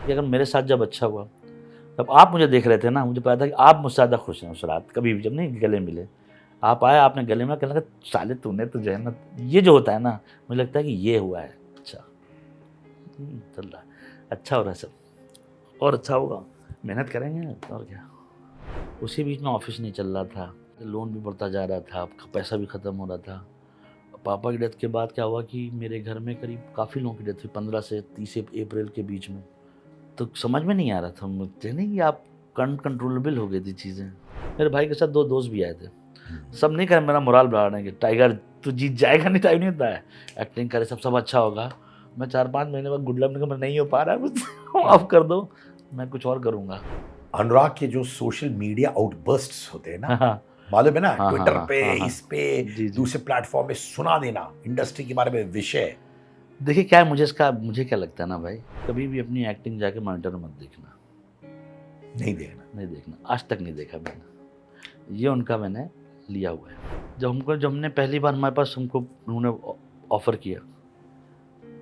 कि अगर मेरे साथ जब अच्छा हुआ, तब आप मुझे देख रहे थे ना, मुझे पता था कि आप मुझसे ज़्यादा खुश हैं उस रात, कभी भी जब नहीं गले मिले। आप आए, आपने गले मिला, कहने लगा साले तूने तो जो है ना, ये जो होता है ना, मुझे लगता है कि ये हुआ है। अच्छा चल रहा है, अच्छा हो रहा है सब, और अच्छा होगा, मेहनत करेंगे और क्या। उसी बीच में ऑफिस नहीं चल रहा था, लोन भी बढ़ता जा रहा था, पैसा भी ख़त्म हो रहा था। पापा की डेथ के बाद क्या हुआ कि मेरे घर में करीब काफ़ी लोगों की डेथ हुई 15 से 30 अप्रैल के बीच में। तो समझ में नहीं आ रहा था मुझे, नहीं कि आप कंट्रोलेबल हो गई थी चीज़ें। मेरे भाई के साथ 2 दोस्त भी आए थे, सब नहीं करे मेरा मोराल बढ़ाने के, टाइगर तू जीत जाएगा, नहीं टाइम नहीं होता है, एक्टिंग करे सब अच्छा होगा। मैं 4-5 महीने बाद गुड लक ने कहा मैं नहीं हो पा रहा है मुझसे, माफ़ कर दो, मैं कुछ और करूँगा। अनुराग के जो सोशल मीडिया आउटबर्स्ट्स होते हैं ना, हाँ मालूम है ना, हाँ ट्विटर हाँ पे, हाँ हाँ, इस पे, जी जी। दूसरे प्लेटफॉर्म पे सुना देना इंडस्ट्री के बारे में विषय। देखिए क्या है, मुझे क्या लगता है ना भाई, कभी भी अपनी एक्टिंग जाके मॉनिटर में मत देखना, नहीं देखना। नहीं देखना, आज तक नहीं देखा मैंने, ये उनका मैंने लिया हुआ है। जब हमने पहली बार हमारे पास हमको उन्होंने ऑफ़र किया,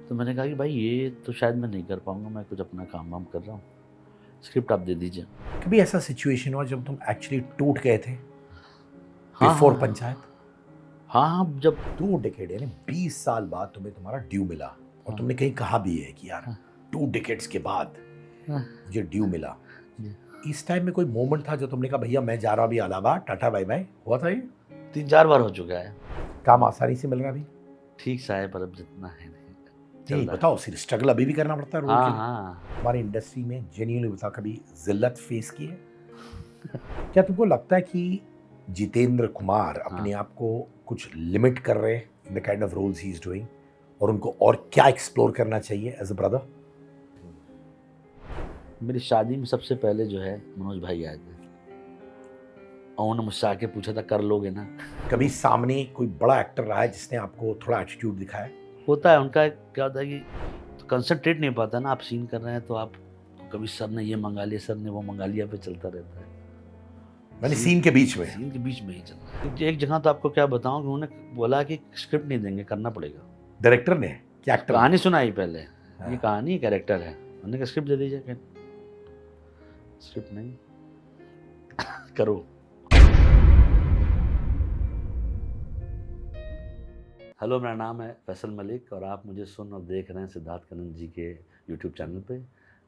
तो मैंने कहा कि भाई ये तो शायद मैं नहीं कर पाऊँगा, मैं कुछ अपना काम वाम कर रहा हूँ, स्क्रिप्ट आप दे दीजिए। कभी ऐसा सिचुएशन हुआ जब तुम एक्चुअली टूट गए थे हाँ बिफोर हाँ पंचायत? हाँ हाँ, जब 2 डिकेड यानी 20 साल बाद तुम्हें तुम्हारा ड्यू मिला, और तुमने कहीं कहा भी है कि यार 2 डिकेड्स के बाद मुझे ड्यू मिला। इस टाइम में कोई मोमेंट था जो तुमने कहा भैया मैं जा रहा हूँ अभी इलाहाबाद, टाटा बाय बाय, हुआ था ये? 3-4 बार हो चुका है। काम आसानी से मिल रहा अभी? ठीक सा है, पर अब जितना है नहीं चल नहीं रहा है। बताओ, सिर्फ स्ट्रगल अभी भी करना पड़ता है रोल के हाँ लिए? हाँ, हमारी इंडस्ट्री में जेन्युइनली बता, कभी जिल्लत फेस की है? क्या तुमको लगता है कि जितेंद्र कुमार अपने आप को कुछ लिमिट कर रहे हैं in the kind of roles he is doing, और उनको और क्या एक्सप्लोर करना चाहिए एज अ ब्रदर? मेरी शादी में सबसे पहले जो है मनोज भाई आए थे, और उन्होंने मुझसे आके पूछा था कर लोगे ना। कभी सामने कोई बड़ा एक्टर रहा है जिसने आपको थोड़ा एटीट्यूड दिखाया? होता है उनका, क्या होता है कि कंसंट्रेट नहीं पाता ना, आप सीन कर रहे हैं तो आप कभी सर ने ये मंगा लिया, सर ने वो मंगा लिया, पे चलता रहता है। मैंने सीन के बीच में। सीन के बीच में ही चल रहा है। एक जगह तो आपको क्या बताऊं कि उन्होंने बोला कि स्क्रिप्ट नहीं देंगे, करना पड़ेगा। डायरेक्टर ने क्या एक्टर? कहानी सुनाई पहले, हाँ। ये कहानी कैरेक्टर है, उन्होंने कहा स्क्रिप्ट दे दीजिए, स्क्रिप्ट नहीं करो। हेलो, मेरा नाम है फैसल मलिक और आप मुझे सुन और देख रहे हैं सिद्धार्थ कनन जी के यूट्यूब चैनल पे।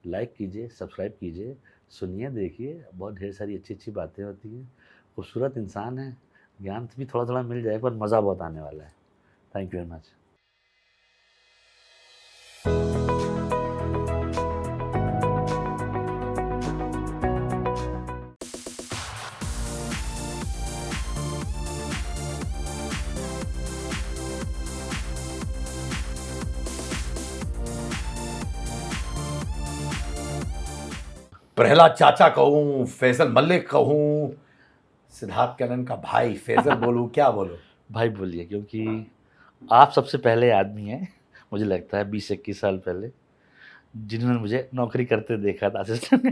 लाइक कीजिए, सब्सक्राइब कीजिए, सुनिए, देखिए, बहुत ढेर सारी अच्छी अच्छी बातें होती हैं। खूबसूरत इंसान है, ज्ञान भी थोड़ा थोड़ा मिल जाएगा, पर मज़ा बहुत आने वाला है। Thank you very much. Prahlad चाचा कहूँ, फैसल मलिक कहूँ, सिद्धार्थ कनन का भाई फैजल बोलूँ, क्या बोलूँ? भाई बोलिए, क्योंकि आप सबसे पहले आदमी हैं मुझे लगता है 20-21 साल पहले जिन्होंने मुझे नौकरी करते देखा था असिस्टेंट।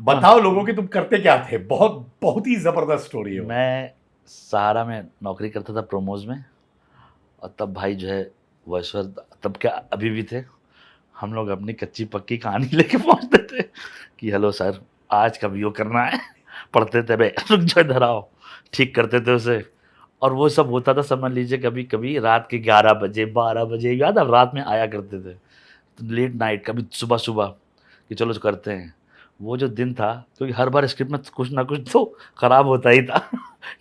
बताओ लोगों की तुम करते क्या थे? बहुत बहुत ही जबरदस्त स्टोरी है वो। मैं सहारा में नौकरी करता था प्रोमोज में, और तब भाई जो है वो ईश्वर, तब क्या अभी भी थे, हम लोग अपनी कच्ची पक्की कहानी लेके पहुंचते थे कि हेलो सर आज का वीडियो करना है, पढ़ते थे बे रुक जाओ इधर आओ, ठीक करते थे उसे। और वो सब होता था, समझ लीजिए कभी कभी रात के 11 बजे 12 बजे, याद है रात में आया करते थे, तो लेट नाइट, कभी सुबह सुबह कि चलो करते हैं। वो जो दिन था, क्योंकि हर बार स्क्रिप्ट में कुछ ना कुछ तो ख़राब होता ही था।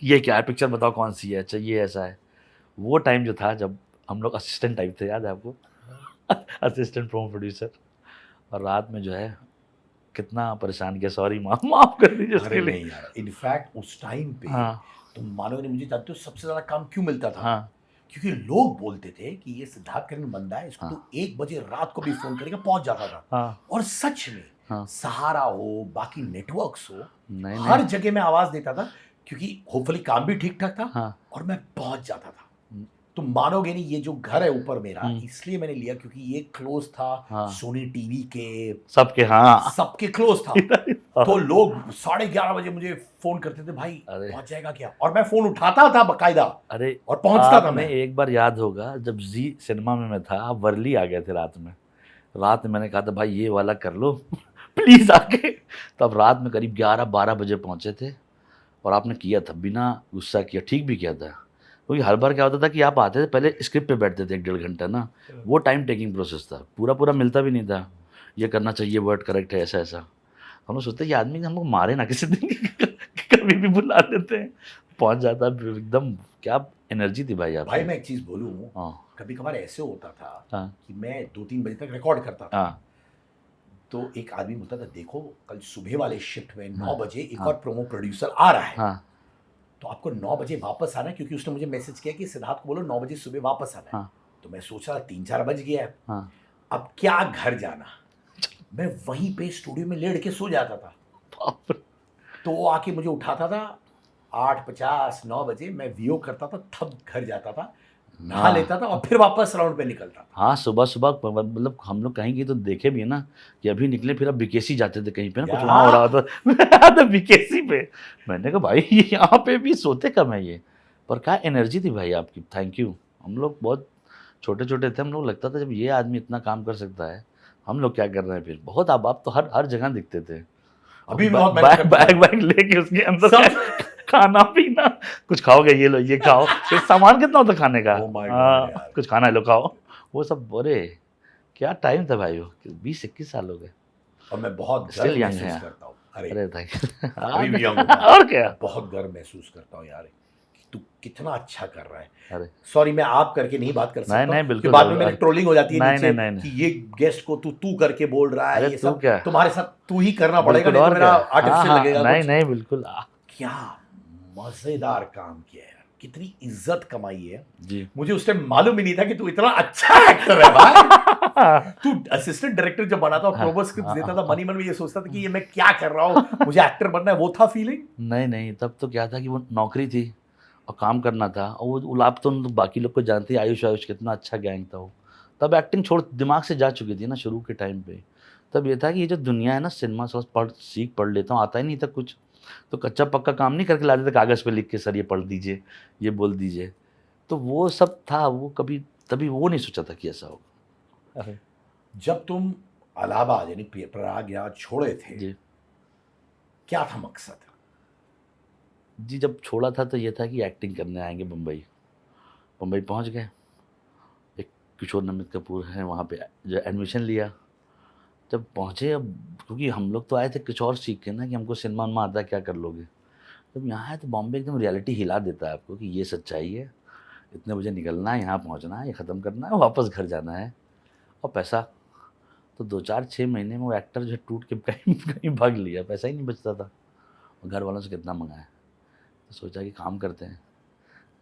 ये क्या है, पिक्चर बताओ कौन सी है, अच्छा ये ऐसा है। वो टाइम जो था जब हम लोग असिस्टेंट टाइप थे, याद है आपको? असिस्टेंट प्रोमो प्रोड्यूसर, और रात में जो है कितना परेशान किया, सॉरी माफ कर दीजिए अरे उसके लिए। नहीं यार, इनफैक्ट उस टाइम पे हाँ तुम मानोगे नहीं, मुझे जानते हो सबसे ज्यादा काम क्यों मिलता था? हाँ क्योंकि लोग बोलते थे कि ये सिद्धार्थ कनन बंदा है, इसको हाँ। तो 1 बजे रात को भी फोन करेगा, पहुंच जाता था। हाँ और सच में हाँ, सहारा हो, बाकी नेटवर्क्स हो, नहीं हर नहीं, जगह में आवाज देता था, क्योंकि होपफुली काम भी ठीक ठाक था हाँ और मैं पहुंच जाता था। तुम मानोगे नहीं, ये जो घर है ऊपर मेरा, इसलिए मैंने लिया क्योंकि ये क्लोज था हाँ। सोनी टीवी के, सबके, हाँ सबके क्लोज था। तो लोग 11:30 बजे मुझे फोन करते थे, भाई अरे पहुंच जाएगा क्या? और मैं फोन उठाता था बकायदा अरे, और पहुंचता था आपने मैं। एक बार याद होगा जब जी सिनेमा में मैं था, आप वर्ली आ गए थे रात में, रात में मैंने कहा था भाई ये वाला कर लो प्लीज़ आके। तब रात में करीब 11-12 बजे पहुँचे थे और आपने किया था, बिना गुस्सा किया, ठीक भी किया था। क्योंकि हर बार क्या होता था कि आप आते थे, पहले स्क्रिप्ट पे बैठते थे 1-1.5 घंटा ना, वो टाइम टेकिंग प्रोसेस था, पूरा मिलता भी नहीं था। ये करना चाहिए, वर्ड करेक्ट है, ऐसा हम लोग सोचते ये आदमी हमको मारे ना किसी दिन कभी भी बुला लेते हैं, पहुंच जाता है एकदम। क्या एनर्जी थी भाई आप। भाई मैं एक चीज बोलूं, हाँ कभी कभार ऐसे होता था हाँ कि मैं 2-3 बजे तक रिकॉर्ड करता था, हाँ तो एक आदमी बोलता था देखो कल सुबह वाले शिफ्ट में 9 बजे एक हाँ। और प्रोमो प्रोड्यूसर आ रहा है, हाँ तो आपको 9 बजे वापस आना है, क्योंकि उसने मुझे मैसेज किया कि सिद्धार्थ को बोलो 9 बजे सुबह वापस आना है। हाँ तो मैं सोच रहा 3-4 बज गया है, हाँ। अब क्या घर जाना, मैं वहीं पे स्टूडियो में लेट के सो जाता था। बाप रे। तो वो आके मुझे उठाता था 8:50 9 बजे, मैं वीओ करता था, तब घर जाता था, नहा हाँ। लेता था और फिर वापस राउंड पे निकलता था। हाँ सुबह मतलब हम लोग कहीं तो देखे भी है ना कि अभी निकले, फिर अब बीकेसी जाते थे कहीं पे ना, कुछ वहाँ हो रहा था तो बीकेसी पे मैंने कहा भाई ये यहाँ पे भी सोते कम है ये। पर क्या एनर्जी थी भाई आपकी, थैंक यू। हम लोग बहुत छोटे छोटे थे, हम लोग लगता था जब ये आदमी इतना काम कर सकता है हम लोग क्या कर रहे हैं फिर। बहुत आप तो हर जगह दिखते थे। अभी भी बहुत मेहनत करता हूँ। बैग लेके उसके अंदर सब खाना पीना, कुछ खाओगे ये लो ये खाओ, फिर सामान कितना होता खाने का। Oh my God, हाँ, यार। कुछ खाना है लो खाओ, वो सब। अरे क्या टाइम था भाई वो, 20-21 साल हो गए। और मैं बहुत Still गर्व young महसूस है। करता हूँ। अरे अरे थैंक अभी भी यू। young हूँ मैं। और क्या। बहुत गर्व महसूस करता हूँ यार कि तू कितना अच्छा कर रहा है। अरे सॉरी मैं आप करके नहीं बात कर सकता नहीं, कि बिल्कुल, बाद में अरे, मेरे ट्रोलिंग हो जाती है नहीं, नीचे नहीं, नहीं, कि ये गेस्ट को तू करके बोल रहा है, अरे ये तू सब क्या, तुम्हारे साथ तू ही करना पड़ेगा, बिल्कुल नहीं तो और मेरा क्या। हाँ आर्टिफिशियल हाँ लगेगा नहीं कुछ। नहीं बिल्कुल क्या मजेदार काम किया है, कितनी इज्जत कमाई है। जी। मुझे उस टाइम मालूम ही नहीं था कि तू इतना अच्छा एक्टर है भाई। तू असिस्टेंट डायरेक्टर जब बना था और प्रोमो स्क्रिप्ट देता था, मन ही मन में ये सोचता था कि ये मैं क्या कर रहा हूँ, मुझे एक्टर बनना है, वो था फीलिंग। नहीं नहीं, तब तो क्या था कि वो नौकरी थी और काम करना था, और वो उलाप तो बाकी लोग को जानते ही, आयुष कितना अच्छा गैंग था वो। तब एक्टिंग छोड़ दिमाग से जा चुकी थी ना शुरू के टाइम पे। तब ये था कि ये जो दुनिया है ना, सिनेमा से पढ़ लेता हूँ, आता ही नहीं था कुछ, तो कच्चा पक्का काम नहीं करके लाते थे कागज़ पे लिख के, सर ये पढ़ दीजिए ये बोल दीजिए। तो वो सब था, वो कभी तभी वो नहीं सोचा था कि ऐसा होगा। अरे जब तुम इलाहाबाद यानी प्रयागराज छोड़े थे, जी क्या था मकसद? जी, जब छोड़ा था तो ये था कि एक्टिंग करने आएंगे मुंबई। मुंबई पहुंच गए, एक किशोर नमित कपूर है वहाँ पे जो एडमिशन लिया। जब पहुँचे, अब क्योंकि हम लोग तो आए थे कुछ और सीख के ना, कि हमको सिनेमा में आता है क्या कर लोगे। जब यहाँ आए तो बॉम्बे एकदम रियलिटी हिला देता है आपको कि ये सच्चाई है, इतने बजे निकलना है, यहाँ पहुँचना है, ये ख़त्म करना है, वापस घर जाना है। और पैसा तो 2-4-6 महीने में वो एक्टर जो है टूट के कहीं कहीं भाग लिया, पैसा ही नहीं बचता था। और घर वालों से कितना मंगाया, तो सोचा कि काम करते हैं।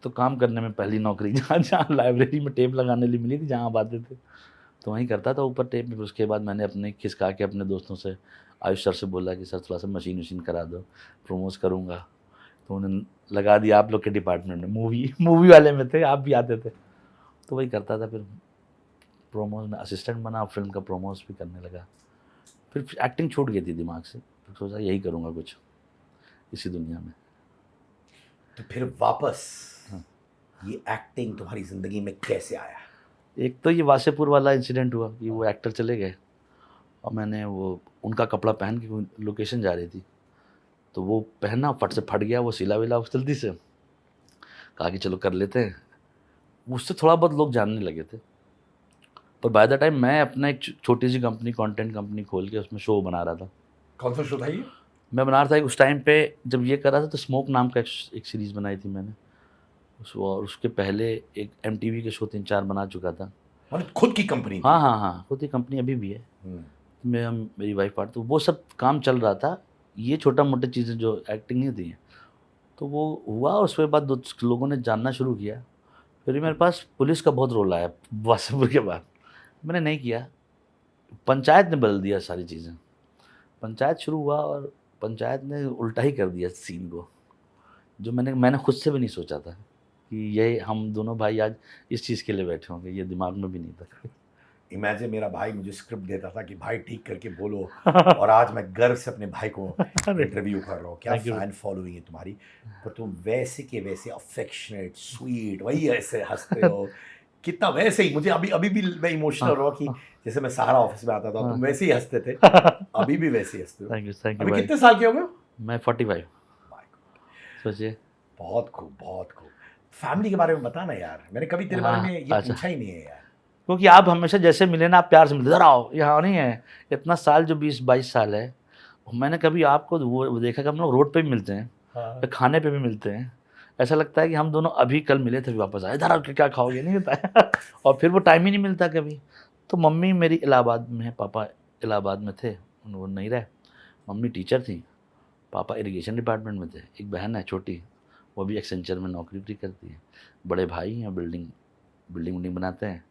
तो काम करने में पहली नौकरी जहाँ जहाँ लाइब्रेरी में टेप लगाने लिए मिली थी, जहाँ आप आते थे, तो वहीं करता था ऊपर टेप में। उसके बाद मैंने अपने खिसका के अपने दोस्तों से, आयुष सर से बोला कि सर थोड़ा सा मशीन वशीन करा दो, प्रोमोस करूँगा। तो उन्होंने लगा दिया आप लोग के डिपार्टमेंट में, मूवी वाले में थे, आप भी आते थे, तो वही करता था। फिर प्रोमोस में असिस्टेंट बना, फिल्म का प्रोमोस भी करने लगा। फिर एक्टिंग छूट गई थी दिमाग से, फिर सोचा यही करूँगा कुछ इसी दुनिया में। तो फिर वापस ये एक्टिंग तुम्हारी जिंदगी में कैसे आया? एक तो ये वासेपुर वाला इंसिडेंट हुआ कि वो एक्टर चले गए और मैंने वो उनका कपड़ा पहन के लोकेशन जा रही थी, तो वो पहना, फट से फट गया वो, सिला विला जल्दी से, कहा कि चलो कर लेते हैं। मुझसे थोड़ा बहुत लोग जानने लगे थे, पर बाय द टाइम मैं अपना एक छोटी सी कंपनी, कंटेंट कंपनी खोल के उसमें शो बना रहा था। कौन सा शो था ये? मैं बना रहा था उस टाइम पे, जब ये कर रहा था तो स्मोक नाम का एक सीरीज़ बनाई थी मैंने और उसके पहले एक MTV के शो 3-4 बना चुका था। मतलब खुद की कंपनी थी? हाँ हाँ हाँ, खुद ही कंपनी अभी भी है। मैं मेरी वाइफ पार्ट, तो वो सब काम चल रहा था। ये छोटा मोटे चीज़ें जो एक्टिंग नहीं थी, तो वो हुआ। उसके बाद 2 लोगों ने जानना शुरू किया। फिर मेरे पास पुलिस का बहुत रोल आया वासेपुर के बाद, मैंने नहीं किया। पंचायत ने बदल दिया सारी चीज़ें, पंचायत शुरू हुआ और पंचायत ने उल्टा ही कर दिया सीन को, जो मैंने खुद से भी नहीं सोचा था कि ये हम दोनों भाई आज इस चीज़ के लिए बैठे होंगे, ये दिमाग में भी नहीं था। इमेजिन मेरा भाई मुझे स्क्रिप्ट देता था कि भाई ठीक करके बोलो, और आज मैं गर्व से अपने भाई को इंटरव्यू कर रहा हूँ। क्या फैन फॉलोइंग है तुम्हारी, पर तुम वैसे के वैसे अफेक्शनेट, स्वीट, वही ऐसे हंसते हो, कितना वैसे ही मुझे अभी अभी भी मैं इमोशनल हुआ कि जैसे मैं सहारा ऑफिस में आता था हाँ। तुम वैसे ही हंसते थे, अभी भी वैसे ही हंसते हो। थैंक यू अभी भाई। कितने साल के हो गए? मैं 45। My God, सोचिए। बहुत खूब, बहुत खूब। फैमिली के बारे में बता ना यार, मैंने कभी तेरे बारे हाँ, में ये अच्छा। पूछा ही नहीं है यार। क्योंकि आप हमेशा जैसे मिले ना, आप प्यार से मिलते, इधर आओ, यहाँ नहीं है। इतना साल जो 20-22 साल है, मैंने कभी आपको वो देखा कि हम लोग रोड पे भी मिलते हैं, हाँ। या खाने पे भी मिलते हैं। ऐसा लगता है कि हम दोनों अभी कल मिले थे, वापस आए, इधर आके क्या खाओगे, नहीं होता है। और फिर वो टाइम ही नहीं मिलता कभी। तो मम्मी मेरी इलाहाबाद में है, पापा इलाहाबाद में थे, वो नहीं रहे। मम्मी टीचर थी, पापा इरिगेशन डिपार्टमेंट में थे। एक बहन है छोटी, वो भी एक्सेंचर में नौकरी करती है। बड़े भाई हैं, बिल्डिंग विल्डिंग बनाते हैं,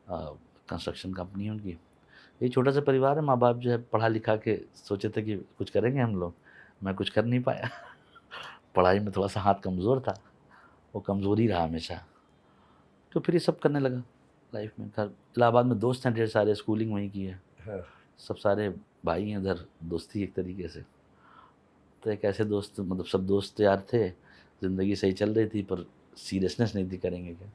कंस्ट्रक्शन कंपनी है उनकी। ये छोटा सा परिवार है। माँ बाप जो है पढ़ा लिखा के सोचे थे कि कुछ करेंगे हम लोग, मैं कुछ कर नहीं पाया। पढ़ाई में थोड़ा सा हाथ कमज़ोर था, वो कमज़ोरी रहा हमेशा। तो फिर ये सब करने लगा लाइफ में। घर इलाहाबाद में दोस्त हैं ढेर सारे, स्कूलिंग वहीं की है, हाँ। सब सारे भाई हैं उधर, दोस्ती एक तरीके से। तो एक ऐसे दोस्त, मतलब सब दोस्त यार थे, ज़िंदगी सही चल रही थी पर सीरियसनेस नहीं थी करेंगे क्या।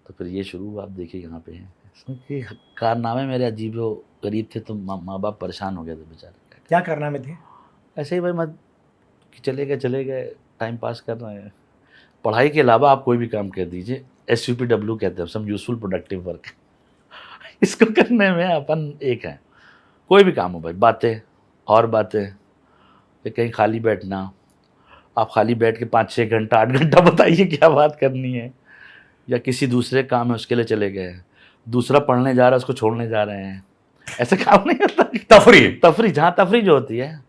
तो फिर ये शुरू हुआ, आप देखिए यहाँ पे हैं। क्योंकि कारनामे मेरे अजीब व गरीब थे, तो माँ बाप परेशान हो गए थे बेचारे। क्या करना में थे? ऐसे ही भाई, मत कि चले गए, टाइम पास कर रहे हैं। पढ़ाई के अलावा आप कोई भी काम कर दीजिए, SUPW कहते हैं, सम यूजफुल प्रोडक्टिव वर्क। इसको करने में अपन एक है, कोई भी काम हो भाई, बातें और बातें। फिर कहीं खाली बैठना, आप खाली बैठ के 5-6 घंटा 8 घंटा बताइए क्या बात करनी है। या किसी दूसरे काम है उसके लिए चले गए, दूसरा पढ़ने जा रहा है उसको छोड़ने जा रहे हैं, ऐसे काम नहीं होता। तफरी, जहाँ तफरी जो होती है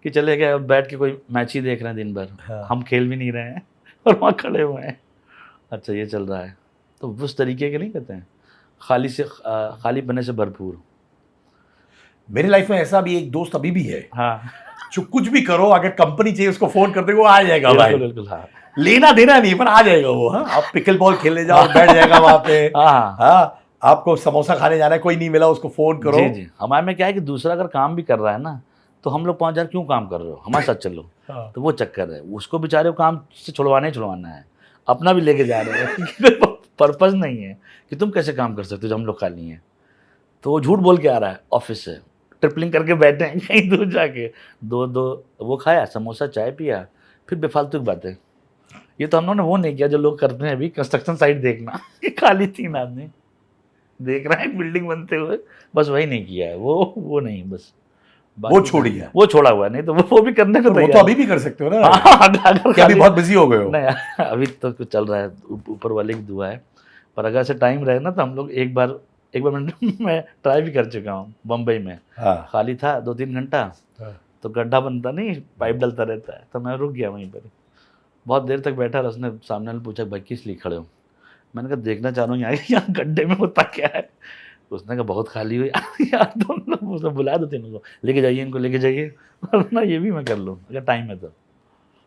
कि चले गए, अब बैठ के कोई मैच ही देख रहे हैं दिन भर, हाँ। हम खेल भी नहीं रहे हैं और वहाँ खड़े हुए हैं, अच्छा ये चल रहा है। तो उस तरीके के नहीं कहते हैं, खाली पने से भरपूर। मेरी लाइफ में ऐसा भी एक दोस्त अभी भी है, हाँ, जो कुछ भी करो, अगर कंपनी चाहिए उसको फोन कर दे, वो आ जाएगा भाई। बिल्कुल बिल्कुल। हाँ लेना देना नहीं, पर आ जाएगा वो। हाँ, आप पिकल बॉल खेलने जाओ, बैठ जाएगा वहां पे। हाँ हाँ, आपको समोसा खाने जाना है, कोई नहीं मिला, उसको फोन करो। जी जी। हमारे में क्या है कि दूसरा अगर काम भी कर रहा है ना, तो हम लोग 5,000 क्यों काम कर रहे हो, हमारे साथ चलो। हाँ। तो वो चक्कर है, उसको बेचारे को काम से छुड़वाना है, अपना भी लेके जा रहे हैं। पर्पज़ नहीं है कि तुम कैसे काम कर सकते हो जब हम लोग खाली हैं। तो वो झूठ बोल के आ रहा है ऑफिस से, ट्रिपलिंग करके बैठे हैं कहीं दूर जाके, दो वो खाया, समोसा चाय पिया, फिर बेफालतू की बातें। ये तो हम लोगों ने वो नहीं किया जो लोग करते हैं अभी, कंस्ट्रक्शन साइट देखना। कि खाली 3 आदमी देख रहा है बिल्डिंग बनते हुए, बस वही नहीं किया है। वो नहीं, बस वो छोड़ दिया। वो छोड़ा हुआ है, नहीं तो वो भी करने को वो तैयार तो अभी भी कर सकते हो ना। हाँ, अगर क्या अभी खाली- बहुत बिजी हो गए हो? नहीं, अभी तो कुछ चल रहा है, ऊपर वाले की दुआ है। पर अगर से टाइम रहे ना, तो हम लोग एक बार मैं ट्राई भी कर चुका हूँ बम्बई में। हाँ। खाली था 2-3 घंटा, हाँ। तो गड्ढा बनता नहीं, पाइप डलता रहता है, तो मैं रुक गया वहीं पर। बहुत देर तक बैठा रहा, उसने सामने वाले पूछा भाई किस लिए खड़े हो। मैंने कहा देखना चाह रहा हूँ यहाँ गड्ढे में होता क्या है। उसने कहा बहुत खाली हुई। यार तुम लोग उसे बुला दो, तीनों को लेके जाइए, इनको लेके जाइए, वरना ये भी मैं कर लूँ अगर टाइम है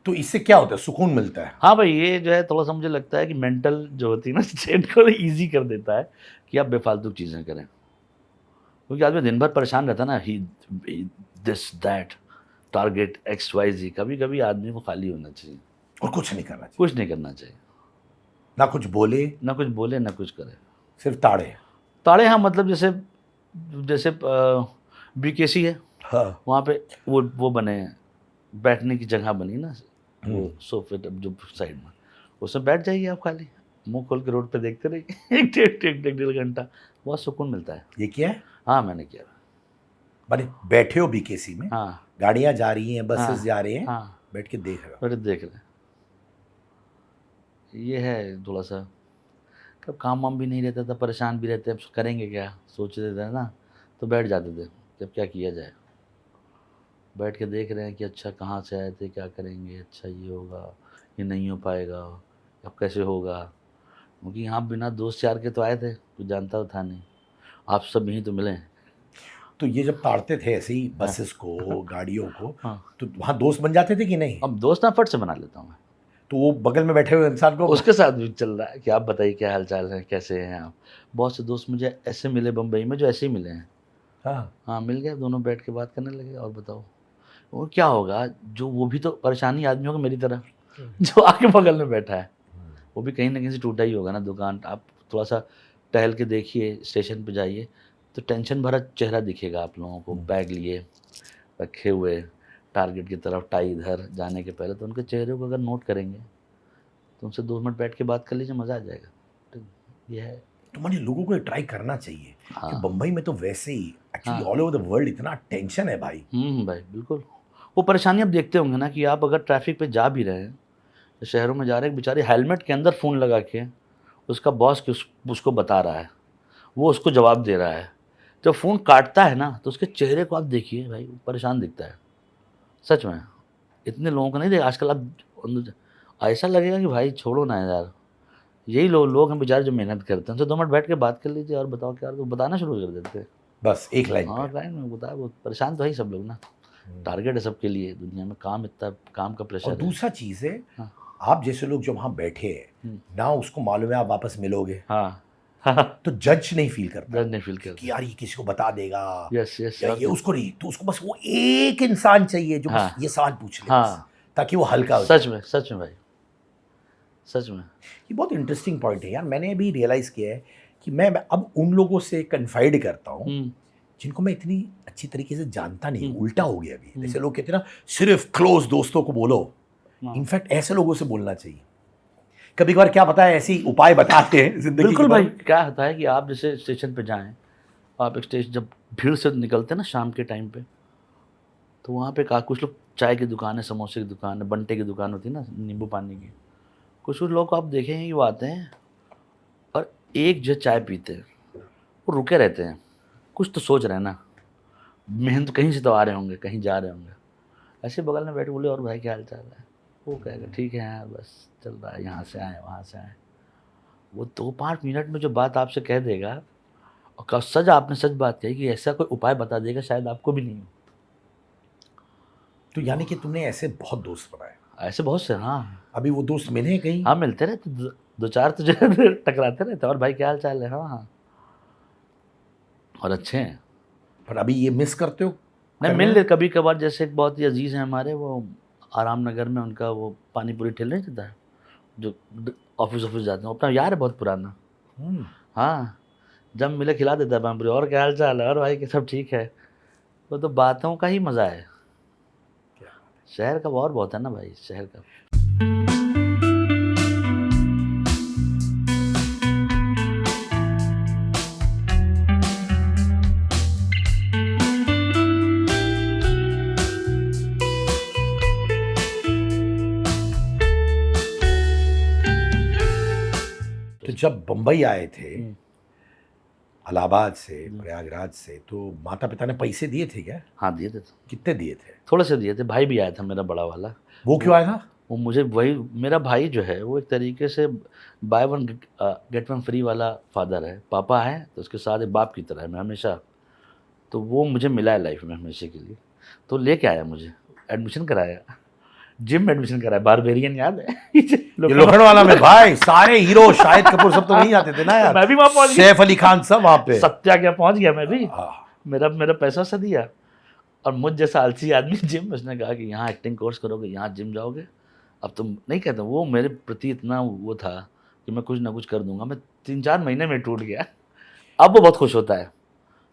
तो इससे क्या होता है? सुकून मिलता है? हाँ भाई, ये जो है थोड़ा सा मुझे लगता है कि मेंटल जो होती है ना स्टेट को ईजी कर देता है कि आप बेफालतू चीज़ें करें। क्योंकि आदमी दिन भर परेशान रहता है ना, ही दिस दैट टारगेट XYZ। कभी कभी आदमी को खाली होना चाहिए और कुछ नहीं करना चाहिए। कुछ नहीं करना चाहिए, ना कुछ बोले, ना कुछ बोले ना कुछ करे, सिर्फ ताड़े। ताड़े। हाँ मतलब जैसे BKC है, हाँ। वहाँ पे वो बने हैं, बैठने की जगह बनी ना, वो सोफे जो साइड में, उसमें बैठ जाइए आप, खाली मुंह खोल के रोड पे देखते रहिए। एक डेढ़ घंटा, बहुत सुकून मिलता है। ये क्या है? हाँ मैंने किया। माने बैठे हो BKC में, हाँ गाड़ियां जा रही हैं, बसेस हाँ, जा रहे हैं, हाँ बैठ के देख रहे हो। बड़े देख रहे, ये है थोड़ा सा। कब काम वाम भी नहीं रहता था, परेशान भी रहते, अब करेंगे क्या सोचते थे ना, तो बैठ जाते थे, जब क्या किया जाए। बैठ के देख रहे हैं कि अच्छा कहाँ से आए थे, क्या करेंगे, अच्छा ये होगा, ये नहीं हो पाएगा, अब कैसे होगा। क्योंकि यहाँ बिना दोस्त यार के तो आए थे, कुछ जानता तो था नहीं, आप सब यहीं तो मिले। तो ये जब ताड़ते थे ऐसे ही बसेस को, गाड़ियों को, हाँ, तो वहाँ दोस्त बन जाते थे कि नहीं? अब दोस्त ना फट से बना लेता हूँ मैं। तो वो बगल में बैठे हुए इंसान को उसके साथ भी चल रहा है कि आप बताइए क्या हाल चाल है, कैसे हैं आप। बहुत से दोस्त मुझे ऐसे मिले बम्बई में, जो ऐसे ही मिले हैं। हाँ। हाँ मिल गए, दोनों बैठ के बात करने लगे, और बताओ वो क्या होगा, जो वो भी तो परेशानी आदमी होगा मेरी तरह, जो आके बगल में बैठा है, वो भी कहीं ना कहीं से टूटा ही होगा ना। दुकान आप थोड़ा सा टहल के देखिए, स्टेशन पे जाइए, तो टेंशन भरा चेहरा दिखेगा आप लोगों को, बैग लिए रखे हुए टारगेट की तरफ, टाई इधर जाने के पहले, तो उनके चेहरे को अगर नोट करेंगे तो उनसे 2 मिनट बैठ के बात कर लीजिए, मज़ा आ जाएगा। तो ये है। तो मैंने लोगों को ट्राई करना चाहिए कि हाँ। बम्बई में तो वैसे ही एक्चुअली हाँ। ऑल ओवर द वर्ल्ड इतना टेंशन है भाई। भाई बिल्कुल। वो परेशानी आप देखते होंगे ना कि आप अगर ट्रैफिक पे जा भी रहे हैं, तो शहरों में जा रहे हैं, बेचारे हेलमेट के अंदर फ़ोन लगा के उसका बॉस उसको बता रहा है, वो उसको जवाब दे रहा है। जब फ़ोन काटता है ना, तो उसके चेहरे को आप देखिए भाई, वो परेशान दिखता है। सच में। इतने लोगों को नहीं देखा आजकल आप, ऐसा लगेगा कि भाई छोड़ो ना यार, यही लोग हैं बेचारे जो मेहनत करते हैं, उनसे 2 मिनट बैठ के बात कर लीजिए और बताओ क्या, तो बताना शुरू कर देते हैं। बस एक लाइन हाँ, पे। लाइन में बताया, वो परेशान तो है ही सब लोग ना। टारगेट है सबके लिए दुनिया में, काम इतना, काम का प्रेशर और है। दूसरा चीज़ है, हाँ। आप जैसे लोग जो वहाँ बैठे हैं ना, उसको मालूम है आप वापस मिलोगे, हाँ। तो जज नहीं फील करता डर नहीं फील कि करते। यार ये किसी को बता देगा, यस यस। या ये उसको नहीं, तो उसको बस वो एक इंसान चाहिए जो बस हाँ। ये सवाल पूछ ले, हाँ। बस, ताकि वो हल्का हो जाए। सच में भाई, सच में। ये बहुत इंटरेस्टिंग पॉइंट है यार। मैंने भी रियलाइज़ किया है कि मैं अब उन लोगों से कन्फाइड करता हूँ जिनको मैं इतनी अच्छी तरीके से जानता नहीं। उल्टा हो गया अभी, जैसे लोग कहते हैं ना सिर्फ क्लोज दोस्तों को बोलो, इनफैक्ट ऐसे लोगों से बोलना चाहिए। कभी कभार क्या पता है, ऐसी उपाय बताते हैं जिंदगी बिल्कुल के भाई। बारे में। क्या होता है कि आप जैसे स्टेशन पे जाएं, आप एक स्टेशन जब भीड़ से निकलते हैं ना शाम के टाइम पे, तो वहाँ पे कुछ लोग, चाय की दुकान है, समोसे की दुकान है, बंटे की दुकान होती है ना नींबू पानी की, कुछ लोग को आप देखेंगे कि वो आते हैं और एक जो चाय पीते हैं, वो रुके रहते हैं, कुछ तो सोच रहे हैं ना, मेहनत कहीं से तो आ रहे होंगे, कहीं जा रहे होंगे। ऐसे बगल में बैठ बोले और भाई क्या हाल चाल है, वो कहेगा ठीक है यार बस चल रहा है, यहाँ से आए वहाँ से आए। वो 2-5 मिनट में जो बात आपसे कह देगा, और सच आपने सच बात कही कि ऐसा कोई उपाय बता देगा शायद आपको भी नहीं हो। तो यानी कि तुमने ऐसे बहुत दोस्त बनाए। ऐसे बहुत से। हाँ। अभी वो दोस्त मिले हैं कहीं? हाँ मिलते रहते, 2-4 तो जो है टकराते रहते, और भाई क्या हाल चाल है। हाँ। और अच्छे हैं। पर अभी ये मिस करते हो? नहीं, मिल ले कभी कभार। जैसे एक बहुत ही अजीज़ हैं हमारे, वो आराम नगर में उनका वो पानी पूरी ठेल नहीं देता है, जो ऑफिस जाते हैं, अपना यार है बहुत पुराना। हाँ, जब मिले खिला देता है पानी पूरी, और क्या हाल चाल है, और भाई कि सब ठीक है। वो तो बातों का ही मज़ा है। शहर का और बहुत है ना भाई, शहर का। तो जब बम्बई आए थे इलाहाबाद से, प्रयागराज से, तो माता पिता ने पैसे दिए थे क्या? हाँ दिए थे, कितने दिए थे? थोड़े से दिए थे। भाई भी आया था मेरा बड़ा वाला। वो क्यों आया था? वो मुझे, वही मेरा भाई जो है वो एक तरीके से by one get one free वाला फादर है। पापा है तो उसके साथ एक बाप की तरह है मैं हमेशा। तो वो मुझे मिला है लाइफ में हमेशा के लिए। तो लेके आया, मुझे एडमिशन कराया, जिम में एडमिशन कराया, बारबेरियन याद है? ये लोखंडवाला में भाई सारे हीरो, शाहिद कपूर सब तो वहीं आते थे ना यार। मैं भी वहाँ पहुँच गया, सैफ अली खान सब वहाँ पे। सत्या क्या पहुँच गया मैं भी। हाँ। मेरा पैसा सा दिया, और मुझ जैसा आलसी आदमी जिम, उसने कहा कि यहाँ एक्टिंग कोर्स करोगे, यहाँ जिम जाओगे, अब तुम नहीं कहते। वो मेरे प्रति इतना वो था कि मैं कुछ ना कुछ कर दूंगा। मैं 3-4 महीने में टूट गया। अब वो बहुत खुश होता है।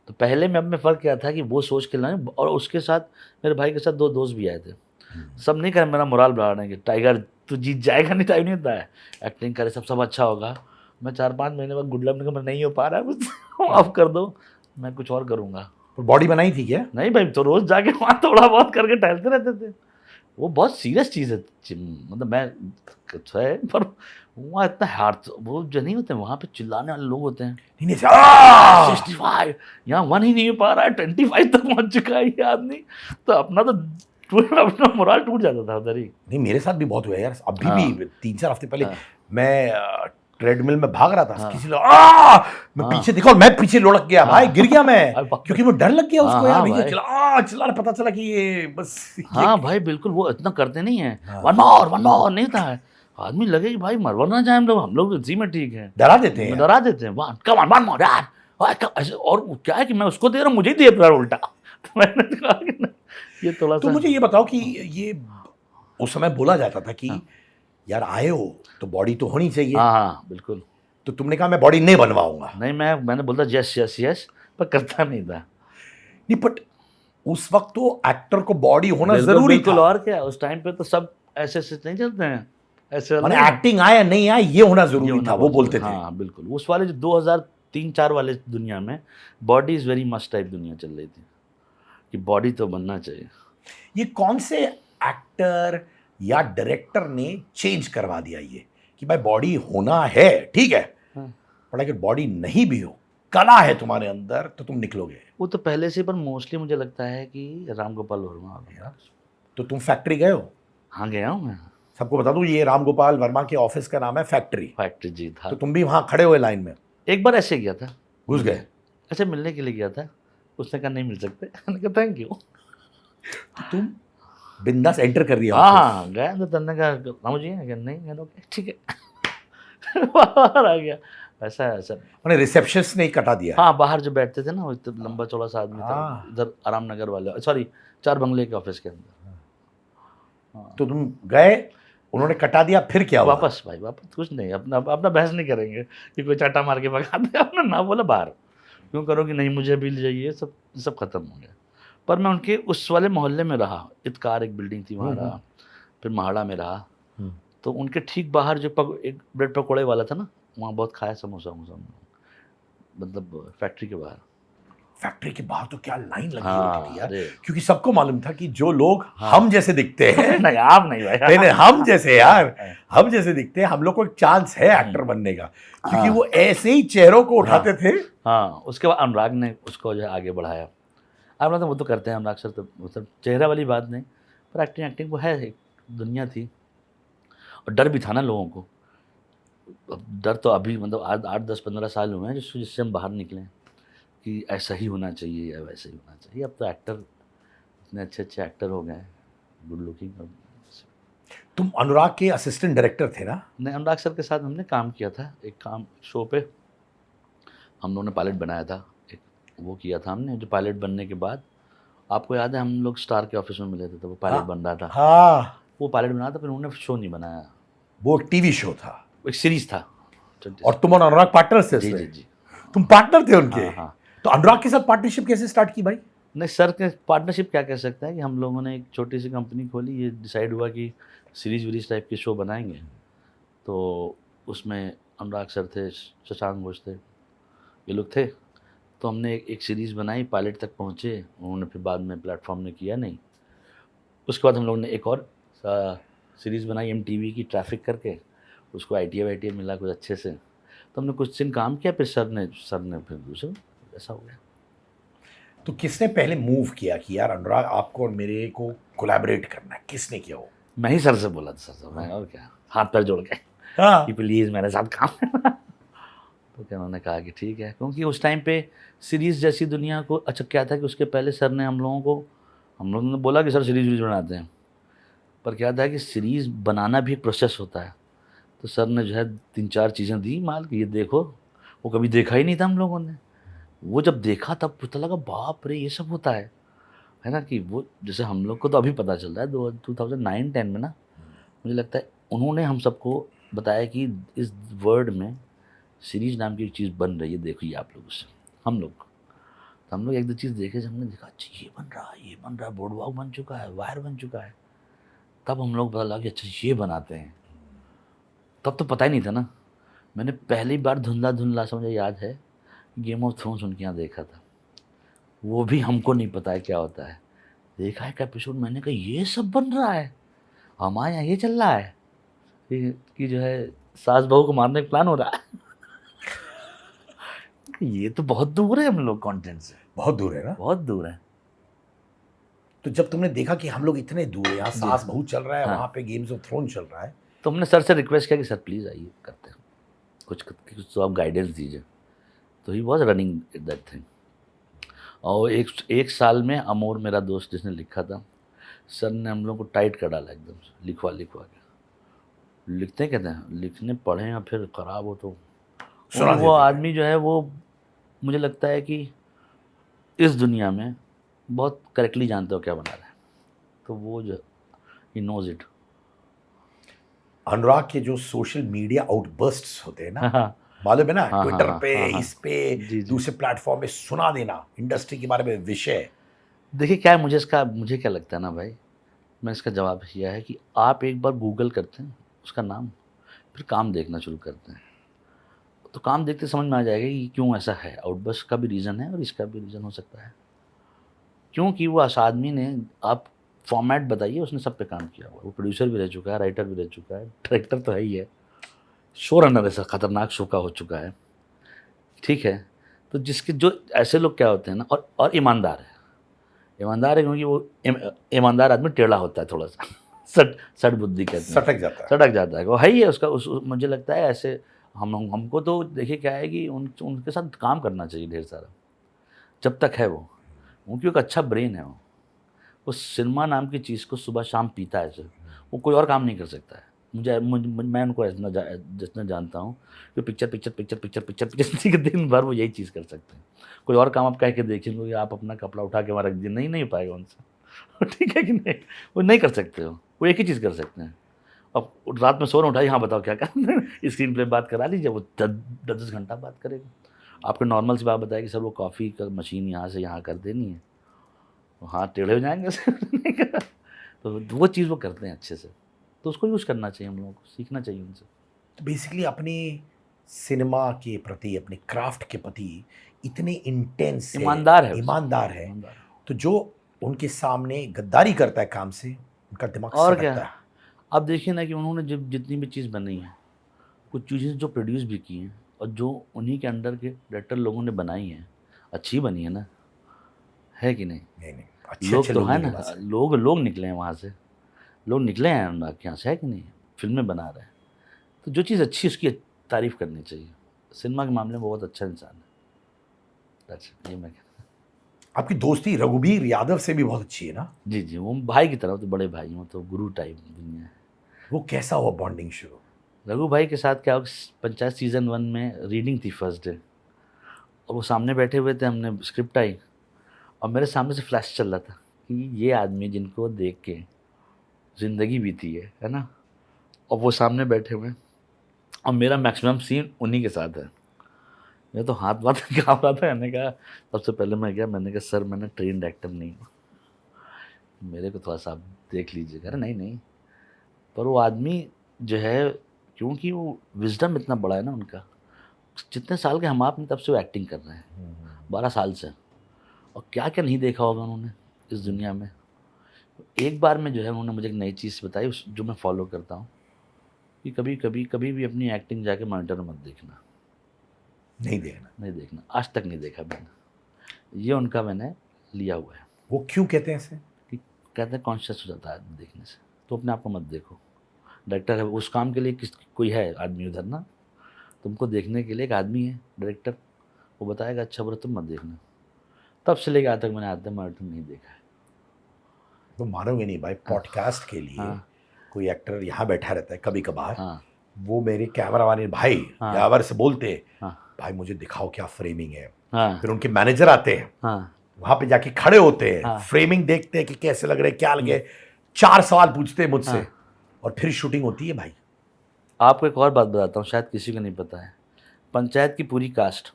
तो पहले में अब में फ़र्क क्या था कि वो सोच के लाए, और उसके साथ मेरे भाई के साथ 2 दोस्त भी आए थे। सब नहीं करे मेरा मोराल बढ़ा रहे हैं कि टाइगर तू जीत जाएगा, नहीं टाइम नहीं होता है, एक्टिंग करे सब अच्छा होगा। मैं 4-5 महीने बाद गुड लक में नहीं हो पा रहा है कुछ, माफ़ कर दो, मैं कुछ और करूँगा। बॉडी बनाई थी क्या? नहीं भाई, तो रोज़ जाके वहाँ थोड़ा बहुत करके टहलते रहते थे। वो बहुत सीरियस चीज़ है मतलब मैं है, पर वहाँ इतना हार्ड वो जो नहीं होते, वहाँ पे चिल्लाने वाले लोग होते हैं। 65 यहाँ 1 ही नहीं हो पा रहा है, 25 तक पहुँच चुका है ये आदमी। तो अपना अपना मोराल टूट जाता था उधर ही। नहीं, मेरे साथ भी बहुत हुआ यार। अभी भी 3-4 हफ्ते पहले मैं ट्रेडमिल में भाग रहा था, किसी लोग मैं पीछे देखा और मैं पीछे लुढ़क गया भाई, गिर गया मैं, क्योंकि वो डर लग गया उसको यार। भैया चिल्ला पता चला कि ये बस हाँ भाई बिल्कुल, वो इतना करते नहीं है। 1 more नहीं था आदमी, लगे कि भाई मरवा ना जाए हम लोग इसी में ठीक है, डरा देते हैं। कम ऑन 1 more यार। और क्या है कि मैं उसको दे रहा हूँ, मुझे ही दे रहा उल्टा। तो मैंने कहा कि ये थोड़ा तो सा। मुझे ये बताओ कि ये उस समय बोला जाता था कि यार आए हो तो बॉडी तो होनी चाहिए। हाँ बिल्कुल। तो तुमने कहा मैं बॉडी नहीं बनवाऊंगा। नहीं, मैंने बोलता यस यस यस, पर करता नहीं था। नहीं, बट उस वक्त तो एक्टर को बॉडी होना बिल्कुल जरूरी बिल्कुल, था। और क्या, उस टाइम पे तो सब ऐसे ऐसे नहीं चलते हैं, ऐसे माने वाले एक्टिंग आए या नहीं आए ये होना ये जरूरी होना था, वो बहुत बोलते जरूरी। थे। हाँ बिल्कुल, उस वाले जो 2003-4 वाले दुनिया में body is very must type दुनिया चल रही थी कि बॉडी तो बनना चाहिए। ये कौन से एक्टर या डायरेक्टर ने चेंज करवा दिया ये कि भाई बॉडी होना है, ठीक है, हाँ। पर अगर बॉडी नहीं भी हो, कला है तुम्हारे अंदर, तो तुम निकलोगे। वो तो पहले से, पर मोस्टली मुझे लगता है कि राम गोपाल वर्मा आ गया। तो तुम फैक्ट्री गए हो? हाँ गया हूँ मैं, सबको बता दूं ये राम गोपाल वर्मा के ऑफिस का नाम है फैक्ट्री। फैक्ट्री जी था। तो तुम भी वहां खड़े हुए लाइन में एक बार ऐसे गया था, घुस गए? ऐसे मिलने के लिए गया था, उसने कहा नहीं मिल सकते। मैंने कहा थैंक यू। तुम बिंदास एंटर कर दिया हाँ office? हाँ गया तो तन्ने कहा रामू जी हैं क्या? नहीं, मैंने ओके ठीक है। बाहर आ गया, ऐसा है ऐसा। मैंने रिसेप्शनिस्ट ने ही कटा दिया। हाँ, बाहर जो बैठते थे ना, वो इतना लंबा चौड़ा सा आदमी था, हाँ। इधर आराम नगर वाले, सॉरी, 4 बंगले के ऑफिस के अंदर। तो तुम गए, उन्होंने कटा दिया, फिर क्या हुआ? वापस भाई, वापस कुछ नहीं, अपना अपना बहस नहीं करेंगे कि कोई चाटा मार के भगा दे। अपना ना बोला बाहर, क्यों करोगे, नहीं मुझे बिल चाहिए, सब सब खत्म हो गया। पर मैं उनके उस वाले मोहल्ले में रहा, इतकार एक बिल्डिंग थी वहाँ रहा, फिर महाड़ा में रहा। तो उनके ठीक बाहर जो एक ब्रेड पकौड़े वाला था ना, वहाँ बहुत खाया समोसा वमोसा, मतलब फैक्ट्री के बाहर। फैक्ट्री के बाहर तो क्या लाइन लगी हाँ, होती थी यार, अरे। क्योंकि सबको मालूम था कि जो लोग हम जैसे दिखते हैं नहीं आप नहीं भाई, नहीं नहीं, हम जैसे यार, हम जैसे दिखते हैं, हम लोग को एक चांस है एक्टर बनने का, क्योंकि वो ऐसे ही चेहरों को उठाते थे। हाँ, उसके बाद अनुराग ने उसको जो है आगे बढ़ाया। अब मतलब वो तो करते हैं अनुराग सर, तो मतलब चेहरा वाली बात नहीं, पर एक्टिंग वो है, एक दुनिया थी। और डर भी था ना लोगों को। अब डर तो अभी मतलब 8-10-15 साल हुए हैं जिससे हम बाहर निकले कि ऐसा ही होना चाहिए या वैसा ही होना चाहिए। अब तो एक्टर इतने अच्छे अच्छे एक्टर हो गए, गुड लुकिंग। तुम अनुराग के असिस्टेंट डायरेक्टर थे ना? नहीं, अनुराग सर के साथ हमने काम किया था, एक शो पे हम लोगों ने पायलट बनाया था, एक वो किया था हमने। जो पायलट बनने के बाद आपको याद है हम लोग स्टार के ऑफिस में मिले थे, तो वो पायलट बन रहा था। हाँ, वो पायलट बना था, फिर उन्होंने शो नहीं बनाया, वो टीवी शो था एक सीरीज था। और तुम और अनुराग पार्टनर्स थे जी उसमें? जी जी। तुम पार्टनर थे उनके? हाँ हाँ। तो अनुराग के साथ पार्टनरशिप कैसे स्टार्ट की भाई? नहीं सर के पार्टनरशिप क्या कह सकते हैं कि हम लोगों ने एक छोटी सी कंपनी खोली, ये डिसाइड हुआ कि सीरीज वीरीज टाइप के शो बनाएंगे। तो उसमें अनुराग सर थे, शशांक घोष थे, ये लोग थे। तो हमने एक सीरीज़ बनाई, पायलट तक पहुँचे, उन्होंने फिर बाद में प्लेटफॉर्म ने किया नहीं। उसके बाद हम लोग ने एक और सीरीज़ बनाई MTV की, ट्रैफिक करके, उसको ITA मिला कुछ अच्छे से, तो हमने कुछ दिन काम किया, फिर सर ने फिर दूसरा ऐसा हो गया। तो किसने पहले मूव किया कि यार अनुराग आपको और मेरे को कोलैबोरेट करना है? किसने किया वो? मैं ही सर से बोला था, सर मैं और क्या, हाथ पैर जोड़ के हाँ। कि प्लीज़ मेरे साथ काम करना। तो क्या उन्होंने कहा कि ठीक है, क्योंकि उस टाइम पे सीरीज़ जैसी दुनिया को, अच्छा क्या था कि उसके पहले सर ने हम लोगों ने बोला कि सर सीरीज़ बनाते हैं, पर क्या था कि सीरीज़ बनाना भी एक प्रोसेस होता है। तो सर ने जो है 3-4 चीज़ें दी माल कि ये देखो, वो कभी देखा ही नहीं था हम लोगों ने। वो जब देखा तब पता लगा बाप रे ये सब होता है ना, कि वो जैसे हम लोग को तो अभी पता चल रहा है 2009-10 में ना, मुझे लगता है उन्होंने हम सबको बताया कि इस वर्ल्ड में सीरीज नाम की एक चीज़ बन रही है, देखिए आप लोग उससे हम लोग। तो हम लोग 1-2 चीज़ देखे, जब हमने देखा अच्छा ये बन रहा है, बोर्डवॉक बन चुका है, वायर बन चुका है, तब हम लोग पता लगा कि अच्छा ये बनाते हैं। तब तो पता ही नहीं था ना। मैंने पहली बार धुंधला सा मुझे याद है गेम ऑफ थ्रोन्स उनके यहाँ देखा था, वो भी हमको नहीं पता है क्या होता है। देखा एक एपिसोड, मैंने कहा ये सब बन रहा है, हमारे यहाँ ये चल रहा है कि जो है सास बहू को मारने का प्लान हो रहा है। ये तो बहुत दूर है हम लोग कंटेंट से, बहुत दूर है ना? बहुत दूर है। तो जब तुमने देखा कि हम लोग इतने दूर है, यहाँ सास बहू चल रहा है, हाँ। वहाँ पे गेम्स ऑफ थ्रोन चल रहा है, तो हमने सर से रिक्वेस्ट किया कि सर प्लीज़ आइए करते हैं कुछ तो आप गाइडेंस दीजिए। तो he was running that thing. और एक साल में अमोर मेरा दोस्त जिसने लिखा था, सर ने हम लोग को टाइट कर डाला एकदम से, लिखवा के लिखते कहते हैं, लिखने पढ़े या फिर ख़राब हो तो वो आदमी जो है वो मुझे लगता है कि इस दुनिया में बहुत करेक्टली जानते हो क्या बना रहा है, तो वो जो ही नोज इट। अनुराग के जो सोशल मीडिया आउटबर्स्ट्स होते हैं ना, मालूम है ना, हाँ, ट्विटर हाँ, पे, हाँ, हाँ। इस पे, जी, जी। दूसरे प्लेटफॉर्म पे सुना देना इंडस्ट्री के बारे में विषय। देखिए क्या है, मुझे क्या लगता है ना भाई, मैं इसका जवाब यह है कि आप एक बार गूगल करते हैं उसका नाम, फिर काम देखना शुरू करते हैं, तो काम देखते समझ में आ जाएगा कि क्यों ऐसा है। आउटबर्स्ट का भी रीज़न है और इसका भी रीज़न हो सकता है। क्योंकि वो उस आदमी ने, आप फॉर्मेट बताइए, उसने सब पे काम किया हुआ है। वो प्रोड्यूसर भी रह चुका है, राइटर भी रह चुका है, डायरेक्टर तो है ही है, शो रनर ऐसा खतरनाक शो का हो चुका है, ठीक है। तो जिसके जो ऐसे लोग क्या होते हैं ना, और ईमानदार है। ईमानदार है क्योंकि वो ईमानदार आदमी टेढ़ा होता है थोड़ा सा सट सट बुद्धि कहते हैं, सटक जाता है। सटक जाता है, वो है ही है उसका। मुझे लगता है ऐसे हमको तो देखिए क्या है कि उनके साथ काम करना चाहिए ढेर सारा, जब तक है वो, क्योंकि एक अच्छा ब्रेन है वो सिनेमा नाम की चीज़ को सुबह शाम पीता है सिर्फ, वो कोई और काम नहीं कर सकता है। मैं उनको जितना जानता हूँ कि picture picture picture picture picture picture के दिन भर वो यही चीज़ कर सकते हैं। कोई और काम आप कह के देखेंगे, आप अपना कपड़ा उठा के वहाँ रख दिए, नहीं हो पाएगा उनसे ठीक है कि नहीं, वो नहीं कर सकते हो, वो एक ही चीज़ कर सकते हैं। अब रात में सो रहे उठाइए, हाँ बताओ क्या करना है, स्क्रीन प्ले बात करा लीजिए, वो 10 घंटा बात करेगा। आपको नॉर्मल सी बात बताया कि सर वो कॉफ़ी का मशीन यहाँ से यहाँ कर देनी है, हाथ टेढ़े हो जाएंगे तो वो चीज़ वो करते हैं अच्छे से, तो उसको यूज़ करना चाहिए, हम लोगों को सीखना चाहिए उनसे। बेसिकली अपने सिनेमा के प्रति, अपने क्राफ्ट के प्रति इतने इंटेंस है, ईमानदार है ईमानदार है, ईमानदार। तो जो उनके सामने गद्दारी करता है काम से, उनका दिमाग और सटकता क्या, है। अब देखिए ना कि उन्होंने जब जितनी भी चीज़ बनाई है, कुछ चीज़ें जो प्रोड्यूस भी की हैं और जो उन्हीं के अंडर के डायरेक्टर लोगों ने बनाई हैं, अच्छी बनी है ना, है कि नहीं? नहीं, अच्छे लोग अच्छे तो लोग हैं उनके ना, पास है। लोग निकले हैं वहाँ से, लोग निकले हैं अनुराग के यहाँ से, है कि नहीं? फ़िल्में बना रहे हैं, तो जो चीज़ अच्छी है उसकी तारीफ़ करनी चाहिए। सिनेमा के मामले में बहुत अच्छा इंसान है। दैट्स इट, ये मैं आपकी दोस्ती रघुबीर यादव से भी बहुत अच्छी है ना? जी, जी, वो भाई की तरह, तो बड़े भाई, वो तो गुरु टाइप दुनिया है। वो कैसा हुआ बॉन्डिंग शुरू? रघु भाई के साथ क्या हुआ, पंचायत सीज़न 1 में रीडिंग थी फर्स्ट डे, और वो सामने बैठे हुए थे, हमने स्क्रिप्ट आई और मेरे सामने से फ्लैश चल रहा था कि ये आदमी जिनको देख के ज़िंदगी बीती है ना, और वो सामने बैठे हुए हैं और मेरा मैक्सिमम सीन उन्हीं के साथ है। मैं तो हाथ काँप रहा था, मैंने कहा, सबसे पहले मैं गया, मैंने कहा सर मैंने ट्रेन्ड एक्टर नहीं हूँ, मेरे को थोड़ा सा आप देख लीजिएगा। अरे नहीं, पर वो आदमी जो है, क्योंकि वो विज़डम इतना बड़ा है ना उनका, जितने साल के हम आप नहीं तब से वो एक्टिंग कर रहे हैं, 12 साल से, और क्या-क्या नहीं देखा होगा उन्होंने इस दुनिया में। एक बार में जो है उन्होंने मुझे एक नई चीज़ बताई, जो मैं फ़ॉलो करता हूँ, कि कभी भी अपनी एक्टिंग जाके मॉनिटर में मत देखना। नहीं देखना। नहीं देखना, आज तक नहीं देखा मैंने, ये उनका मैंने लिया हुआ है। वो क्यों कहते हैं ऐसे? कि कहते हैं कॉन्शियस हो जाता है आदमी देखने से, तो अपने आप को मत देखो। डायरेक्टर है, उस काम के लिए कोई है आदमी उधर ना, तुमको देखने के लिए एक आदमी है डायरेक्टर, वो बताएगा अच्छा बुरा, तुम मत देखना। तब से लेके आज तक मैंने आते मॉनिटर नहीं देखा है। तो मानोगे नहीं भाई, पॉडकास्ट के लिए हाँ। कोई एक्टर यहाँ बैठा रहता है कभी कभार, हाँ, वो मेरे कैमरा वाले भाई हाँ। यावर से बोलते हैं, हाँ, भाई मुझे दिखाओ क्या फ्रेमिंग है। हाँ, फिर उनके मैनेजर आते हैं, हाँ, वहां पे जाके खड़े होते हैं, हाँ। फ्रेमिंग देखते हैं कि कैसे लग रहे हैं, क्या लगे, 4 सवाल पूछते हैं मुझसे, हाँ। और फिर शूटिंग होती है भाई। आपको एक और बात बताता हूँ, शायद किसी को नहीं पता है, पंचायत की पूरी कास्ट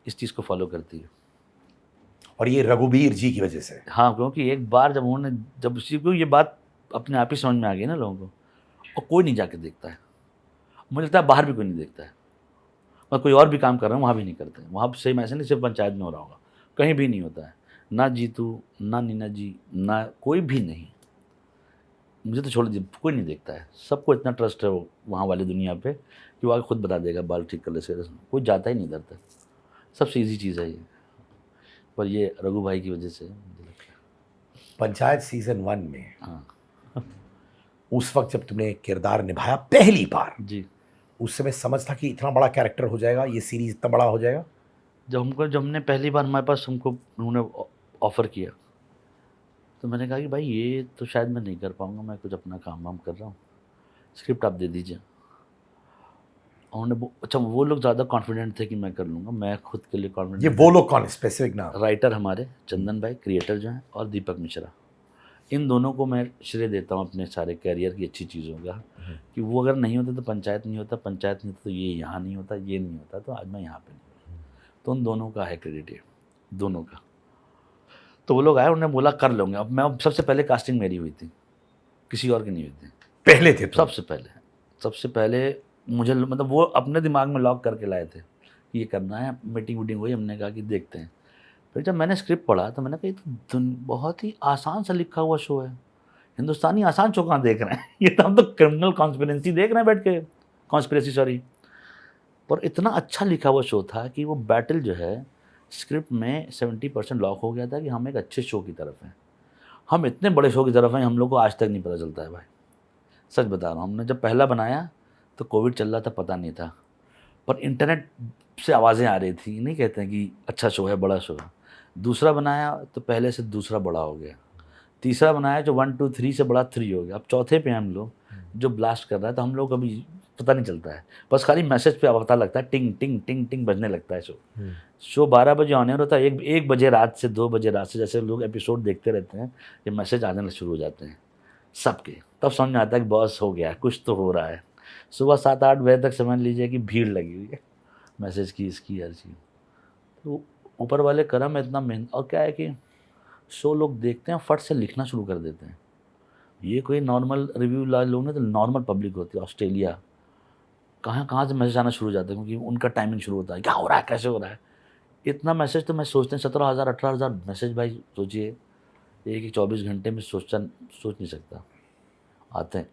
इस चीज़ को फॉलो करती है। और ये रघुबीर जी की वजह से। हाँ, क्योंकि एक बार जब उन्होंने, जब उसी को ये बात अपने आप ही समझ में आ गई ना लोगों को, और कोई नहीं जाके देखता है, मुझे लगता है बाहर भी कोई नहीं देखता है, और कोई और भी काम कर रहे हैं वहाँ भी नहीं करते हैं। वहाँ सेम ऐसे नहीं सिर्फ पंचायत में हो रहा होगा, कहीं भी नहीं होता है, ना जीतू, ना नीना जी, ना कोई भी नहीं, मुझे तो छोड़ दीजिए, कोई नहीं देखता है। सबको इतना ट्रस्ट है वो वहाँ वाली दुनिया पे कि वो आगे खुद बता देगा बाल ठीक कर ले से, कोई जाता ही नहीं इधर तक। सबसे ईजी चीज़ है ये, पर ये रघु भाई की वजह से मुझे लगता है। पंचायत सीजन 1 में हाँ उस वक्त जब तुमने किरदार निभाया पहली बार, जी, उस समय समझ था कि इतना बड़ा कैरेक्टर हो जाएगा, ये सीरीज इतना बड़ा हो जाएगा? जब हमने पहली बार, हमारे पास हमको उन्होंने ऑफ़र किया, तो मैंने कहा कि भाई ये तो शायद मैं नहीं कर पाऊँगा, मैं कुछ अपना काम वाम कर रहा हूँ, स्क्रिप्ट आप दे दीजिए। उन्होंने अच्छा, वो लोग ज़्यादा कॉन्फिडेंट थे कि मैं कर लूँगा, मैं खुद के लिए कॉन्फिडेंट। ये वो लोग कौन, स्पेसिफिक नाम? राइटर हमारे चंदन भाई, क्रिएटर जो हैं, और दीपक मिश्रा, इन दोनों को मैं श्रेय देता हूँ अपने सारे करियर की अच्छी चीज़ों का, कि वो अगर नहीं होते तो पंचायत नहीं होता, पंचायत नहीं होता तो ये यहाँ नहीं होता, ये नहीं होता तो आज मैं यहाँ पे नहीं होता। तो उन दोनों का है क्रेडिट, ये दोनों का। तो वो लोग आए, उन्होंने बोला कर लूँगे। अब सबसे पहले कास्टिंग मेरी हुई थी, किसी और की नहीं हुई थी। पहले थे तो सबसे पहले मुझे मतलब वो अपने दिमाग में लॉक करके लाए थे कि ये करना है। मीटिंग वीटिंग हुई, हमने कहा कि देखते हैं। फिर जब मैंने स्क्रिप्ट पढ़ा तो मैंने कहा ये तो बहुत ही आसान सा लिखा हुआ शो है, हिंदुस्तानी आसान शो कहाँ देख रहे हैं ये तो हम तो क्रिमिनल कॉन्स्पिरेसी देख रहे हैं बैठ के, कॉन्स्पिरेसी सॉरी। पर इतना अच्छा लिखा हुआ शो था कि वो बैटल जो है स्क्रिप्ट में 70% लॉक हो गया था कि हम एक अच्छे शो की तरफ हैं। हम इतने बड़े शो की तरफ हैं, हम लोग को आज तक नहीं पता चलता है भाई, सच बता रहा हूँ। हमने जब पहला बनाया तो कोविड चल रहा था, पता नहीं था, पर इंटरनेट से आवाज़ें आ रही थी, नहीं कहते हैं कि अच्छा शो है, बड़ा शो है। दूसरा बनाया तो पहले से दूसरा बड़ा हो गया। तीसरा बनाया जो 1 2 3 से बड़ा 3 हो गया। अब चौथे पे हम लोग जो ब्लास्ट कर रहा है, तो हम लोग अभी पता नहीं चलता है, बस खाली मैसेज पे पता लगता है, टिंग टिंग टिंग टिंग बजने लगता है। शो 12 बजे ऑन एयर होता है, 1 बजे रात से 2 बजे रात से जैसे लोग एपिसोड देखते रहते हैं, ये मैसेज आने शुरू हो जाते हैं सबके। तब समझ में आता है कि बॉस हो गया, कुछ तो हो रहा है। सुबह 7-8 बजे तक समझ लीजिए कि भीड़ लगी हुई है मैसेज की, इसकी, हर चीज़। तो ऊपर वाले करम है, इतना मेहनत। और क्या है कि शो लोग देखते हैं, फट से लिखना शुरू कर देते हैं। ये कोई नॉर्मल रिव्यू लोग नहीं, तो नॉर्मल पब्लिक होती है। ऑस्ट्रेलिया कहाँ से मैसेज आना शुरू हो जाता है, क्योंकि उनका टाइमिंग शुरू होता है, क्या हो रहा है, कैसे हो रहा है। इतना मैसेज तो मैं सोचते हैं 17,000 18,000 मैसेज, भाई सोचिए, एक 24 घंटे में सोच नहीं सकता। आते हैं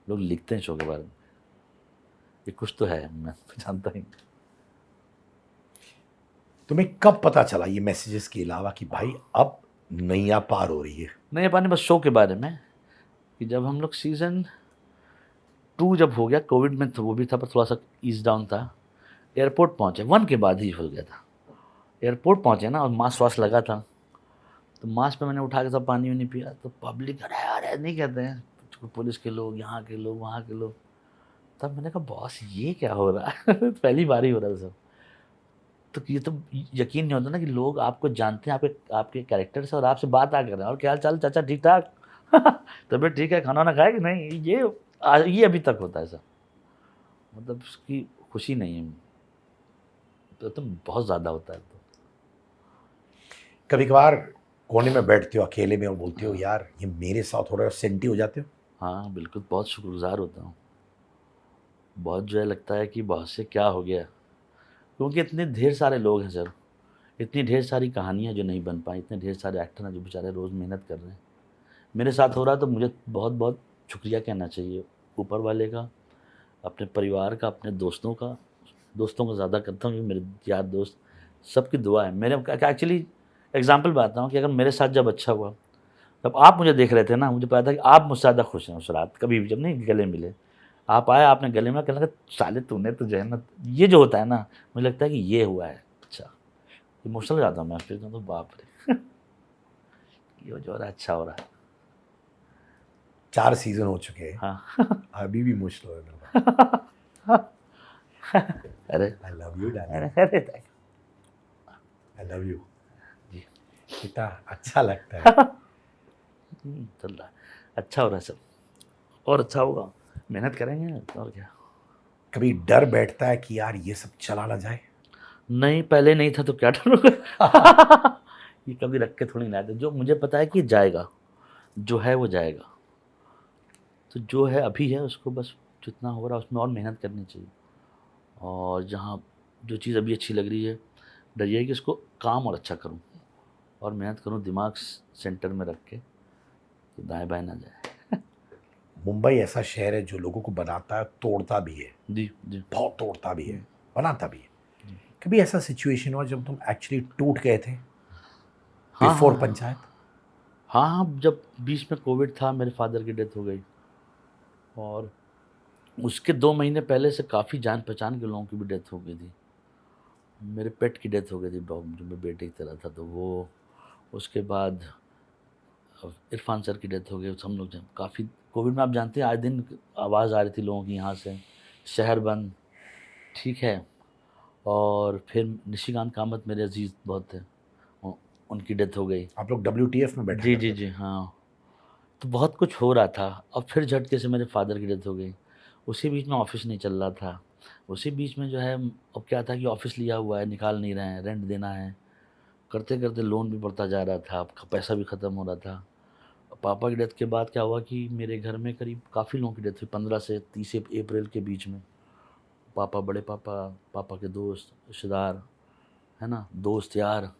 लोग, लिखते हैं शो के बारे में, ये कुछ तो है, मैं तो जानता ही। तुम्हें कब पता चला ये मैसेजेस के अलावा कि भाई अब नैया पार हो रही है? नहीं पानी बस शो के बारे में, कि जब हम लोग सीज़न 2 जब हो गया, कोविड में तो वो भी था पर थोड़ा सा ईज डाउन था। एयरपोर्ट पहुँचे, 1 के बाद ही हो गया था। एयरपोर्ट पहुँचे ना, और मास्क वास्क लगा था, तो मास्क पे मैंने उठा के सब पानी वानी पिया, तो पब्लिक अरे अरे नहीं कहते हैं, पुलिस के लोग, यहाँ के लोग, वहाँ के लोग। तब मैंने कहा बॉस ये क्या हो रहा है पहली बार ही हो रहा था सब। तो ये तो यकीन नहीं होता ना कि लोग आपको जानते हैं, आपके कैरेक्टर से, और आपसे बात आ कर रहे हैं, और क्या हाल चाल चाचा, ठीक ठाक तबीयत ठीक है, खाना वाना खाया कि नहीं, ये अभी तक होता है सर। मतलब उसकी खुशी नहीं है तो बहुत ज़्यादा होता है। तो कभी कभार कोने में बैठते हो अकेले में और बोलते हो यार ये मेरे साथ हो रहा है, सेंटी हो जाते हो? हाँ बिल्कुल, बहुत शुक्रगुजार होता हूँ। बहुत जो है लगता है कि बहुत से क्या हो गया, क्योंकि इतने ढेर सारे लोग हैं सर, इतनी ढेर सारी कहानियाँ जो नहीं बन पाई, इतने ढेर सारे एक्टर हैं जो बेचारे रोज़ मेहनत कर रहे हैं। मेरे साथ हो रहा है तो मुझे बहुत बहुत शुक्रिया कहना चाहिए ऊपर वाले का, अपने परिवार का, अपने दोस्तों का ज़्यादा करता हूँ, मेरे यार दोस्त सबकी दुआ है। मेरे एक्चुअली एग्जाम्पल बताता हूँ कि अगर मेरे साथ जब अच्छा हुआ, तब आप मुझे देख रहे थे ना, मुझे पता था कि आप मुझसे ज़्यादा खुश हैं उस रात। कभी भी जब नहीं गले मिले, आप आए, आपने गले में, कहने लगा साले तूने तो जो है ना, ये जो होता है ना, मुझे लगता है कि ये हुआ है। अच्छा, इमोशनल हो जाता हूँ मैं फिर, तो बाप रे ये जो हो रहा है अच्छा हो रहा है। 4 सीजन हो चुके हैं। हाँ अभी भी मुश्किल है मेरे पास। अरे आई लव यू डार्लिंग, अरे आई लव यू जी। कितना अच्छा लगता है। चल रहा है, अच्छा हो रहा है सब, और अच्छा होगा, मेहनत करेंगे और क्या। कभी डर बैठता है कि यार ये सब चला ना जाए? नहीं, पहले नहीं था तो क्या डरूंगा ये कभी रख के थोड़ी ना आते, जो मुझे पता है कि जाएगा, जो है वो जाएगा। तो जो है अभी है, उसको बस जितना हो रहा है उसमें और मेहनत करनी चाहिए। और जहाँ जो चीज़ अभी अच्छी लग रही है, डर ये है कि उसको काम और अच्छा करूँ, और मेहनत करूँ दिमाग सेंटर में रख के, तो दाएं बाएं ना जाए। मुंबई ऐसा शहर है जो लोगों को बनाता है, तोड़ता भी है, जी जी। बहुत तोड़ता भी है, बनाता भी है। कभी ऐसा सिचुएशन हुआ जब तुम एक्चुअली टूट गए थे हाँ बिफोर हाँ पंचायत? हाँ, जब बीच में कोविड था, मेरे फादर की डेथ हो गई, और उसके 2 महीने पहले से काफ़ी जान पहचान के लोगों की भी डेथ हो गई थी। मेरे पेट की डेथ हो गई थी, डॉग जो मेरे बेटे की तरह था, तो वो, उसके बाद इरफान सर की डेथ हो गई। हम लोग जब काफ़ी कोविड में, आप जानते हैं, आए दिन आवाज़ आ रही थी लोगों की यहाँ से, शहर बंद, ठीक है। और फिर निशिकांत कामत मेरे अजीज़ बहुत थे, उनकी डेथ हो गई। आप लोग WTF में बैठे जी करते जी थे। जी हाँ। तो बहुत कुछ हो रहा था। अब फिर झटके से मेरे फादर की डेथ हो गई। उसी बीच में ऑफ़िस नहीं चल रहा था। उसी बीच में जो है अब क्या था कि ऑफ़िस लिया हुआ है, निकाल नहीं रहे हैं, रेंट देना है। करते-करते लोन भी बढ़ता जा रहा था, अब पैसा भी ख़त्म हो रहा था। पापा की डेथ के बाद क्या हुआ कि मेरे घर में करीब काफ़ी लोगों की डेथ हुई, 15 से 30 अप्रैल के बीच में। पापा, बड़े पापा, पापा के दोस्त, रिश्तेदार, है ना? दोस्त यार।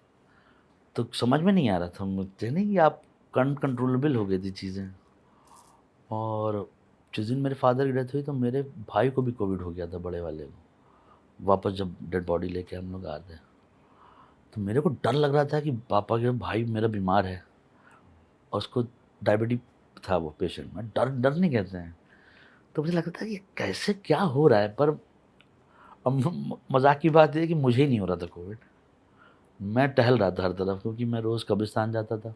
तो समझ में नहीं आ रहा था मुझे नहीं कि आप कंट्रोलेबल हो गई थी चीज़ें। और जिस दिन मेरे फादर की डेथ हुई तो मेरे भाई को भी कोविड हो गया था, बड़े वाले को। वापस जब डेड बॉडी लेके हम लोग आए थे, तो मेरे को डर लग रहा था कि पापा के भाई मेरा बीमार है और उसको डायबिटीज था वो पेशेंट। मैं डर डर नहीं कहते हैं। तो मुझे लगता था कि कैसे क्या हो रहा है, पर अब मज़ाक की बात ये है कि मुझे ही नहीं हो रहा था कोविड। मैं टहल रहा था हर तरफ, क्योंकि मैं रोज़ कब्रिस्तान जाता था,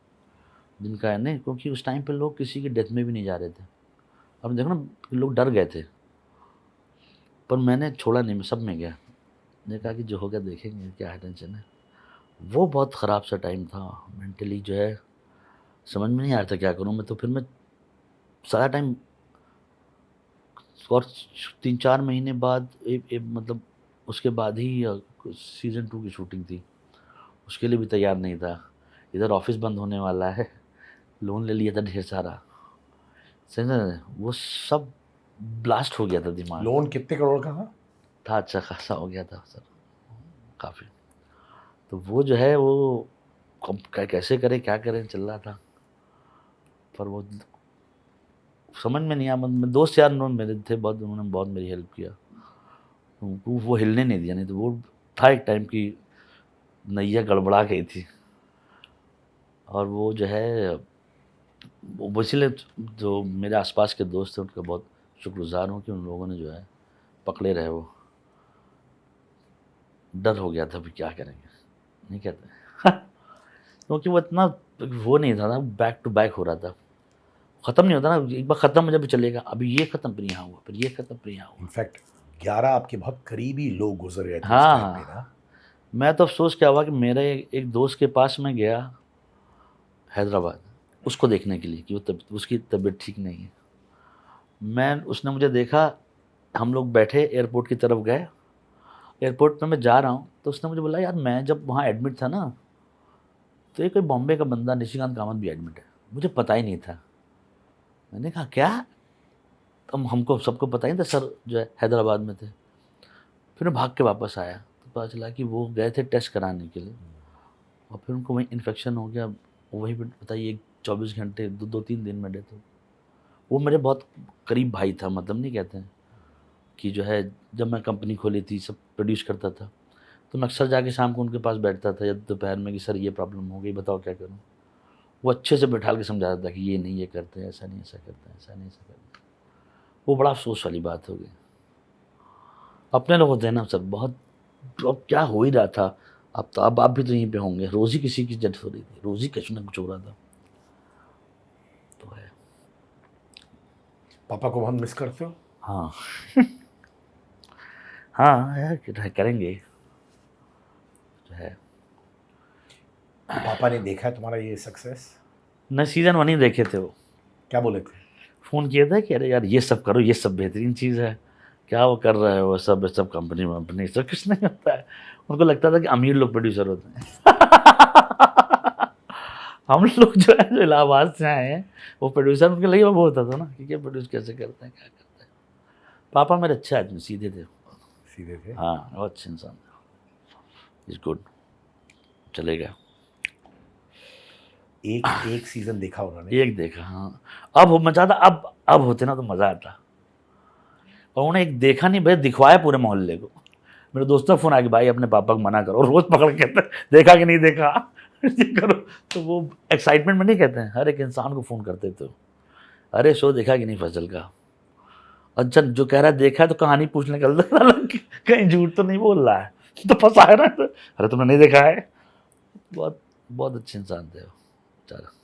जिनका है नहीं, क्योंकि उस टाइम पे लोग किसी की डेथ में भी नहीं जा रहे थे। अब देखो ना, लोग डर गए थे, पर मैंने छोड़ा नहीं, मैं सब में गया। मैंने कहा कि जो होगा देखेंगे, क्या है, टेंशन है। वो बहुत ख़राब सा टाइम था, मेंटली जो है समझ में नहीं आ रहा था क्या करूँ मैं। तो फिर मैं सारा टाइम, और 3-4 महीने बाद मतलब उसके बाद ही सीज़न 2 की शूटिंग थी। उसके लिए भी तैयार नहीं था। इधर ऑफ़िस बंद होने वाला है, लोन ले लिया था ढेर सारा। समझे? वो सब ब्लास्ट हो गया था दिमाग। लोन कितने करोड़ का था अच्छा खासा हो गया था सर, काफ़ी। तो वो जो है वो कब कैसे करें, क्या करें, चल रहा था। पर वो समझ में नहीं आया। मतलब दोस्त यार उन्होंने मेरे थे बहुत, उन्होंने बहुत मेरी हेल्प किया। वो हिलने नहीं दिया, नहीं तो वो था एक टाइम की नैया गड़बड़ा गई थी। और वो जो है वो इसलिए जो मेरे आसपास के दोस्त हैं उनका बहुत शुक्रगुज़ार हूँ कि उन लोगों ने जो है पकड़े रहे। वो डर हो गया था भी क्या करेंगे, नहीं कहते क्योंकि वो इतना वो नहीं था ना, बैक टू बैक हो रहा था। ख़त्म नहीं होता ना, एक बार ख़त्म हो जब चलेगा, अभी ये ख़त्म फिर यहाँ हुआ, फिर ये ख़त्म फिर यहाँ हुआ। इनफैक्ट 11 आपके बहुत करीबी लोग गुजर गए थे उस हाँ टाइम पे हाँ, ना। मैं तो अफसोस क्या हुआ कि मेरे एक दोस्त के पास मैं गया हैदराबाद, उसको देखने के लिए कि वो उसकी तबीयत ठीक नहीं है। उसने मुझे देखा, हम लोग बैठे एयरपोर्ट की तरफ गए। एयरपोर्ट पे मैं जा रहा हूँ तो उसने मुझे बोला, यार मैं जब वहाँ एडमिट था ना, तो ये कोई बॉम्बे का बंदा निशिकांत कामत भी एडमिट है, मुझे पता ही नहीं था। मैंने कहा क्या? तो हमको सबको पता ही था, सर जो है हैदराबाद में थे। फिर मैं भाग के वापस आया तो पता चला कि वो गए थे टेस्ट कराने के लिए, और फिर उनको वहीं इन्फेक्शन हो गया। वहीं पे बताइए 24 घंटे, 2-3 दिन में डेथ हो। वो मेरे बहुत करीब भाई था, मतलब नहीं कहते हैं कि जो है, जब मैं कंपनी खोली थी, सब प्रोड्यूस करता था, तो मैं अक्सर जाके शाम को उनके पास बैठता था या दोपहर में कि सर ये प्रॉब्लम हो गई, बताओ क्या करूँ। वो अच्छे से बैठा के समझाता था कि ये नहीं, ये करते हैं, ऐसा नहीं ऐसा करते हैं, ऐसा नहीं ऐसा करते हैं। वो बड़ा अफसोस वाली बात हो गई। अपने लोग होते हैं ना सर, बहुत। अब क्या हो ही रहा था, अब तो अब आप भी तो यहीं पे होंगे, रोज़ ही किसी की डेथ हो रही थी, रोज़ ही कुछ ना कुछ हो रहा था। तो है। पापा को बहुत मिस करते हो? हाँ हाँ यार, करेंगे जो है। पापा ने देखा है तुम्हारा ये सक्सेस? न सीज़न 1 ही देखे थे वो, क्या बोले थे? फ़ोन किया था कि अरे यार ये सब करो, ये सब बेहतरीन चीज़ है, क्या वो कर रहे हो, सब कंपनी वंपनी सब कुछ नहीं होता है। उनको लगता था कि अमीर लोग प्रोड्यूसर होते हैं हम लोग जो है, जो इलाहाबाद से आए हैं, वो प्रोड्यूसर, उनके लिए वो होता था ना कि क्या प्रोड्यूस कैसे करते हैं, क्या करते हैं। पापा मेरे अच्छे आदमी, सीधे थे। सीधे थे? हाँ, बहुत अच्छे इंसान थे। इज़ गुड, चलेगा। एक सीजन देखा उन्होंने? एक देखा, हाँ। अब मज़ा आता, अब होते ना तो मज़ा आता। और उन्हें एक देखा नहीं, भाई दिखवाया पूरे मोहल्ले को। मेरे दोस्तों का फ़ोन आ गया, भाई अपने पापा को मना करो, रोज़ पकड़ के कहते हैं, देखा कि नहीं देखा ये करो। तो वो एक्साइटमेंट में नहीं कहते हैं, हर एक इंसान को फ़ोन करते थे, अरे शो देखा कि नहीं फैसल का। अच्छा, जो कह रहा है देखा है तो कहानी पूछने का कहीं झूठ तो नहीं बोल रहा है, तो फंसा रहा है। अरे तुमने नहीं देखा है। बहुत बहुत अच्छे इंसान थे वो। चलो।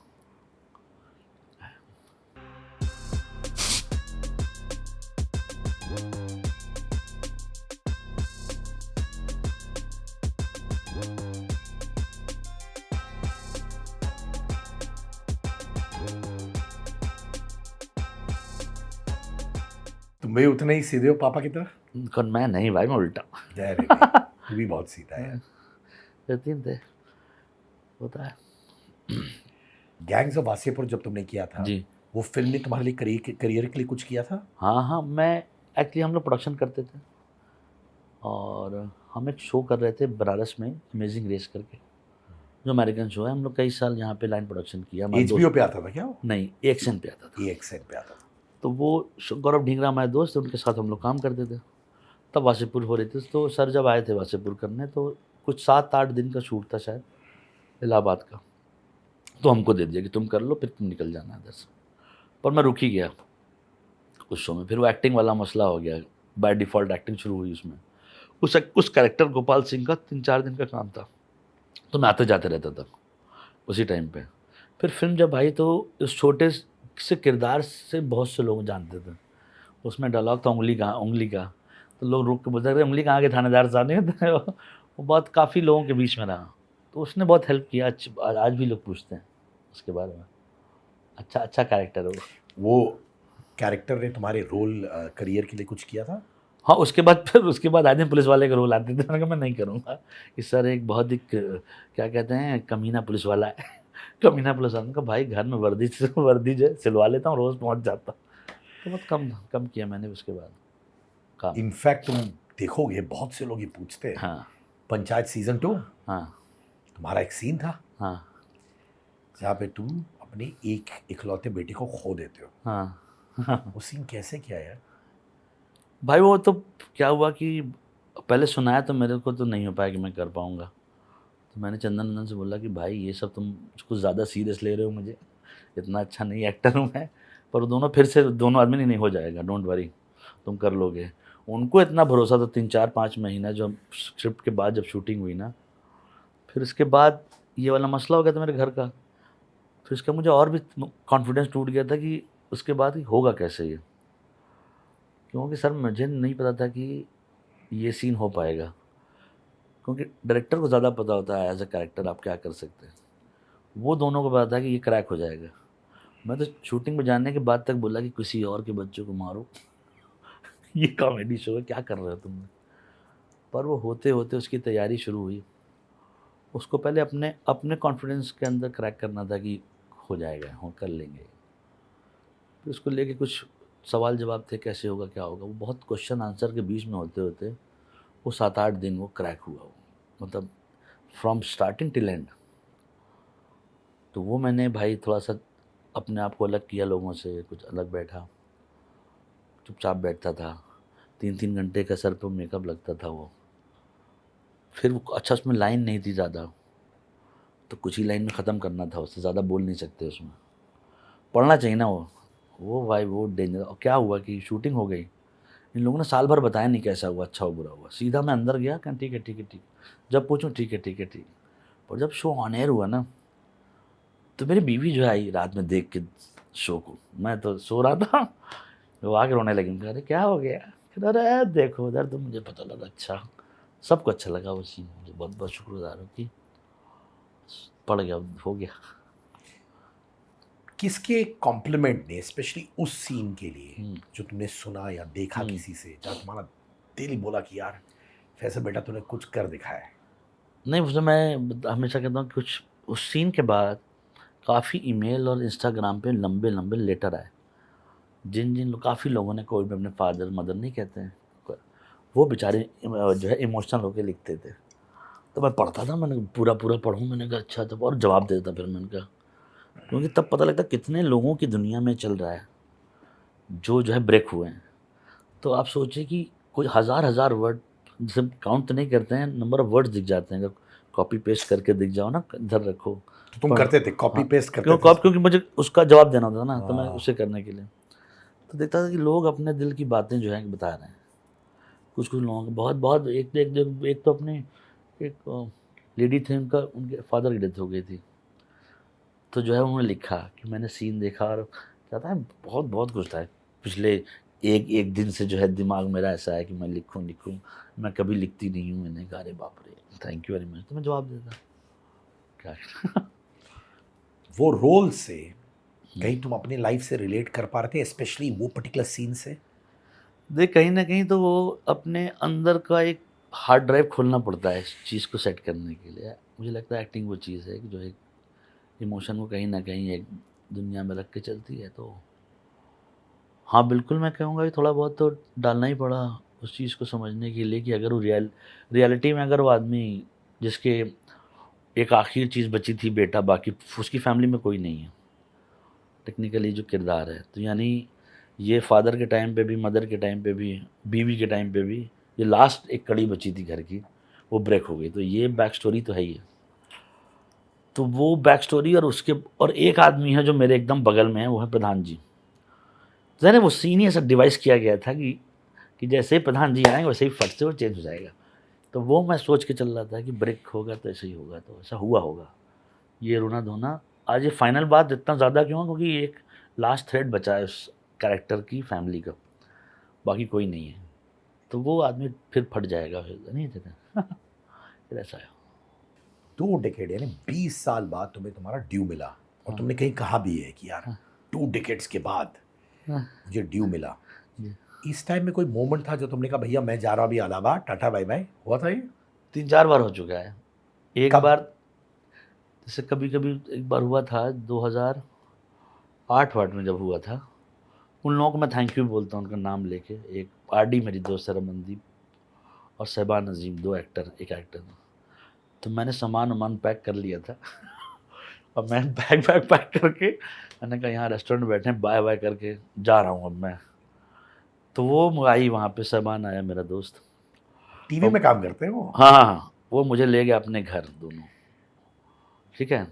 तुम भी उतना ही सीधे हो पापा की तरह? कौन, मैं नहीं भाई, मैं उल्टा। अरे नहीं, तू भी बहुत सीधा है। यतीम थे, होता है। गैंग्स ऑफ वासेपुर जब तुमने किया था, जी वो फिल्म ने तुम्हारे लिए करियर के लिए कुछ किया था? हाँ हाँ, मैं एक्चुअली हम लोग प्रोडक्शन करते थे और हम एक शो कर रहे थे बनारस में, अमेजिंग रेस करके, जो अमेरिकन शो है। हम लोग कई साल यहाँ पे लाइन प्रोडक्शन किया। हमारे HBO पे आता था क्या वो? नहीं, एक्शन पे आता था। AXN पे आता था। तो वो गौरव ढींगरा हमारे दोस्त थे, उनके साथ हम लोग काम करते थे। तब वासेपुर हो रही थी, तो सर जब आए थे वासेपुर करने, तो कुछ 7-8 दिन का शूट था शायद इलाहाबाद का। तो हमको दे दिया कि तुम कर लो, फिर तुम निकल जाना इधर से। पर मैं रुक ही गया उस शो में। फिर वो एक्टिंग वाला मसला हो गया, बाय डिफ़ॉल्ट एक्टिंग शुरू हुई उसमें। उस कैरेक्टर गोपाल सिंह का 3-4 दिन का काम था, तो मैं आते जाते रहता था उसी टाइम पे। फिर फिल्म जब आई तो उस छोटे से किरदार से बहुत से लोग जानते थे। उसमें डायलॉग था उंगली का, तो लोग रुक के बोलते थे, उंगली कहाँ के थानेदार साहब नहीं होते। वो बहुत काफ़ी लोगों के बीच में रहा, तो उसने बहुत हेल्प किया। आज भी लोग पूछते हैं उसके बारे में। अच्छा कैरेक्टर है वो। वो कैरेक्टर ने तुम्हारे रोल करियर के लिए कुछ किया था? हाँ, उसके बाद आए दिन पुलिस वाले का रोल आते थे। मैंने कहा मैं नहीं करूँगा कि सर एक बहुत ही क्या कहते हैं, कमीना पुलिस वाला है। कमीना पुलिस वाला का भाई, घर में वर्दी जो है सिलवा लेता हूँ, रोज़ पहुँच जाता। तो बहुत कम किया मैंने उसके बाद काम। इनफैक्ट तुम देखोगे बहुत से लोग ये पूछते हैं, हाँ पंचायत सीजन 2 हाँ तुम्हारा एक सीन था हाँ जहाँ पे तुम अपने एक इकलौते बेटे को खो देते हो। हाँ। वो सीन कैसे किया यार? भाई वो तो क्या हुआ कि पहले सुनाया तो मेरे को तो नहीं हो पाया कि मैं कर पाऊँगा। तो मैंने चंदन से बोला कि भाई ये सब तुम कुछ ज़्यादा सीरियस ले रहे हो, मुझे इतना अच्छा नहीं एक्टर हूँ मैं। पर दोनों फिर से दोनों आदमी नहीं हो जाएगा, डोंट वरी, तुम कर लोगे। उनको इतना भरोसा था 3-4-5 महीना जो स्क्रिप्ट के बाद जब शूटिंग हुई ना, फिर उसके बाद ये वाला मसला हो गया था मेरे घर का। फिर उसका मुझे और भी कॉन्फिडेंस टूट गया था कि उसके बाद कि होगा कैसे ये, क्योंकि सर मुझे नहीं पता था कि ये सीन हो पाएगा, क्योंकि डायरेक्टर को ज़्यादा पता होता है एज अ कैरेक्टर आप क्या कर सकते हैं। वो दोनों को पता था कि ये क्रैक हो जाएगा। मैं तो शूटिंग में जाने के बाद तक बोला कि किसी और के बच्चों को मारो। ये कॉमेडी शो है, क्या कर रहे हो तुम। पर वो होते होते उसकी तैयारी शुरू हुई। उसको पहले अपने अपने कॉन्फिडेंस के अंदर क्रैक करना था कि हो जाएगा, हो कर लेंगे। फिर उसको लेके कुछ सवाल जवाब थे, कैसे होगा क्या होगा। वो बहुत क्वेश्चन आंसर के बीच में होते होते वो 7-8 दिन वो क्रैक हुआ वो, मतलब फ्रॉम स्टार्टिंग टिल एंड। तो वो मैंने भाई थोड़ा सा अपने आप को अलग किया लोगों से, कुछ अलग बैठा, चुपचाप बैठता था। 3-3 घंटे का सर पे मेकअप लगता था वो। फिर वो अच्छा उसमें लाइन नहीं थी ज़्यादा, तो कुछ ही लाइन में ख़त्म करना था, उससे ज़्यादा बोल नहीं सकते उसमें। पढ़ना चाहिए ना वो भाई वो डेंजर। और क्या हुआ कि शूटिंग हो गई, इन लोगों ने साल भर बताया नहीं कैसा हुआ, अच्छा हुआ बुरा हुआ। सीधा मैं अंदर गया, कहा ठीक है ठीक है ठीक है। जब पूछूं ठीक है ठीक है ठीक है। और जब शो ऑन एयर हुआ ना, तो मेरी बीवी जो आई रात में देख के शो को, मैं तो सो रहा था, वो आके रोने लगी। कह रहे क्या हो गया? कह रहे अरे देखो उधर, तो मुझे पता लगा। अच्छा, सबको अच्छा लगा वो सीन। मुझे बहुत बहुत शुक्रगुजार हूँ कि पड़ गया, हो गया। किसके कॉम्प्लीमेंट ने स्पेशली उस सीन के लिए जो तुमने सुना या देखा किसी से, जहाँ तुम्हारा दिल बोला कि यार फैसल बेटा तूने कुछ कर दिखाया है? नहीं, उसमें मैं हमेशा कहता हूँ कि कुछ उस सीन के बाद काफ़ी ईमेल और इंस्टाग्राम पे लंबे लंबे लेटर आए, जिन काफ़ी लोगों ने, कोई भी अपने फादर मदर नहीं कहते हैं, वो बेचारे जो है इमोशनल होकर लिखते थे। तो मैं पढ़ता था, मैंने पूरा पढ़ूँ, मैंने कहा अच्छा, तब और जवाब देता फिर मैंने कहा, क्योंकि तब पता लगता कितने लोगों की दुनिया में चल रहा है जो है ब्रेक हुए हैं। तो आप सोचिए कि कोई हज़ार वर्ड, जैसे काउंट तो नहीं करते हैं, नंबर ऑफ़ वर्ड्स दिख जाते हैं। अगर कॉपी पेस्ट करके दिख जाओ ना, इधर रखो। तो तुम करते थे कॉपी हाँ, पेस्ट करते थे? क्योंकि मुझे उसका जवाब देना होता था ना, तो मैं हाँ। उसे करने के लिए तो देखता था कि लोग अपने दिल की बातें जो है बता रहे हैं। कुछ लोगों को बहुत एक तो अपने एक लेडी थे, उनके फादर की डेथ हो गई थी। तो जो है उन्होंने लिखा कि मैंने सीन देखा और कहता है बहुत कुछ था। पिछले एक दिन से जो है दिमाग मेरा ऐसा है कि मैं लिखूं, मैं कभी लिखती नहीं हूँ। मैंने कहा अरे बाप रे, थैंक यू वेरी मच। तो मैं जवाब देता क्या। वो रोल से कहीं तुम अपनी लाइफ से रिलेट कर पा रहे थे, स्पेशली वो पर्टिकुलर सीन से? देख कहीं ना कहीं तो वो अपने अंदर का एक हार्ड ड्राइव खोलना पड़ता है इस चीज़ को सेट करने के लिए। मुझे लगता है एक्टिंग वो चीज़ है कि जो एक इमोशन को कहीं ना कहीं एक दुनिया में रख के चलती है। तो हाँ बिल्कुल, मैं कहूँगा कि थोड़ा बहुत तो डालना ही पड़ा उस चीज़ को समझने के लिए कि अगर वो रियलिटी में अगर वो आदमी जिसके एक आखिरी चीज़ बची थी बेटा, बाकी उसकी फैमिली में कोई नहीं है टेक्निकली जो किरदार है, तो यानी ये फादर के टाइम पे भी, मदर के टाइम पे भी, बीवी के टाइम पे भी, ये लास्ट एक कड़ी बची थी घर की, वो ब्रेक हो गई। तो ये बैक स्टोरी तो है ही है। तो वो बैक स्टोरी और उसके और एक आदमी है जो मेरे एकदम बगल में है, वो है प्रधान जी। तो यानी वो सीन ही ऐसा डिवाइस किया गया था कि जैसे ही प्रधान जी आएंगे वैसे ही फट से वो चेंज हो जाएगा। तो वो मैं सोच के चल रहा था कि ब्रेक होगा तो ऐसे ही होगा, तो ऐसा हुआ होगा। ये रोना धोना आज ये फाइनल बात इतना ज़्यादा क्यों है, क्योंकि एक लास्ट थ्रेड बचा है उस कैरेक्टर की फैमिली का, बाकी कोई नहीं है। तो वो आदमी फिर फट जाएगा, फिर नहीं देते फिर ऐसा है। 2 डेकेड यानी 20 साल बाद तुम्हें तुम्हारा ड्यू मिला, और हाँ। तुमने कहीं कहा भी है कि यार 2 डेकेड्स के बाद हाँ, मुझे ड्यू मिला। जी। इस टाइम में कोई मोमेंट था जो तुमने कहा भैया मैं जा रहा हूँ अभी इलाहाबाद, टाटा बाय बाय, हुआ था ये? 3-4 बार हो चुका है। एक कब? बार जैसे कभी कभी एक बार हुआ था 2008 वाट में जब हुआ था। उन लोगों को मैं थैंक यू बोलता हूँ उनका नाम लेके। एक आरडी मेरी दोस्त है रमनदीप, और शहबान नज़ीम, 2 एक्टर, एक एक्टर। तो मैंने सामान वामान पैक कर लिया था और मैं बैग बैग पैक करके मैंने कहा यहाँ रेस्टोरेंट में बैठे हैं, बाय बाय करके जा रहा हूँ अब मैं। तो वो आई वहाँ पे, शहबान आया मेरा दोस्त। टीवी में काम करते हैं वो? हाँ हाँ हाँ, वो मुझे ले गया अपने घर दोनों, ठीक है।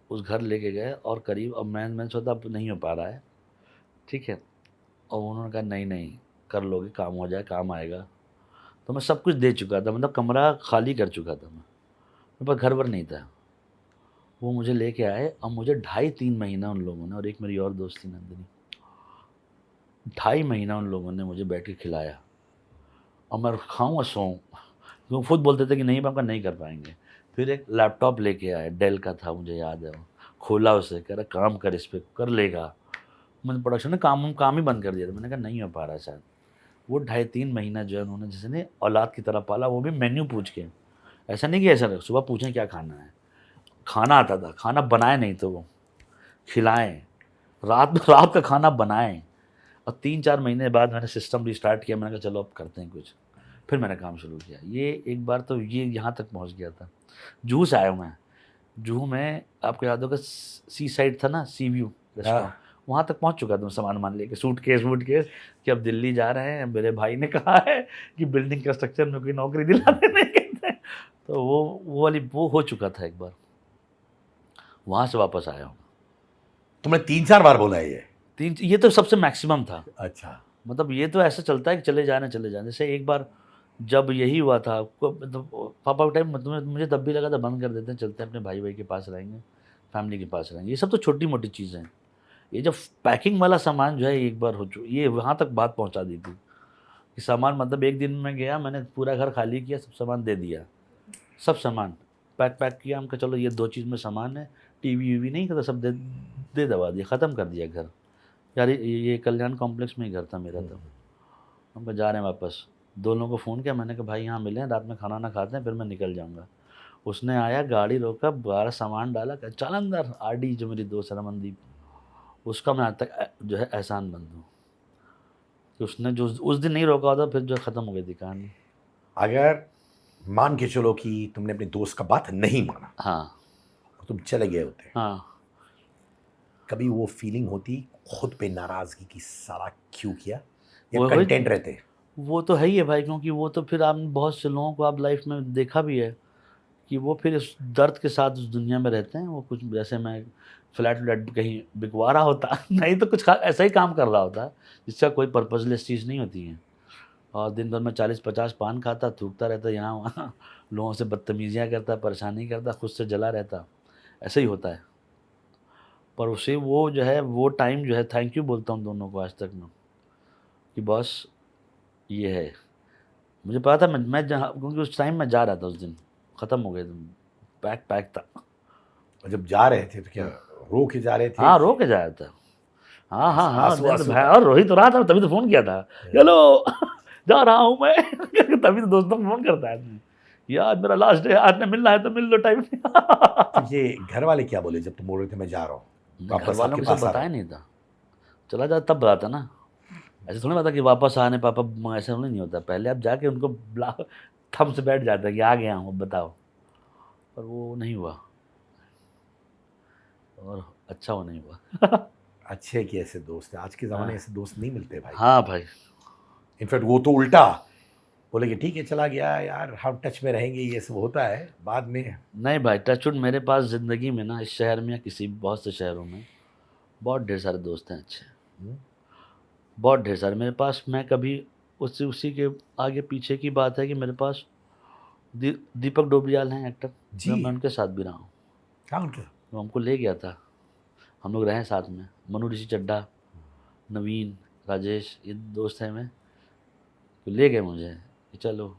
उस घर लेके गए और करीब, अब मैंने सोचा अब नहीं हो पा रहा है, ठीक है। और उन्होंने कहा नहीं नहीं कर लोगे, काम हो जाए, काम आएगा। तो मैं सब कुछ दे चुका था, मतलब कमरा खाली कर चुका था मैं, मेरे पास घर भर नहीं था। वो मुझे लेके आए, अब मुझे 2.5-3 महीना उन लोगों ने, और एक मेरी और दोस्त थी नंदिनी, 2.5 महीना उन लोगों ने मुझे बैठ के खिलाया। और मैं खाऊँ और सोऊँ, वो खुद बोलते थे कि नहीं पापा नहीं कर पाएंगे। फिर एक लैपटॉप लेके आए, डेल का था मुझे याद है, वो खोला उसे, कह रहा काम कर इस पर, कर लेगा। मैंने प्रोडक्शन में काम ही बंद कर दिया था। मैंने कहा नहीं हो पा रहा शायद। वो 2.5-3 महीना जो है उन्होंने जैसे ने औलाद की तरह पाला, वो भी मेन्यू पूछ के। ऐसा नहीं कि ऐसा सुबह पूछें क्या खाना है, खाना आता था, खाना बनाए नहीं तो वो खिलाएं, रात का खाना बनाएं। और 3-4 महीने बाद मैंने सिस्टम रिस्टार्ट किया, मैंने कहा चलो अब करते हैं कुछ। फिर मैंने काम शुरू किया। ये एक बार तो ये यहाँ तक पहुँच गया था। जुहू से आया हूँ मैं। जुहू में आपको याद होगा सी साइड था ना, सी व्यू रेस्टोरेंट, वहाँ तक पहुँच चुका था मैं सामान मान लेके, सूटकेस वूटकेस, कि अब दिल्ली जा रहे हैं। मेरे भाई ने कहा है कि बिल्डिंग कंस्ट्रक्शन में कोई नौकरी दिला देने कहते हैं। तो वो वाली वो हो चुका था एक बार। वहाँ से वापस आया हूँ। तुमने 3-4 बार बोला है ये? ये तो सबसे मैक्सिमम था। अच्छा। मतलब ये तो ऐसा चलता है कि चले जाने। जैसे एक बार जब यही हुआ था, मतलब पापा के टाइम मतलब मुझे तब भी लगा था बंद कर देते हैं, चलते हैं अपने भाई के पास रहेंगे, फैमिली के पास रहेंगे। ये सब तो छोटी मोटी चीज़ें हैं। ये जब पैकिंग वाला सामान जो है एक बार हो चुका, ये वहाँ तक बात पहुँचा दी थी कि सामान, मतलब एक दिन में गया, मैंने पूरा घर खाली किया, सब सामान दे दिया, सब सामान पैक किया। हम कहा चलो ये 2 चीज़ में सामान है, टीवी वीवी नहीं करता, सब दे दबा दिया, ख़त्म कर दिया घर। यार ये कल्याण कॉम्प्लेक्स में ही घर था मेरा तब। हम कहा जा रहे हैं वापस। दोनों को फ़ोन किया, मैंने कहा भाई यहाँ मिलें, रात में खाना ना खाते हैं, फिर मैं निकल जाऊँगा। उसने आया, गाड़ी रोका, बाहर सामान डाला, कहा चल अंदर। आरडी जो मेरी दोस्त है रमनदीप, उसका मैं आज तक जो है एहसानमंद हूँ कि उसने जो उस दिन नहीं रोका होता, फिर जो ख़त्म हो गई थी कहानी। अगर मान के चलो कि तुमने अपने दोस्त का बात नहीं माना, हाँ तुम चले गए होते, हाँ। कभी वो फीलिंग होती खुद पे नाराजगी की, साला क्यों किया, या वो कंटेंट रहते? वो तो है ही है भाई, क्योंकि वो तो फिर आप बहुत से लोगों को आप लाइफ में देखा भी है कि वो फिर इस दर्द के साथ उस दुनिया में रहते हैं। वो कुछ जैसे मैं फ्लैट व्लैट कहीं बिकवा रहा होता नहीं तो कुछ ऐसा ही काम कर रहा होता जिसका कोई पर्पजलेस चीज़ नहीं होती है। और दिन भर में 40-50 पान खाता, थूकता रहता यहाँ वहाँ, लोगों से बदतमीजियाँ करता, परेशानी करता, खुद से जला रहता, ऐसा ही होता है। पर उसे वो जो है वो टाइम जो है, थैंक यू बोलता हूँ दोनों को आज तक मैं, कि बॉस ये है। मुझे पता था मैं जहाँ, क्योंकि उस टाइम मैं जा रहा था, उस दिन ख़त्म हो गए थे, पैक था। और जब जा रहे थे तो क्या रो के जा रहे थे? हाँ रो के जा रहा था। हाँ हाँ हाँ, आंसू- नहीं तो आंसू भाई, था। और रोहित तो रहा था, तभी तो फोन किया था, हेलो जा रहा हूँ मैं तभी तो दोस्तों को फोन करता है आदमी, यार मेरा लास्ट डे, आज ने मिलना है तो मिल लो, टाइम तो ये घर वाले क्या बोले जब तुम बोल रहे थे मैं जा रहा हूँ घर वापस वालों आपके को सब पास आ रहा बताया हूँ? नहीं था, चला जा तब बताता ना, ऐसे थोड़ी बता कि वापस आने पापा, ऐसा थोड़ी नहीं होता, पहले आप जाके उनको बुला, थम से बैठ जाता है कि आ गया हूँ अब बताओ, पर वो नहीं हुआ, और अच्छा वो नहीं हुआ अच्छे कि ऐसे दोस्त है, आज के ज़माने हाँ। ऐसे दोस्त नहीं मिलते भाई। हाँ भाई, इनफैक्ट वो तो उल्टा बोले कि ठीक है चला गया यार, हम टच में रहेंगे, ये सब होता है बाद में। नहीं भाई, टचवुड मेरे पास ज़िंदगी में ना, इस शहर में या किसी बहुत से शहरों में बहुत ढेर सारे दोस्त हैं अच्छे, हम्म, बहुत ढेर सारे मेरे पास। मैं कभी उसी के आगे पीछे की बात है कि मेरे पास दीपक डोबरियाल हैं एक्टर, जी मैं उनके साथ भी रहा हूँ, हाँ उनके वो हमको ले गया था, हम लोग रहे साथ में, मनु ऋषि चड्ढा, नवीन, राजेश, ये दोस्त हैं, मैं तो ले गए मुझे कि चलो,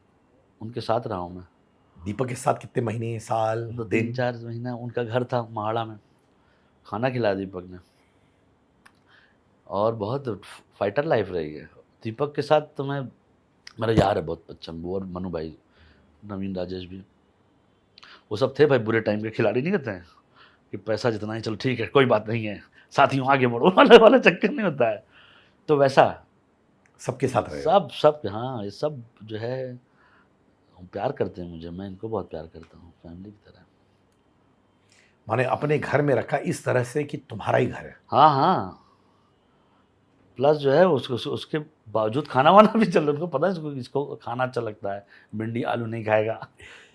उनके साथ रहा हूँ मैं, दीपक के साथ कितने महीने साल तो दिन? 3-4 महीना उनका घर था महाड़ा में, खाना खिलाया दीपक ने, और बहुत फाइटर लाइफ रही है दीपक के साथ। तो मैं, मेरा यार है बहुत अच्छा, वो और मनु भाई, नवीन, राजेश भी, वो सब थे भाई बुरे टाइम के खिलाड़ी, नहीं कहते हैं कि पैसा जितना ही चलो ठीक है कोई बात नहीं है, साथियों आगे बढ़ो वाला चक्कर नहीं होता है, तो वैसा सबके साथ रहे हो? सब सब हाँ, ये सब जो है प्यार करते हैं मुझे, मैं इनको बहुत प्यार करता हूँ, फैमिली की तरह। माने अपने घर में रखा इस तरह से कि तुम्हारा ही घर है। हाँ हाँ, प्लस जो है उसके बावजूद खाना वाना भी चल रहा है, उनको पता है इसको खाना अच्छा लगता है, भिंडी आलू नहीं खाएगा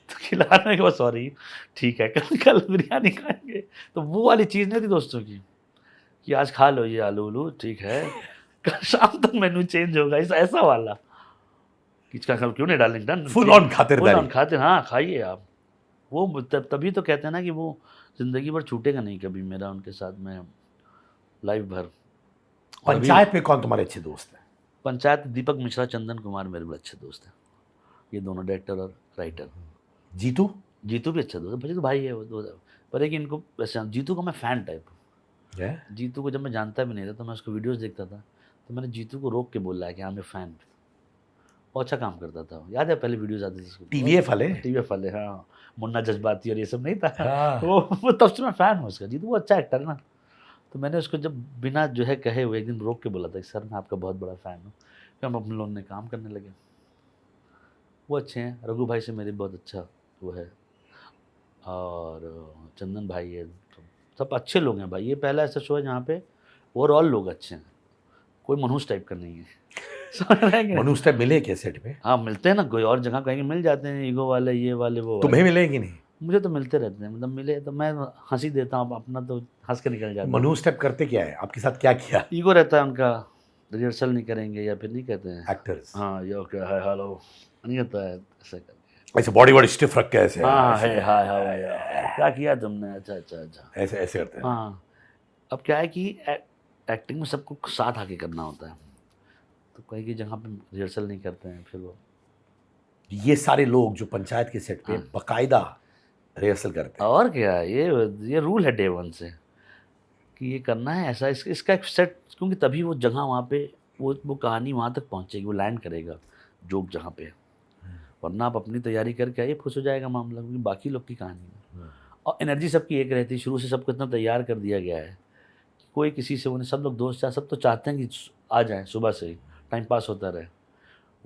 तो खिलाने के बाद सॉरी ठीक है, कल कल बिरयानी खाएंगे, तो वो वाली चीज़ नहीं थी दोस्तों की कि आज खा लो ये आलू उलू ठीक है, कल शाम तक मेन्यू चेंज होगा, इस ऐसा वाला कि इसका कल क्यों नहीं डालेंगे, डन फुल ऑन खातिरदारी। फुल ऑन खाते, हाँ खाइए आप, वो तभी तो कहते हैं ना कि वो ज़िंदगी भर छूटेगा नहीं कभी मेरा उनके साथ में, लाइफ भर। और अभी पंचायत में कौन तुम्हारे अच्छे दोस्त है? पंचायत दीपक मिश्रा, चंदन कुमार मेरे बड़े अच्छे दोस्त हैं, ये दोनों डायरेक्टर और राइटर। जीतू? जीतू भी अच्छा दोस्त है, जीतू भाई है वो दो, पर है कि इनको वैसे जीतू का मैं फ़ैन टाइप हूँ। है? जीतू को जब मैं जानता भी नहीं था तो मैं उसको वीडियोस देखता था, तो मैंने जीतू को रोक के बोला है कि हाँ मैं फ़ैन, वो अच्छा काम करता था, याद है पहले वीडियोस आती थी उसकी, टीवीएफ वाले? टीवीएफ वाले, हाँ, मुन्ना जज्बाती और ये सब नहीं था हाँ। वो तब से मैं फ़ैन हूँ उसका, जीतू वो अच्छा एक्टर है ना। तो मैंने उसको जब बिना जो है कहे हुए एक दिन रोक के बोला था कि सर मैं आपका बहुत बड़ा फ़ैन हूँ, फिर हम अपने लोगों ने काम करने लगे, वो अच्छे हैं, रघु भाई से मेरी बहुत अच्छा वो है, और चंदन भाई है, तो सब अच्छे लोग हैं भाई, ये पहला ऐसा शो है जहाँ पे ओवरऑल लोग अच्छे हैं, कोई मनहूस टाइप का नहीं है समझ रहे हैं कि नहीं? मनु उस टाइम मिले क्या सेट पे? हाँ मिलते हैं ना, कोई और जगह कहीं मिल जाते हैं, ईगो वाले ये वाले वो वाले, तुम्हें मिले कि नहीं? मुझे तो मिलते रहते हैं, मतलब मिले तो मैं हंसी देता हूँ, अपना तो हंस के निकल जाता मनु है, उस टाइम करते क्या है, आपके साथ क्या किया? ईगो रहता है उनका, रिहर्सल नहीं करेंगे या फिर नहीं कहते हैं एक्टर्स हाँ यो क्या है हेलो, नहीं होता है ऐसा कर, ऐसे बॉडी स्टिफ रख के ऐसे हाँ ऐसे है हाय हाय क्या किया तुमने, अच्छा अच्छा अच्छा, ऐसे ऐसे करते हैं। हाँ। अब क्या है कि एक्टिंग में सबको साथ आके करना होता है, तो कहीं की जगह पे रिहर्सल नहीं करते हैं फिर वो, ये सारे लोग जो पंचायत के सेट पे हाँ। बकायदा रिहर्सल करते हैं। और क्या है, ये रूल है डे वन से कि ये करना है ऐसा, इसका एक सेट, क्योंकि तभी वो जगह वहाँ पे वो कहानी वहाँ तक पहुँचेगी, वो लैंड करेगा जोक जगह पे, वरना आप अपनी तैयारी करके आइए फुस हो जाएगा मामला, क्योंकि बाकी लोग की कहानी है, और एनर्जी सबकी एक रहती है, शुरू से सबको इतना तैयार कर दिया गया है कि कोई किसी से उन्हें, सब लोग दोस्त चाह, सब तो चाहते हैं कि आ जाएं सुबह से ही, टाइम पास होता रहे,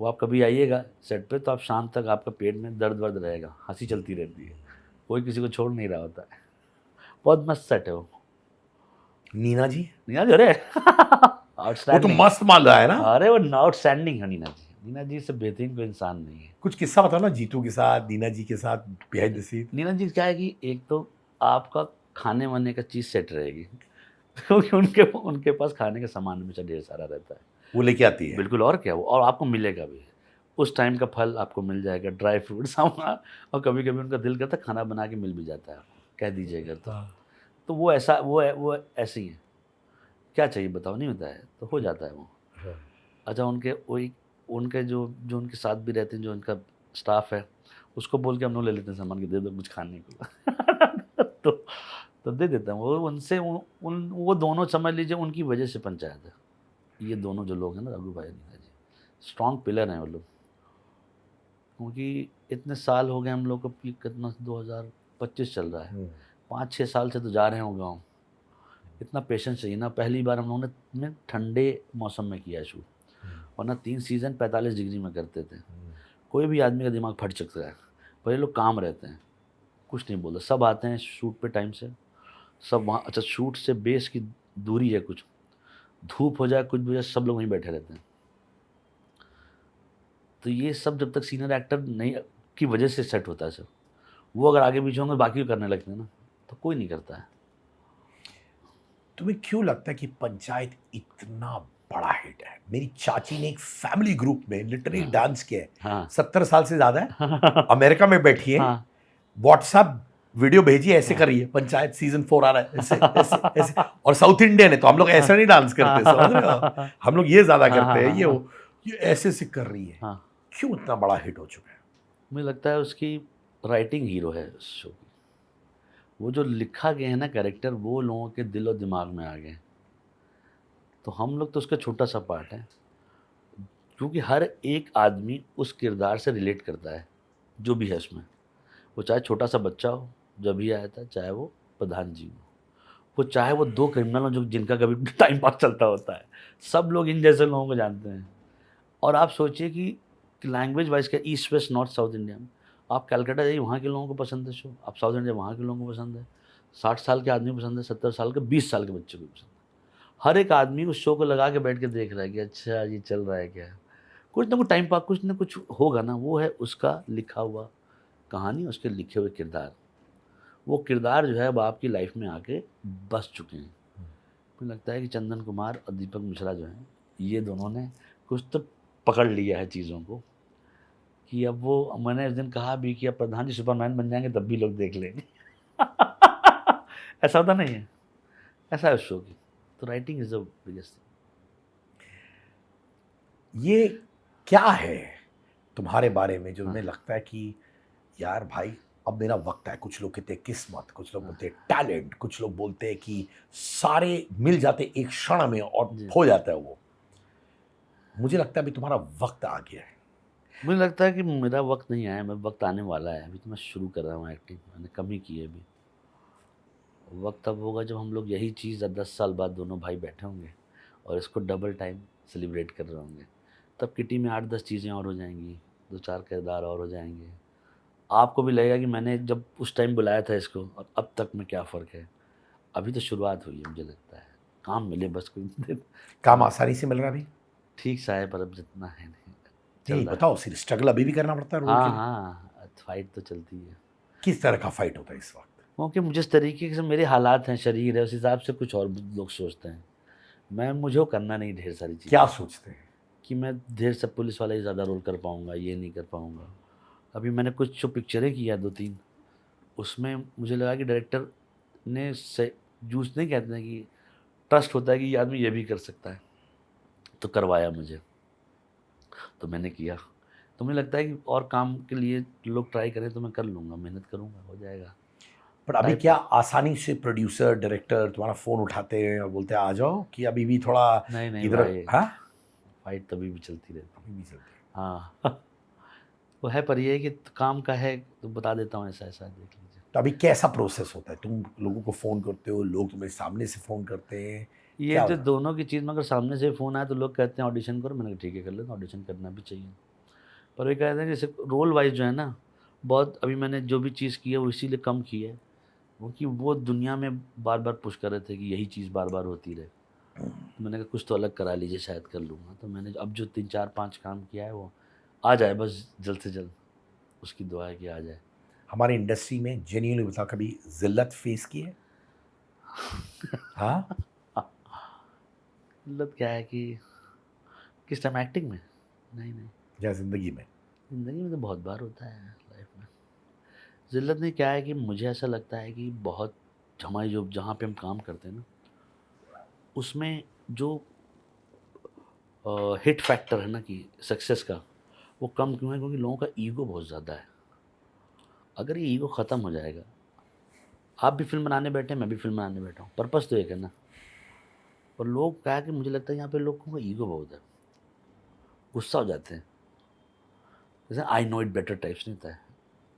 वो आप कभी आइएगा सेट पे तो आप शाम तक आपका पेट में दर्द वर्द रहेगा, हंसी चलती रहती है, कोई किसी को छोड़ नहीं रहा होता है, बहुत मस्त सेट है वो। नीना जी? नीना जी अरे वो तो आउटस्टैंडिंग, मस्त मान रहा है ना। अरे वो आउटस्टैंडिंग है नीना जी, नीना जी से बेहतरीन कोई इंसान नहीं है। कुछ किस्सा बताओ ना जीतू के साथ, नीना जी के साथ, बिहाइंड द सीन। नीना जी क्या है कि एक तो आपका खाने वाने का चीज़ सेट रहेगी क्योंकि उनके पास खाने का सामान हमेशा ढेर सारा रहता है, वो लेके आती है। बिल्कुल, और क्या, वो और आपको मिलेगा भी, उस टाइम का फल आपको मिल जाएगा, ड्राई फ्रूट सामान, और कभी कभी उनका दिल करता है खाना बना के मिल भी जाता है आपको, कह दीजिएगा तो वो ऐसा वो ऐसी है, क्या चाहिए बताओ, नहीं होता है तो हो जाता है वो। अच्छा उनके वही उनके जो उनके साथ भी रहते हैं, जो उनका स्टाफ है, उसको बोल के हम लोग ले लेते हैं सामान कि दे दो कुछ खाने को तो तो दे देता हूँ। वो उनसे वो दोनों समझ लीजिए उनकी वजह से पंचायत है। ये दोनों जो लोग हैं ना, रघु भाई और नीना जी, स्ट्रॉन्ग पिलर हैं वो लोग। क्योंकि इतने साल हो गए हम लोग को, कितना 2025 चल रहा है, 5-6 साल से तो जा रहे हो गाँव। इतना पेशेंस चाहिए ना। पहली बार हम लोगों ने ठंडे मौसम में किया शूट, वरना 3 सीज़न 45 डिग्री में करते थे। कोई भी आदमी का दिमाग फट सकता है। पर ये लोग काम रहते हैं, कुछ नहीं बोलते, सब आते हैं शूट पे टाइम से, सब वहाँ। अच्छा, शूट से बेस की दूरी है कुछ, धूप हो जाए कुछ भी हो जाए, सब लोग वहीं बैठे रहते हैं। तो ये सब जब तक सीनियर एक्टर नहीं की वजह से सेट होता है सर। वो अगर आगे पीछे होंगे, बाकी करने लगते हैं ना, तो कोई नहीं करता है। तुम्हें क्यों लगता है कि पंचायत इतना बड़ा हिट है? मेरी चाची ने एक फैमिली ग्रुप में लिटरली डांस किया है। हाँ 70 साल से ज्यादा है, अमेरिका में बैठी है, हाँ व्हाट्सएप वीडियो भेजी, ऐसे कर रही है, पंचायत सीजन 4 आ रहा है, ऐसे ऐसे ऐसे। और साउथ इंडियन है तो हम लोग ऐसा नहीं डांस करते, समझ रहे हो? हम लोग ये ज्यादा करते हैं, ये ऐसे से कर रही है। हाँ। क्यों इतना बड़ा हिट हो चुका है? मुझे लगता है उसकी राइटिंग हीरो है उस शो की। वो जो लिखा गया है ना कैरेक्टर, वो लोगों के दिल और दिमाग में आ गए। तो हम लोग तो उसका छोटा सा पार्ट है, क्योंकि हर एक आदमी उस किरदार से रिलेट करता है जो भी है उसमें। वो चाहे छोटा सा बच्चा हो जो भी आया था, चाहे वो प्रधान जी हो, वो चाहे वो 2 क्रिमिनल हो जो जिनका कभी टाइम पास चलता होता है, सब लोग इन जैसे लोगों को जानते हैं। और आप सोचिए कि लैंग्वेज वाइज का east west north south India में, आप कलकत्ता जाइए, वहाँ के लोगों को पसंद है शो। आप साउथ इंडिया, वहाँ के लोगों को पसंद है। 60 साल के आदमी पसंद है, 70 साल के, 20 साल के बच्चे को भी पसंद है। हर एक आदमी उस शो को लगा के बैठ के देख रहा है कि अच्छा ये चल रहा है क्या, कुछ ना कुछ टाइम पास, कुछ ना कुछ होगा ना। वो है उसका लिखा हुआ कहानी, उसके लिखे हुए किरदार। वो किरदार जो है अब आपकी लाइफ में आके बस चुके हैं। मुझे लगता है कि चंदन कुमार और दीपक मिश्रा जो हैं, ये दोनों ने कुछ तो पकड़ लिया है चीज़ों को, कि अब वो, मैंने इस दिन कहा भी कि अब प्रधान जी सुपरमैन बन जाएंगे तब भी लोग देख लेंगे। ऐसा होता नहीं है, ऐसा है उस शो की। तो writing is the biggest thing. ये क्या है तुम्हारे बारे में जो तुम्हें लगता है कि यार भाई अब मेरा वक्त है? कुछ लोग कहते हैं किस्मत, कुछ लोग बोलते हैं टैलेंट, कुछ लोग बोलते हैं कि सारे मिल जाते एक क्षण में और हो जाता है वो। मुझे लगता है अभी तुम्हारा वक्त आ गया है। मुझे लगता है कि मेरा वक्त नहीं आया, मेरा वक्त आने वाला है। अभी तो मैं शुरू कर रहा हूँ एक्टिंग, मैंने कम ही की है अभी। वक्त अब होगा जब हम लोग यही चीज़ 10 साल बाद दोनों भाई बैठे होंगे और इसको डबल टाइम सेलिब्रेट कर रहे होंगे। तब किटी में 8-10 चीज़ें और हो जाएंगी, 2-4 किरदार और हो जाएंगे। आपको भी लगेगा कि मैंने जब उस टाइम बुलाया था इसको और अब तक में क्या फ़र्क है। अभी तो शुरुआत हुई है, मुझे लगता है। काम मिले बस कोई। काम आसानी से मिल रहा है अभी? ठीक सा है, पर अब जितना है नहीं, चल नहीं रहा है। बताओ, सिर्फ स्ट्रगल अभी भी करना पड़ता है रोल के हाँ लिए? हाँ, फाइट तो चलती है। किस तरह का फाइट होता है इस वक्त? क्योंकि जिस तरीके से मेरे हालात हैं, शरीर है, उस हिसाब से कुछ और लोग सोचते हैं। मुझे वो करना नहीं ढेर सारी चीज़ें। क्या सोचते हैं? कि मैं ढेर से पुलिस वाला ही ज़्यादा रोल कर पाऊँगा, ये नहीं कर पाऊँगा। अभी मैंने कुछ जो पिक्चरें की है 2-3, उसमें मुझे लगा कि डायरेक्टर ने से जूस नहीं कहते हैं कि ट्रस्ट होता है कि ये आदमी ये भी कर सकता है, तो करवाया मुझे, तो मैंने किया। तो मुझे लगता है कि और काम के लिए लोग ट्राई करें तो मैं कर लूँगा, मेहनत करूँगा, हो जाएगा। पर अभी टाइप क्या आसानी से प्रोड्यूसर डायरेक्टर तुम्हारा फोन उठाते हैं और बोलते हैं आ जाओ, कि अभी भी थोड़ा नहीं इधर? भाई, हाँ, फाइट तभी भी चलती रहती है। अभी भी चलते हैं। हाँ। वो है, पर ये है कि काम का है तो बता देता हूँ, ऐसा-ऐसा देख लीजिए। तो अभी कैसा प्रोसेस होता है? तुम लोगों को फोन करते हो, लोग तुम्हें सामने से फोन करते हैं, ये क्या जो होता है? दोनों की चीज़ में अगर सामने से फ़ोन आए तो लोग कहते हैं ऑडिशन करो, मैंने कहा ठीक है कर लेता हूँ, ऑडिशन करना भी चाहिए। पर वे कहते हैं जैसे रोल वाइज़ जो है ना, बहुत अभी मैंने जो भी चीज़ की है वो इसीलिए कम की है, क्योंकि वो दुनिया में बार-बार पुश कर रहे थे कि यही चीज़ बार-बार होती रहे। तो मैंने कहा कुछ तो अलग करा लीजिए, शायद कर लूँगा। तो मैंने अब जो 3-4-5 काम किया है वो आ जाए बस जल्द से जल्द, उसकी दुआ है कि आ जाए। हमारी इंडस्ट्री में जेन्युइनली बताओ, कभी जिल्लत फेस की है? हाँ? मतलब क्या है कि किस टाइम एक्टिंग में? नहीं। या जिंदगी में? ज़िंदगी में तो बहुत बार होता है लाइफ में। ज़िल्लत में क्या है कि मुझे ऐसा लगता है कि बहुत हमारी जो जहाँ पे हम काम करते हैं ना, उसमें जो हिट फैक्टर है ना कि सक्सेस का, वो कम क्यों है? क्योंकि लोगों का ईगो बहुत ज़्यादा है। अगर ये ईगो ख़त्म हो जाएगा आप भी फिल्म बनाने बैठे हैं, मैं भी फिल्म बनाने बैठा हूँ, पर्पस तो एक है ना। और लोग क्या है कि मुझे लगता है यहाँ पे लोगों का ईगो बहुत है, गुस्सा हो जाते हैं, जैसे I know it better types नहीं होता है।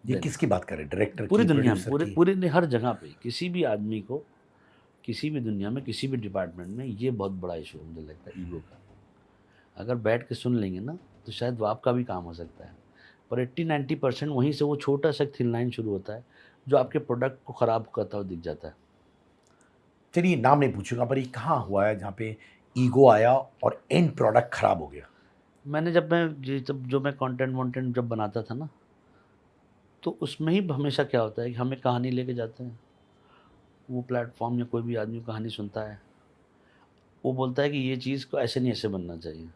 ये किसकी बात कर रहे हैं, डायरेक्टर पूरी की, दुनिया में, प्रोड्यूसर की? पूरे नहीं, हर जगह पे किसी भी आदमी को, किसी भी दुनिया में, किसी भी डिपार्टमेंट में ये बहुत बड़ा इशू है मुझे लगता है, ईगो का। अगर बैठ के सुन लेंगे ना तो शायद वो आपका भी काम हो सकता है। पर 80-90% वहीं से वो छोटा सा थिन लाइन शुरू होता है जो आपके प्रोडक्ट को ख़राब करता हुआ दिख जाता है। चलिए नाम नहीं पूछूंगा, पर ये कहाँ हुआ है जहाँ पे ईगो आया और एंड प्रोडक्ट खराब हो गया? मैंने जब मैं जब जो मैं कंटेंट वॉन्टेंट जब बनाता था ना, तो उसमें ही हमेशा क्या होता है कि हमें कहानी लेके जाते हैं, वो प्लेटफॉर्म या कोई भी आदमी कहानी सुनता है, वो बोलता है कि ये चीज़ को ऐसे नहीं ऐसे बनना चाहिए।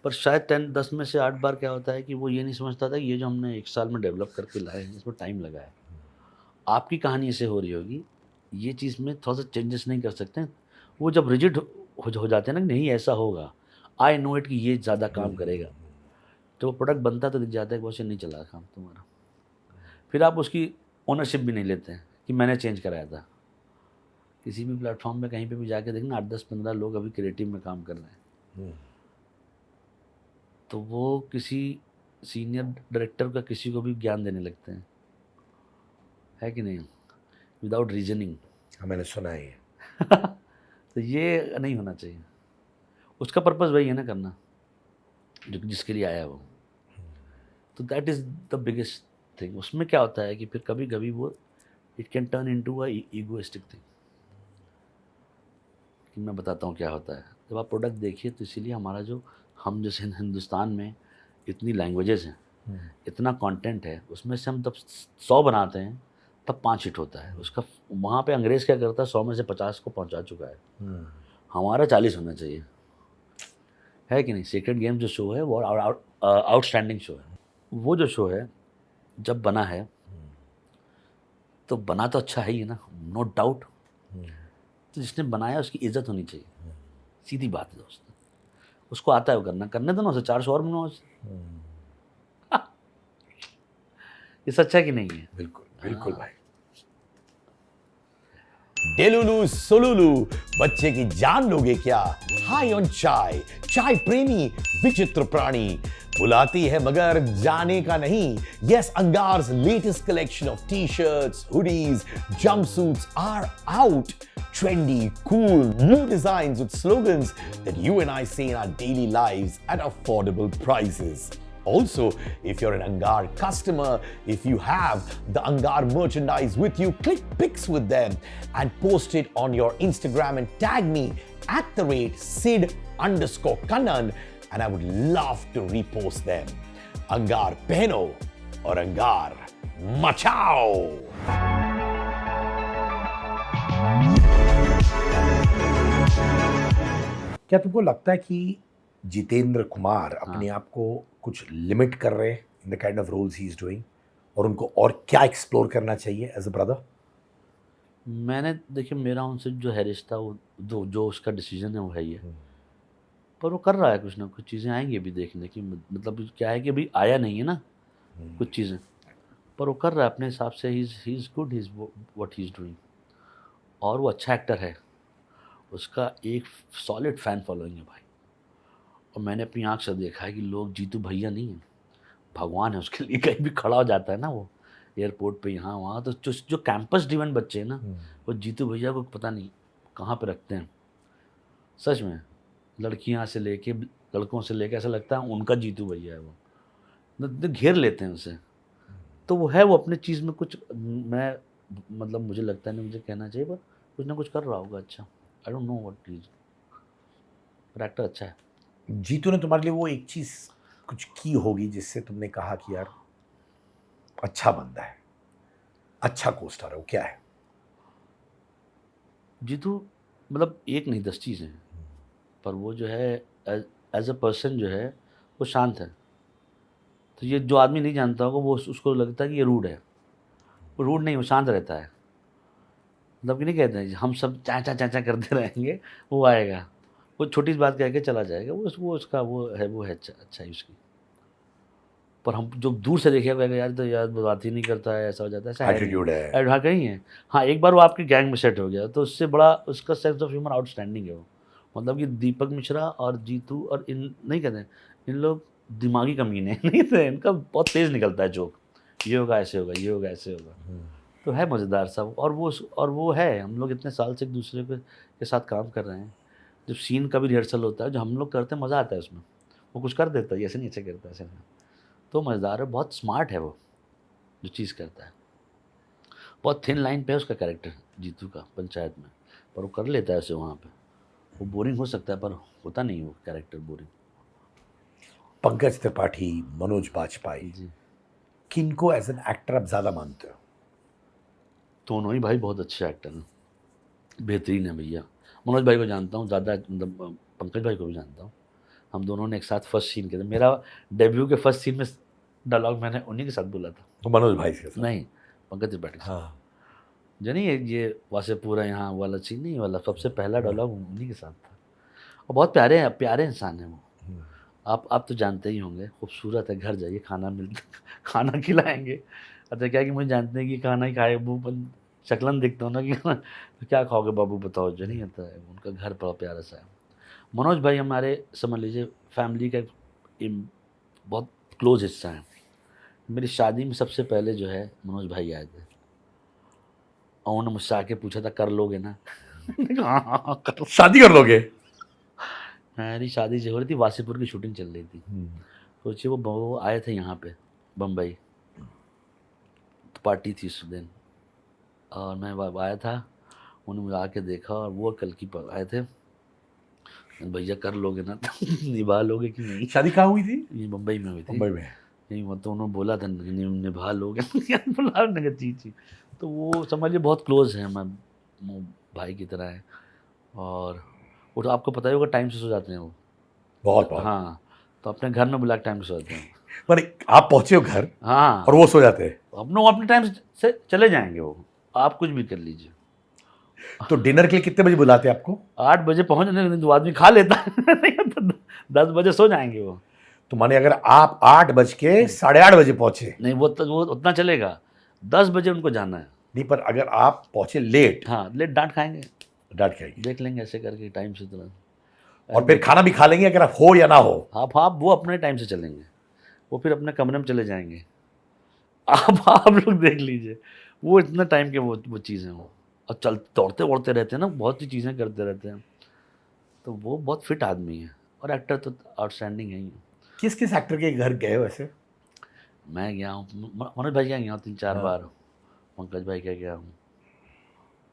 पर शायद 10 में से 8 बार क्या होता है कि वो ये नहीं समझता था कि ये जो हमने 1 साल में डेवलप करके लाए हैं, इसमें टाइम लगा है। आपकी कहानी ऐसे हो रही होगी, ये चीज़ में थोड़ा सा चेंजेस नहीं कर सकते हैं। वो जब रिजिड हो जाते हैं ना कि नहीं ऐसा होगा, आई नो इट कि ये ज़्यादा काम करेगा, तो वो प्रोडक्ट बनता है तो दिख जाता है कि वैसे नहीं चला काम तुम्हारा। फिर आप उसकी ओनरशिप भी नहीं लेते हैं कि मैंने चेंज कराया था। किसी भी प्लेटफॉर्म पे कहीं पे भी जाके देखना, 8, 10, 15 लोग अभी क्रिएटिव में काम कर रहे हैं, हम्म, तो वो किसी सीनियर डायरेक्टर का किसी को भी ज्ञान देने लगते हैं, है कि नहीं, विदाउट रीजनिंग। हाँ, मैंने सुना है ये। तो ये नहीं होना चाहिए। उसका पर्पस वही है ना करना, जो जिसके लिए आया है वो। तो that is the biggest thing. उसमें क्या होता है कि फिर कभी कभी वो it can turn into a egoistic thing. कि मैं बताता हूँ क्या होता है, जब आप प्रोडक्ट देखिए तो इसीलिए हमारा जो, हम जैसे हिंदुस्तान में इतनी लैंग्वेजेस हैं, इतना कंटेंट है, उसमें से हम तब 100 बनाते हैं तब 5 हिट होता है उसका। वहाँ पे अंग्रेज़ क्या करता है, 100 में से 50 को पहुँचा चुका है, हमारा 40 होना चाहिए, है कि नहीं। सीक्रेट गेम जो शो है वो आउटस्टैंडिंग शो है। वो जो शो है जब बना है तो बना तो अच्छा है ही ना, नो डाउट। तो जिसने बनाया उसकी इज्जत होनी चाहिए, सीधी बात है दोस्त। उसको आता है वो करना, करने दो ना उसे, 400 और बनाओ उसे। ये सच्चा कि नहीं है? बिल्कुल बिल्कुल भाई। डेलुलू सोलुलू, बच्चे की जान लोगे क्या? हाई ऑन चाय, चाय प्रेमी विचित्र प्राणी, बुलाती है मगर जाने का नहीं। Yes, Angar's latest collection of t-shirts, hoodies, jumpsuits are out. Trendy, cool, new designs with slogans that you and I see in our daily lives at affordable prices. Also, if you're an Angar customer, if you have the Angar merchandise with you, click pics with them and post it on your Instagram and tag me @Sid_Kannan, and I would love to repost them. Angar pehno और Angar मचाओ। क्या तुमको लगता है कि जितेंद्र कुमार अपने आप को कुछ लिमिट कर रहे हैं in the kind of roles he is doing, और उनको और क्या एक्सप्लोर करना चाहिए एज अ ब्रदर? मैंने देखिए, मेरा उनसे जो है रिश्ता, वो जो उसका डिसीजन है वो है ही है। पर वो कर रहा है कुछ ना कुछ चीज़ें, आएंगी अभी देखने की। मतलब क्या है कि अभी आया नहीं है ना कुछ चीज़ें, पर वो कर रहा है अपने हिसाब से। He is good, he is what he is doing, और वो अच्छा एक्टर है। उसका एक सॉलिड फैन फॉलोइंग है भाई। और मैंने अपनी आँख से देखा है कि लोग, जीतू भैया नहीं है, भगवान है उसके लिए। कहीं भी खड़ा हो जाता है ना वो, एयरपोर्ट पे, यहाँ वहाँ, तो जो कैंपस ड्रिवन बच्चे हैं ना, वो जीतू भैया को पता नहीं कहाँ पे रखते हैं। सच में, लड़कियाँ से लेके लड़कों से लेके ऐसा लगता है उनका जीतू भैया है वो, घेर लेते हैं उसे। तो वो है, वो अपने चीज़ में कुछ, मैं मतलब मुझे लगता नहीं मुझे कहना चाहिए, पर कुछ ना कुछ कर रहा होगा अच्छा। I don't know what is, पर एक्टर अच्छा है। जीतू ने तुम्हारे लिए वो एक चीज कुछ की होगी जिससे तुमने कहा कि यार अच्छा बंदा है, अच्छा कोस्टार है, वो क्या है? जीतू मतलब एक नहीं 10 चीज़ें हैं, पर वो जो है एज अ पर्सन जो है वो शांत है। तो ये जो आदमी नहीं जानता होगा वो उसको लगता है कि ये रूड है। वो रूड नहीं, वो शांत रहता है। मतलब कि नहीं कहते हैं हम सब चाचा चाचा करते रहेंगे, वो आएगा, वो छोटी सी बात कह के चला जाएगा। वो उसका वो है अच्छा, अच्छा है उसकी। पर हम जो दूर से देखेगा यार तो यार बात ही नहीं करता है, ऐसा हो जाता है, ऐसा है नहीं। एटीट्यूड है। हाँ कहीं है। हाँ एक बार वो आपके गैंग में सेट हो गया तो उससे बड़ा उसका सेंस ऑफ ह्यूमर आउटस्टैंडिंग है वो। मतलब कि दीपक मिश्रा और जीतू और इन नहीं कहते हैं, इन लोग दिमागी कमीने हैं, नहीं थे, इनका बहुत तेज़ निकलता है जोक, ये होगा ऐसे होगा, ये होगा ऐसे होगा। तो है मज़ेदार सब। और वो है, हम लोग इतने साल से एक दूसरे के साथ काम कर रहे हैं। जब सीन का भी रिहर्सल होता है जो हम लोग करते हैं, मज़ा आता है उसमें। वो कुछ कर देता है, ऐसे नहीं ऐसे करता है, ऐसे नहीं। तो मज़ेदार है, बहुत स्मार्ट है वो जो चीज़ करता है। बहुत थिन लाइन पे है उसका कैरेक्टर जीतू का पंचायत में, पर वो कर लेता है उसे वहाँ पे। वो बोरिंग हो सकता है पर होता नहीं वो कैरेक्टर बोरिंग। पंकज त्रिपाठी, मनोज बाजपेयी, जी किनको एज एन एक्टर आप ज़्यादा मानते हो? दोनों ही भाई बहुत अच्छे एक्टर हैं, बेहतरीन है भैया। मनोज भाई को जानता हूँ ज़्यादा, मतलब पंकज भाई को भी जानता हूँ। हम दोनों ने एक साथ फर्स्ट सीन किया था। मेरा डेब्यू के फर्स्ट सीन में डायलॉग मैंने उन्हीं के साथ बोला था। तो मनोज भाई के साथ? नहीं, पंकज त्रिपाठी। हाँ। जो नहीं ये वासे पूरा यहाँ वाला सीन नहीं वाला, सबसे पहला डायलॉग उन्हीं के साथ था। और बहुत प्यारे इंसान हैं वो। आप तो जानते ही होंगे, खूबसूरत है, घर जाइए खाना मिलता खाना खिलाएंगे। अच्छा क्या कि मुझे जानते हैं कि खाना ही खाए मुँह शक्लन दिखता हूँ ना कि तो क्या खाओगे बाबू बताओ, जो नहीं आता है। उनका घर बड़ा प्यारा सा है। मनोज भाई हमारे समझ लीजिए फैमिली का बहुत क्लोज हिस्सा है। मेरी शादी में सबसे पहले जो है मनोज भाई आए थे और उन्होंने मुझसे आके पूछा था कर लोगे ना? हाँ कर। शादी कर लोगे? मेरी शादी जो हो रही थी, वासीपुर की शूटिंग चल रही थी। सोचिए वो आए थे यहाँ पे बम्बई, तो पार्टी थी उस दिन और मैं आया था। उन्होंने मुझे आके देखा और वो कल की आए थे, भैया कर लोगे ना? निभा लोगे कि नहीं? शादी कहाँ हुई थी? ये मुंबई में हुई थी। मुंबई में? नहीं वो तो उन्होंने बोला था निभा लोगे बोला नहीं जी। तो वो समझिए बहुत क्लोज है, मैं भाई की तरह है। और वो तो आपको पता ही होगा टाइम से सो जाते हैं वो। बहुत हाँ तो अपने घर में बुला के टाइम से सो जाते हैं। पर आप पहुंचे हो घर हाँ और वो सो जाते हैं? अपने टाइम से चले जाएंगे वो, आप कुछ भी कर लीजिए। तो डिनर के लिए कितने बजे बुलाते हैं आपको? 8 बजे पहुँचने तो आदमी खा लेता है नहीं तो 10 बजे सो जाएंगे वो। तो माने अगर आप 8 बज के 8:30 बजे पहुंचे? नहीं वो उतना चलेगा, 10 बजे उनको जाना है। नहीं, पर अगर आप पहुंचे लेट? हाँ लेट डांट खाएंगे, डांट खाएंगे? देख लेंगे ऐसे करके टाइम से तुरंत। और फिर खाना भी खा लेंगे अगर आप हो या ना हो? आप वो अपने टाइम से चलेंगे, वो फिर अपने कमरे में चले जाएंगे। आप लोग देख लीजिए, वो इतना टाइम के वो चीज़ें वो और दौड़ते वोड़ते रहते हैं ना, बहुत सी चीज़ें करते रहते हैं। तो वो बहुत फिट आदमी है और एक्टर तो आउटस्टैंडिंग है ही। किस किस एक्टर के घर गए हो ऐसे? मैं गया हूँ मनोज भाई क्या गया हूँ 3-4 बार, पंकज भाई क्या गया हूँ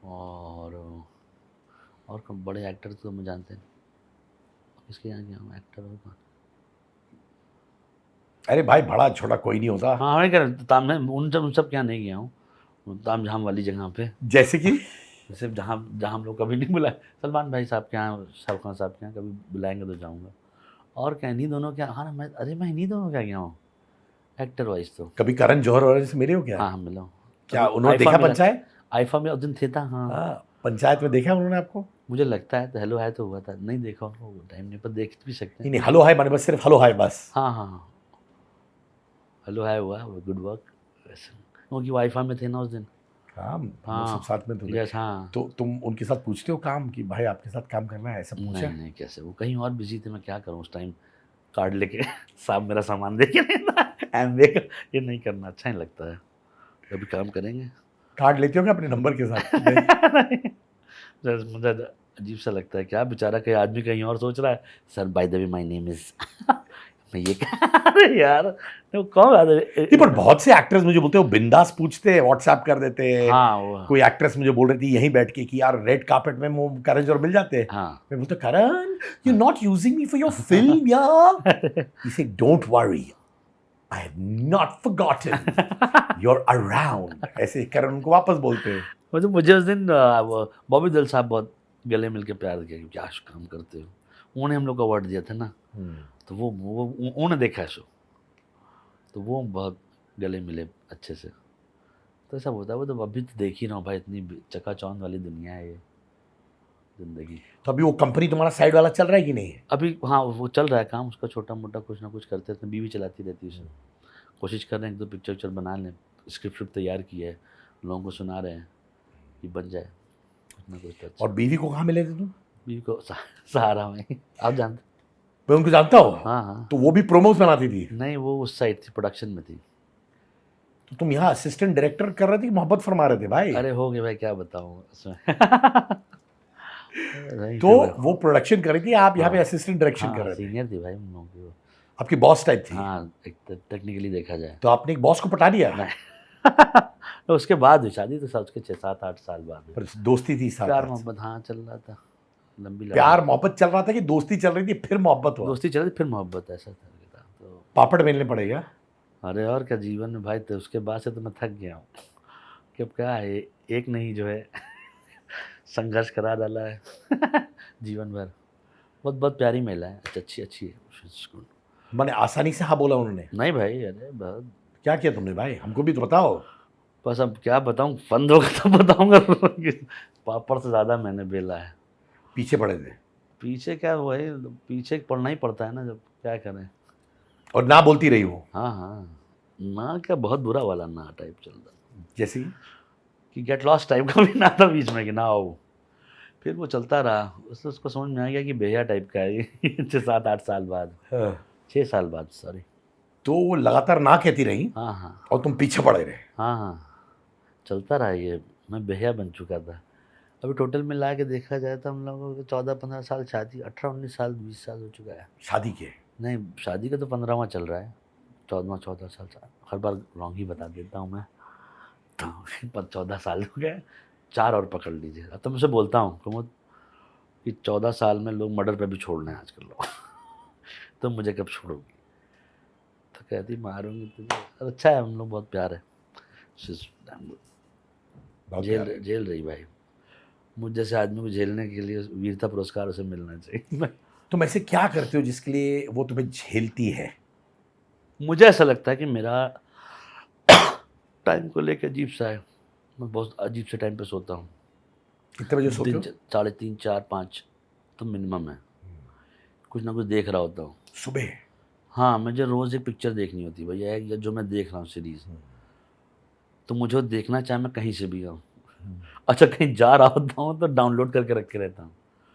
और बड़े एक्टर तो मैं जानते हैं। किसके यहाँ गया हूँ एक्टर और कौन? अरे भाई बड़ा छोटा कोई नहीं होता। हाँ मैं कह रहा मैं उन सब क्या नहीं गया हूँ, ताम झाम वाली जगह पे, जैसे कि जैसे जहाँ हम लोग कभी नहीं बुलाए। सलमान भाई साहब के यहाँ, शाहरुख खान साहब के यहाँ कभी बुलाएंगे तो जाऊँगा। और क्या इन्हीं दोनों क्या? हाँ मैं इन्हीं दोनों क्या गया हूँ एक्टर वाइज तो। कभी करण जौहर और से मिले हो क्या? हाँ मिला हूँ। क्या उन्होंने देखा पंचायत? आईफा में उस दिन थे था। हाँ पंचायत में देखा उन्होंने आपको? मुझे लगता है तो हेलो हाय तो हुआ था, नहीं देखा उनको, टाइम नहीं पर देख भी सकते हैं। नहीं हेलो हाय माने बस सिर्फ हेलो हाय बस? हाँ हेलो हाय हुआ, गुड वर्क वैसे, क्योंकि वाईफा में थे ना उस दिन। काम हाँ सब साथ में थे। यस हाँ। तो तुम उनके साथ पूछते हो काम कि भाई आपके साथ काम करना है, ऐसा पूछा? नहीं कैसे, वो कहीं और बिजी थे, मैं क्या करूँ उस टाइम, कार्ड लेके साहब मेरा सामान देके एमवे का, ये नहीं करना अच्छा नहीं लगता है। कभी काम करेंगे। कार्ड लेते हो क्या अपने नंबर के साथ? मुझे अजीब सा लगता है, क्या बेचारा कहीं आदमी कहीं और सोच रहा है। Sir by the way my name is मैं ये अरे यार तो कौन नहीं पर बहुत से एक्टर्स मुझे बोलते हो बिंदास पूछते हैं, व्हाट्सएप कर देते हैं। हाँ वो कोई एक्ट्रेस मुझे बोल रही थी यहीं बैठ के कि यार रेड कार्पेट में वो करण जौहर मिल जाते हैं। हाँ मैं बोलता Karan you not using me for your film यार। He said don't worry I have not forgotten you are around. ऐसे करण उनको वापस बोलते हैं। मतलब मुझे उस दिन बॉबी दिल साहब बहुत गले मिल के प्यार किया कि क्या काम करते हो। उन्होंने हम लोग को अवार्ड दिया था ना, तो वो उन्होंने देखा है शो, तो वो बहुत गले मिले अच्छे से। तो ऐसा होता है, वो तो अभी तो देख ही रहा हूँ भाई, इतनी चकाचौंध वाली दुनिया है ये ज़िंदगी। तो अभी वो कंपनी तुम्हारा साइड वाला चल रहा है कि नहीं? अभी हाँ वो चल रहा है काम उसका, छोटा मोटा कुछ ना कुछ करते रहते हैं, बीवी चलाती रहती है उसे, कोशिश कर रहे हैं, 1-2 पिक्चर बना लें, स्क्रिप्ट तैयार की है, लोगों को सुना रहे हैं कि बन जाए कुछ ना कुछ तो अच्छा। और बीवी को कहाँ मिले थे तुम? बीवी को सहारा में आप जानते। मैं उनको जानता हूँ। हाँ हाँ। तो वो भी प्रोमोस बनाती थी? नहीं, वो उस साइड थी, प्रोडक्शन में थी। तो तुम यहाँ असिस्टेंट डायरेक्टर कर रहे थे कि मोहब्बत फरमा रहे थे भाई? अरे हो गए भाई, क्या बताऊँ उसमें। नहीं, तो फिर वो प्रोडक्शन कर रही थी, आप यहाँ पे हाँ। असिस्टेंट डायरेक्शन कर हाँ, रहे थे। सीनियर थी भाई उन लोगों की वो। आपकी बॉस टाइप थी? हाँ, एक टेक्निकली देखा जाए। तो आपने एक बॉस को पटा दिया? नहीं। तो उसके बाद हुई शादी, तो उसके 6-7-8 साल बाद हुई। पर दोस्ती थी साथ? प्यार मोहब्बत हाँ चल रहा था, लंबी लड़ाई। प्यार मोहब्बत चल रहा था कि दोस्ती चल रही थी फिर मोहब्बत हुआ? दोस्ती चल रही फिर मोहब्बत, ऐसा था तो। पापड़ बेलने पड़ेगा। अरे और क्या जीवन में भाई, तो उसके बाद से तो मैं थक गया हूँ कि अब क्या है, एक नहीं जो है संघर्ष करा डाला है जीवन भर। बहुत बहुत प्यारी महिला है, अच्छी है। मैंने आसानी से हाँ बोला उन्होंने? नहीं भाई, अरे बहुत। क्या किया तुमने भाई, हमको भी तो बताओ। बस अब क्या बताऊँ, फंद होगा तो बताऊँगा। पापड़ से ज़्यादा मैंने बेला है। पीछे पड़े थे? पीछे क्या, वही पीछे पड़ना ही पड़ता है ना, जब क्या करें। और ना बोलती रही वो? हाँ हाँ, ना क्या, बहुत बुरा वाला ना टाइप चल रहा, जैसे कि गेट लॉस्ट टाइप का भी ना था बीच में कि ना आओ। फिर वो चलता रहा, उससे उसको समझ में आ गया कि बेहिया टाइप का है ये। 6-7-8 साल बाद, हाँ। 6 साल बाद सॉरी। तो वो लगातार ना कहती रही हाँ हाँ और तुम पीछे पड़े रहे? हाँ हाँ, चलता रहा ये, मैं बेहिया बन चुका था। अभी टोटल मिला के देखा जाए तो हम लोगों को 14-15 साल शादी, 18-19 साल 20 साल हो चुका है। शादी के? नहीं, शादी का तो 15वां चल रहा है, 14 साल। हर बार रॉन्ग ही बता देता हूँ मैं, तो 14 साल हो गए, 4 और पकड़ लीजिए। अब तो मुझसे बोलता हूँ प्रमोद कि 14 साल में लोग मर्डर पे भी छोड़ रहे हैं आजकल लोग। तो मुझे कब छोड़ोगी? तो कहती मारूंगी तुझे। और अच्छा है, हम लोग बहुत प्यार है। बहुत प्यार है। जेल रही भाई, मुझ जैसे आदमी को झेलने के लिए वीरता पुरस्कार उसे मिलना चाहिए। तुम ऐसे क्या करते हो जिसके लिए वो तुम्हें झेलती है? मुझे ऐसा लगता है कि मेरा टाइम को लेकर अजीब सा है, मैं बहुत अजीब से टाइम पे सोता हूँ। कितने बजे सोते हो? 3:30 4 5 तो मिनिमम है। कुछ ना कुछ देख रहा होता हूँ। सुबह? हाँ, मुझे रोज़ एक पिक्चर देखनी होती है भैया, या जो मैं देख रहा हूँ सीरीज़, तो मुझे वो देखना चाहे मैं कहीं से भी आऊँ। अच्छा, कहीं जा रहा होता हूँ तो डाउनलोड करके रख के रहता हूँ,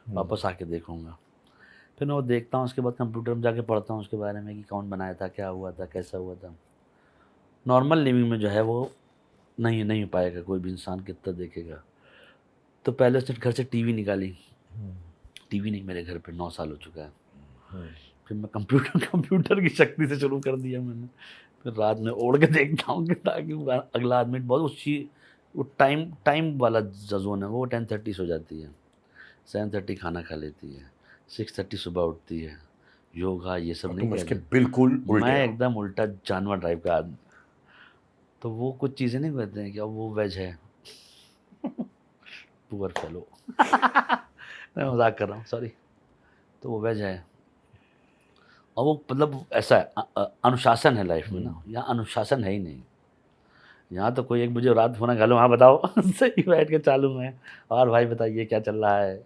वापस आके देखूँगा। फिर मैं वो देखता हूँ, उसके बाद कंप्यूटर में जाके पढ़ता हूँ उसके बारे में कि कौन बनाया था, क्या हुआ था, कैसा हुआ था। नॉर्मल लिविंग में जो है वो नहीं हो पाएगा, कोई भी इंसान कितना देखेगा। तो पहले उसने घर से टीवी निकाली, टीवी नहीं मेरे घर पे 9 साल हो चुका है। फिर मैं कंप्यूटर की शक्ति से शुरू कर दिया मैंने। फिर रात में ओढ़ के देखता हूँ कि ताकि वो अगला आदमी बहुत उसी वो टाइम वाला जोन है, वो 10:30 सो जाती है, 7:30 खाना खा लेती है, 6:30 सुबह उठती है, योगा ये सब नहीं तुम उसके करती। बिल्कुल उल्टे मैं हो। एकदम उल्टा जानवर टाइप का आदमी। तो वो कुछ चीज़ें नहीं कहते हैं कि अब वो वेज है। Poor fellow. मैं मजाक कर रहा हूँ, सॉरी। तो वो वेज है, और वो मतलब ऐसा है, अनुशासन है लाइफ में ना। यहाँ अनुशासन है ही नहीं। यहाँ तो कोई 1 बजे रात फोन हेलो हाँ बताओ सही बैठ के चालू में, और भाई बताइए क्या चल रहा है,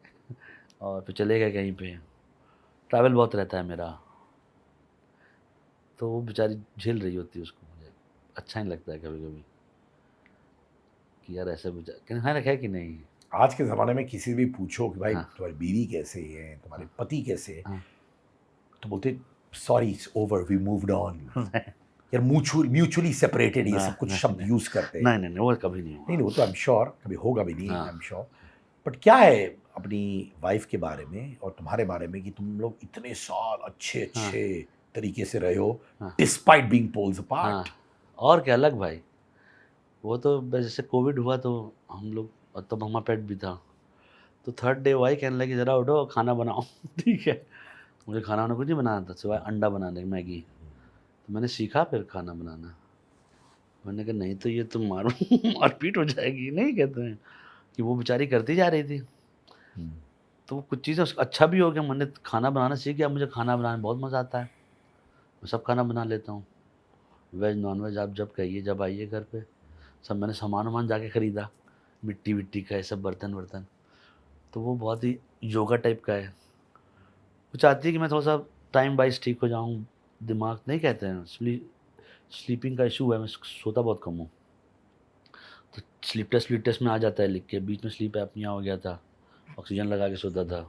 और फिर चले गए कहीं पे। ट्रैवल बहुत रहता है मेरा, तो वो बेचारी झेल रही होती है, उसको मुझे अच्छा नहीं लगता है कभी कभी कि यार ऐसे हाँ रखा है कि नहीं। आज के ज़माने में किसी से भी पूछो कि भाई हाँ। तुम्हारी बीवी कैसे है, तुम्हारे पति कैसे है, हाँ। तो बोलते sorry it's over we moved on. यार म्यूचुअली सेपरेटेड, ये सब कुछ शब्द यूज करते हैं। नहीं वो कभी नहीं हुआ। नहीं वो तो आई एम श्योर कभी होगा भी नहीं, हाँ। I am sure. बट क्या है अपनी वाइफ के बारे में और तुम्हारे बारे में कि तुम लोग इतने साल अच्छे तरीके से रहे हो डिस्पाइट बीइंग पोल्स अपार्ट? हाँ, और क्या अलग भाई। वो तो जैसे कोविड हुआ तो हम लोग, तो मम्मा पेट भी था, तो 3rd डे वाई कहने लगी जरा उठो खाना बनाओ। ठीक है, मुझे खाना वाना कुछ नहीं बनाना था सिवाय अंडा बनाने, मैगी। तो मैंने सीखा फिर खाना बनाना। मैंने कहा नहीं तो ये तो मारपीट हो जाएगी। नहीं कहते हैं कि वो बेचारी करती जा रही थी, तो वो कुछ चीज़ें अच्छा भी हो गया। मैंने खाना बनाना सीख गया, मुझे खाना बनाने में बहुत मज़ा आता है। मैं सब खाना बना लेता हूँ, वेज नॉन वेज, आप जब कहिए जब आइए घर पे। सब मैंने सामान वामान जाके ख़रीदा, मिट्टी विट्टी का ये सब बर्तन वर्तन। तो वो बहुत ही योगा टाइप का है। वो चाहती है कि मैं थोड़ा सा टाइम वाइज ठीक हो जाऊँ, दिमाग नहीं कहते हैं स्लीपिंग का इशू है, मैं सोता बहुत कम हूँ, तो स्लीप टेस्ट में आ जाता है लिख के, बीच में स्लीप एपनिया हो गया था, ऑक्सीजन लगा के सोता था,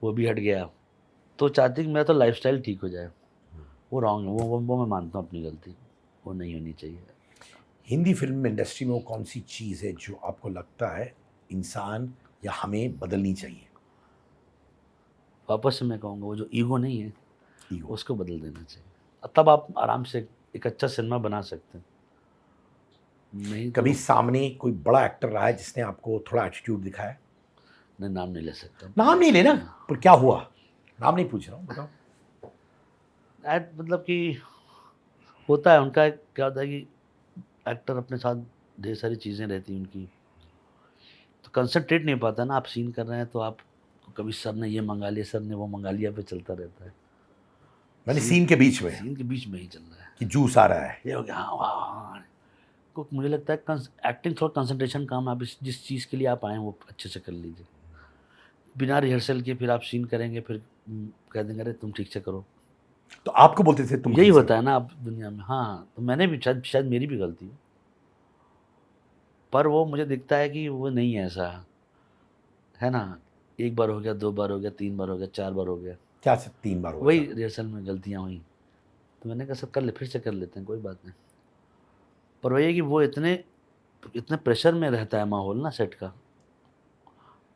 वो भी हट गया। तो चाहती कि मेरा तो लाइफस्टाइल ठीक हो जाए, वो रॉन्ग है, वो मैं मानता हूँ अपनी गलती, वो नहीं होनी चाहिए। हिंदी फिल्म इंडस्ट्री में वो कौन सी चीज़ है जो आपको लगता है इंसान या हमें बदलनी चाहिए? वापस से मैं कहूँगा, वो जो ईगो नहीं है ईगो। उसको बदल देना चाहिए, तब आप आराम से एक अच्छा सिनेमा बना सकते हैं। नहीं तो कभी सामने कोई बड़ा एक्टर रहा है जिसने आपको थोड़ा एटीट्यूड दिखाया? नहीं, नाम नहीं ले सकता। नाम नहीं लेना, पर क्या हुआ? नाम नहीं पूछ रहा हूँ, बताओ। मतलब कि होता है उनका, क्या होता है कि एक्टर अपने साथ ढेर सारी चीज़ें रहती हैं उनकी, तो कंसंट्रेट नहीं पाता ना। आप सीन कर रहे हैं तो आप कभी सर ने ये मंगा लिया, सर ने वो मंगा लिया, पे चलता रहता है। मैंने सीन के बीच में सीन के बीच में ही चल रहा है, कि जूस आ रहा है। ये हो गया, हाँ हाँ। को मुझे लगता है एक्टिंग थोड़ा कंसंट्रेशन काम, आप जिस चीज़ के लिए आप आए हैं वो अच्छे से कर लीजिए, बिना रिहर्सल के फिर आप सीन करेंगे, फिर कह देंगे अरे तुम ठीक से करो। तो आपको बोलते थे तुम यही कैसे होता है ना अब दुनिया में। हाँ, तो मैंने भी शायद मेरी भी गलती है, पर वो मुझे दिखता है कि वो नहीं है ऐसा, है ना। एक बार हो गया, 2 बार हो गया, 3 बार हो गया, 4 बार हो गया, क्या से 3 बार हुआ वही था? रिहर्सल में गलतियाँ हुई, तो मैंने कहा सब कर ले, फिर से कर लेते हैं, कोई बात नहीं। पर वही है कि वो इतने प्रेशर में रहता है माहौल ना सेट का,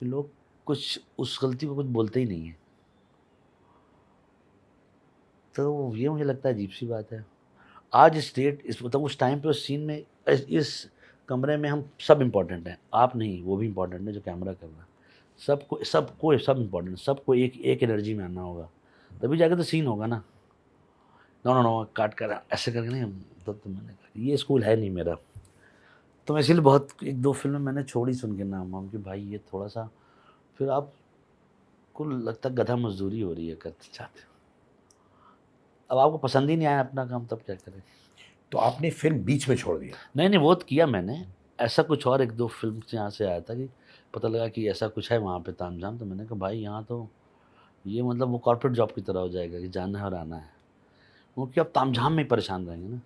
कि लोग कुछ उस गलती को कुछ बोलते ही नहीं है। तो ये मुझे लगता है अजीब सी बात है। आज स्टेट इस मतलब उस टाइम पे उस सीन में इस कमरे में हम सब इम्पोर्टेंट हैं, आप नहीं, वो भी इम्पोर्टेंट है जो कैमरा कर रहा है। सब इम्पोर्टेंट, सबको एक एनर्जी में आना होगा, तभी जाके तो सीन होगा ना। नो काट कर ऐसे करके नहीं। तो मैंने कहा ये स्कूल है नहीं मेरा, तो मैं इसीलिए बहुत 1-2 फिल्में मैंने छोड़ी सुन के नाम वाम कि भाई ये थोड़ा सा, फिर आपको लगता है गधा मजदूरी हो रही है करते चाहते हो। अब आपको पसंद ही नहीं आया अपना काम, तब क्या करें। तो आपने फिल्म बीच में छोड़ दिया? नहीं वो तो किया मैंने, ऐसा कुछ और 1-2 फिल्म से यहाँ से आया था कि पता लगा कि ऐसा कुछ है वहाँ पे तामझाम, तो मैंने कहा भाई यहाँ तो ये मतलब वो कॉर्पोरेट जॉब की तरह हो जाएगा कि जाना है और आना है, क्योंकि अब तामझाम में परेशान रहेंगे ना,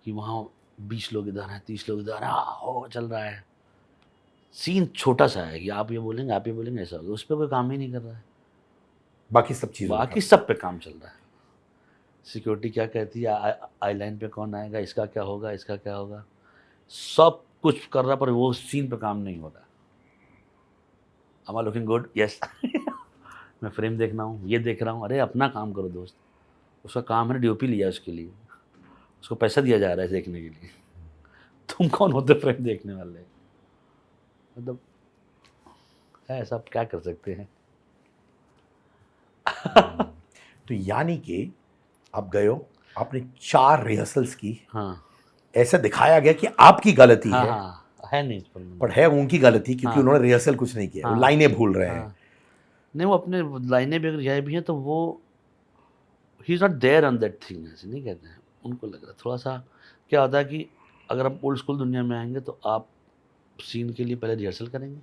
कि वहाँ 20 लोग इधर हैं, 30 लोग इधर हैं, हो चल रहा है, सीन छोटा सा है कि आप ये बोलेंगे ऐसा होगा, उस पर कोई काम ही नहीं कर रहा है, बाकी सब चीज़ों का? बाकी सब पे काम चल रहा है। सिक्योरिटी क्या कहती है, आई लाइन पे कौन आएगा, इसका क्या होगा, सब कुछ कर रहा, पर वो सीन पे काम नहीं हो रहा। Am I looking good? Yes. मैं फ्रेम देख रहा हूँ, ये देख रहा हूँ, अरे अपना काम करो दोस्त, उसका काम है, DOP लिया उसके लिए, उसको पैसा दिया जा रहा है देखने के लिए, तुम कौन होते फ्रेम देखने वाले? मतलब है, सब क्या कर सकते हैं। तो यानी कि आप गए हो, आपने 4 रिहर्सल्स की, हाँ ऐसा दिखाया गया कि आपकी गलती हाँ है, हाँ, है नहीं इस पर है उनकी गलती क्योंकि हाँ। उन्होंने रिहर्सल कुछ नहीं किया, वो हाँ। लाइनें भूल रहे हैं। हाँ। नहीं, वो अपने लाइनें भी अगर यह भी हैं तो वो he is not there on that thing, ऐसे नहीं कहते हैं, उनको लग रहा है थोड़ा सा। क्या होता है कि अगर आप ओल्ड स्कूल दुनिया में आएंगे तो आप सीन के लिए पहले रिहर्सल करेंगे,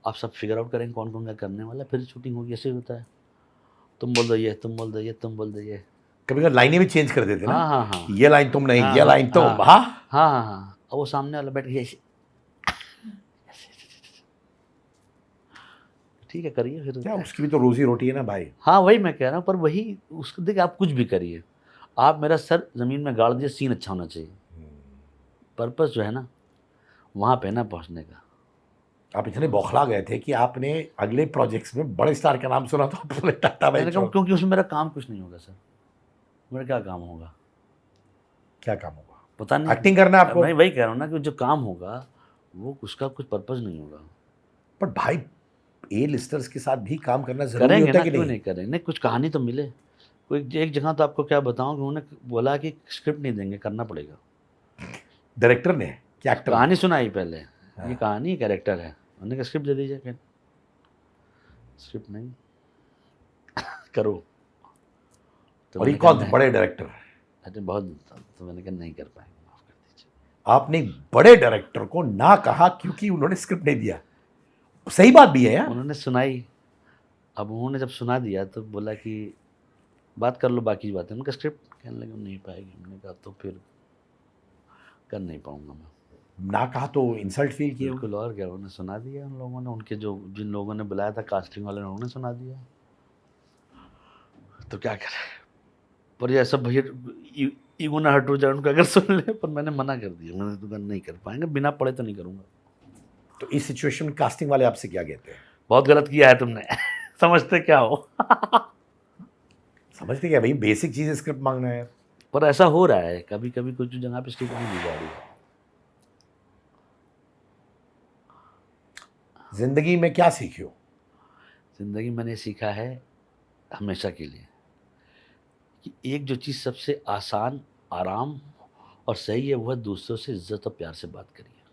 आप सब फिगर आउट करेंगे कौन कौन क्या करने वाला है, फिर शूटिंग होगी, ऐसे ही होता है। तुम बोल दो ये, तुम बोल दो ये, तुम बोल दो ये। कभी कभी लाइनें भी चेंज कर देते ना, हाँ हाँ हाँ ये लाइन तुम नहीं, हाँ, ये लाइन तुम। हाँ हाँ हाँ हाँ हाँ, और वो सामने वाला बैठ के ऐसे, ठीक है करिए फिर। क्या, उसकी भी तो रोजी रोटी है ना भाई। हाँ वही मैं कह रहा हूँ, पर वही उसको देखिए, आप कुछ भी करिए, आप मेरा सर ज़मीन में गाड़ दिए, सीन अच्छा होना चाहिए, पर्पस जो है ना वहाँ पे ना पहुँचने का। आप इतने बौखला गए थे कि आपने अगले प्रोजेक्ट्स में बड़े स्टार का नाम सुना तो आप बोले टाटा भाई मैंने कहा छोड़। क्योंकि उसमें मेरा काम कुछ नहीं होगा सर, मेरा क्या काम होगा, क्या काम होगा? पता नहीं। एक्टिंग करना है आपको? मैं वही कह रहा हूँ ना कि जो काम होगा वो उसका कुछ पर्पस नहीं होगा। पर भाई ए लिस्टर्स के साथ भी काम करना जरूरी करेंगे होता ना, है कि क्यों नहीं? नहीं करेंगे, नहीं कुछ कहानी तो मिले। कोई एक जगह तो आपको क्या बताऊँ कि उन्होंने बोला कि स्क्रिप्ट नहीं देंगे, करना पड़ेगा। डायरेक्टर ने क्या एक्टर? कहानी सुनाई पहले, ये कहानी कैरेक्टर है, उन्होंने कहा स्क्रिप्ट दे दीजिए, फिर स्क्रिप्ट नहीं करो। तो और ये मैंने कहा कौन थे नहीं। बड़े डायरेक्टर? अरे बहुत, तो मैंने कहा नहीं कर पाएंगे, माफ़ कर दीजिए। आपने एक बड़े डायरेक्टर को ना कहा क्योंकि उन्होंने स्क्रिप्ट नहीं दिया, सही बात भी है यार। उन्होंने सुनाई, अब उन्होंने जब सुना दिया तो बोला कि बात कर लो बाकी बातें। उनका स्क्रिप्ट कहने लगे नहीं पाएगी। मैंने कहा तो फिर कर नहीं पाऊंगा मैं। ना कहा तो इंसल्ट फील किए होंगे। बिल्कुल, और क्या, उन्होंने सुना दिया उन लोगों ने, उनके जो जिन लोगों ने बुलाया था कास्टिंग वाले ने, उन्होंने सुना दिया। तो क्या करें, पर ये सब भैया ईगो ना हट हो जाए उनका अगर सुन ले, पर मैंने मना कर दिया। मैंने तो कहा नहीं कर पाएंगे, बिना पढ़े तो नहीं करूँगा। तो इस सिचुएशन में कास्टिंग वाले आपसे क्या कहते हैं? बहुत गलत किया है तुमने समझते क्या हो समझते क्या भाई, बेसिक चीज स्क्रिप्ट मांगना है। पर ऐसा हो रहा है कभी कभी, कुछ जगह पे स्क्रिप्ट नहीं दी जा रही है। जिंदगी में क्या सीखे हो? ज़िंदगी मैंने सीखा है हमेशा के लिए कि एक जो चीज़ सबसे आसान, आराम और सही है, वो है दूसरों से इज्जत और प्यार से बात करिए।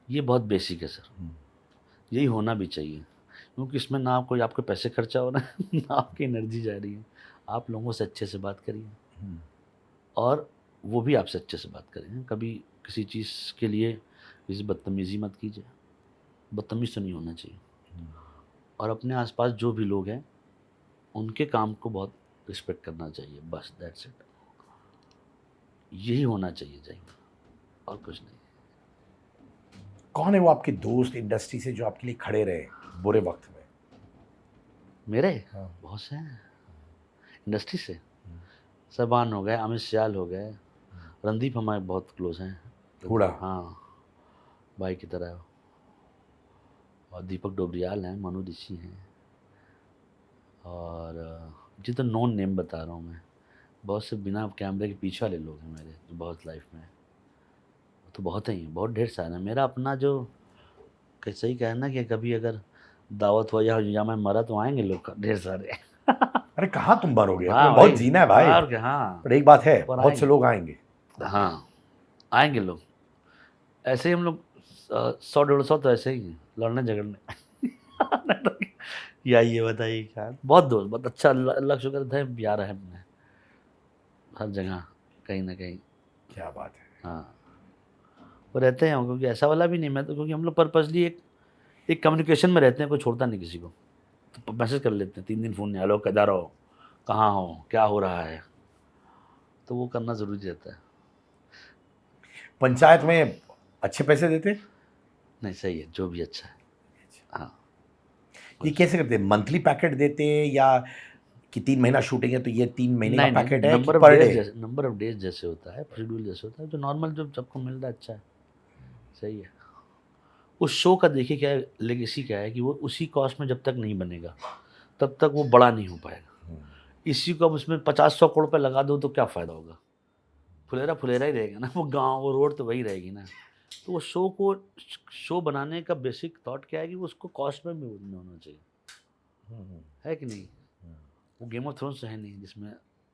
ये बहुत बेसिक है सर, यही होना भी चाहिए, क्योंकि इसमें ना कोई आपके पैसे खर्चा हो रहा है ना आपकी एनर्जी जा रही है। आप लोगों से अच्छे से बात करिए और वो भी आपसे अच्छे से बात करें। कभी किसी चीज़ के लिए किसी बदतमीज़ी मत कीजिए, बदतमीज़ तो नहीं होना चाहिए। और अपने आसपास जो भी लोग हैं उनके काम को बहुत रिस्पेक्ट करना चाहिए, बस दैट्स इट। यही होना चाहिए और कुछ नहीं। कौन है वो आपके दोस्त इंडस्ट्री से जो आपके लिए खड़े रहे बुरे वक्त में? मेरे हाँ। बहुत से हैं इंडस्ट्री से। सबान हो गए, अमित सियाल हो गए, रणदीप हमारे बहुत क्लोज हैं। हुडा। हाँ, भाई की तरह। और दीपक डोबरियाल हैं, मनु ऋषि हैं, और जी तो नॉन नेम बता रहा हूँ मैं। बहुत से बिना कैमरे के पीछे वाले लोग हैं मेरे, जो बहुत लाइफ में, तो बहुत ही, बहुत ढेर सारे हैं। मेरा अपना जो कैसे ही कहना कि कभी अगर दावत हो या मैं मरा तो आएंगे लोग ढेर सारे अरे कहाँ तुम मरोगे, हाँ अपने बहुत भाई, जीना है भाई। और क्या, हाँ पर एक बात है, पर बहुत से आएंगे। लोग आएंगे। हाँ आएंगे लोग, ऐसे ही हम लोग 100-150 तो ऐसे ही हैं, लड़ने झगड़ने या ये बताइए क्या। बहुत दोस्त, बहुत अच्छा, अल्लाह का शुक्र है, प्यार है अपने हर जगह कहीं ना कहीं। क्या बात है। हाँ, वो रहते हैं, क्योंकि ऐसा वाला भी नहीं मैं तो, क्योंकि हम लोग पर्पसली एक कम्युनिकेशन में रहते हैं, कोई छोड़ता नहीं किसी को। तो मैसेज कर लेते हैं 3 दिन फ़ोन नहीं, हेलो किधर हो, कहाँ हो, क्या हो रहा है, तो वो करना ज़रूरी रहता है। पंचायत में अच्छे पैसे देते? नहीं सही है, जो भी अच्छा है। हाँ, ये कैसे करते हैं, मंथली पैकेट देते हैं या कि 3 महीना शूटिंग है तो ये 3 महीने का नहीं पैकेट है कि नंबर ऑफ पर डेज डे? जैसे, नंबर ऑफ डेज जैसे होता है, शेड्यूल जैसे होता है, जो नॉर्मल जो सबको मिल रहा है अच्छा है, सही है। उस शो का देखिए क्या है, लेगेसी क्या है कि वो उसी कॉस्ट में जब तक नहीं बनेगा तब तक वो बड़ा नहीं हो पाएगा। इसी को अब उसमें 50-100 करोड़ रुपये लगा दो तो क्या फ़ायदा होगा, फुलेरा ही रहेगा ना, वो गांव वो रोड तो वही रहेगी ना। तो वो शो बनाने का बेसिक थॉट क्या है कि वो उसको कॉस्ट में भी होना चाहिए, है कि नहीं। वो गेम ऑफ थ्रोन्स है नहीं जिसमें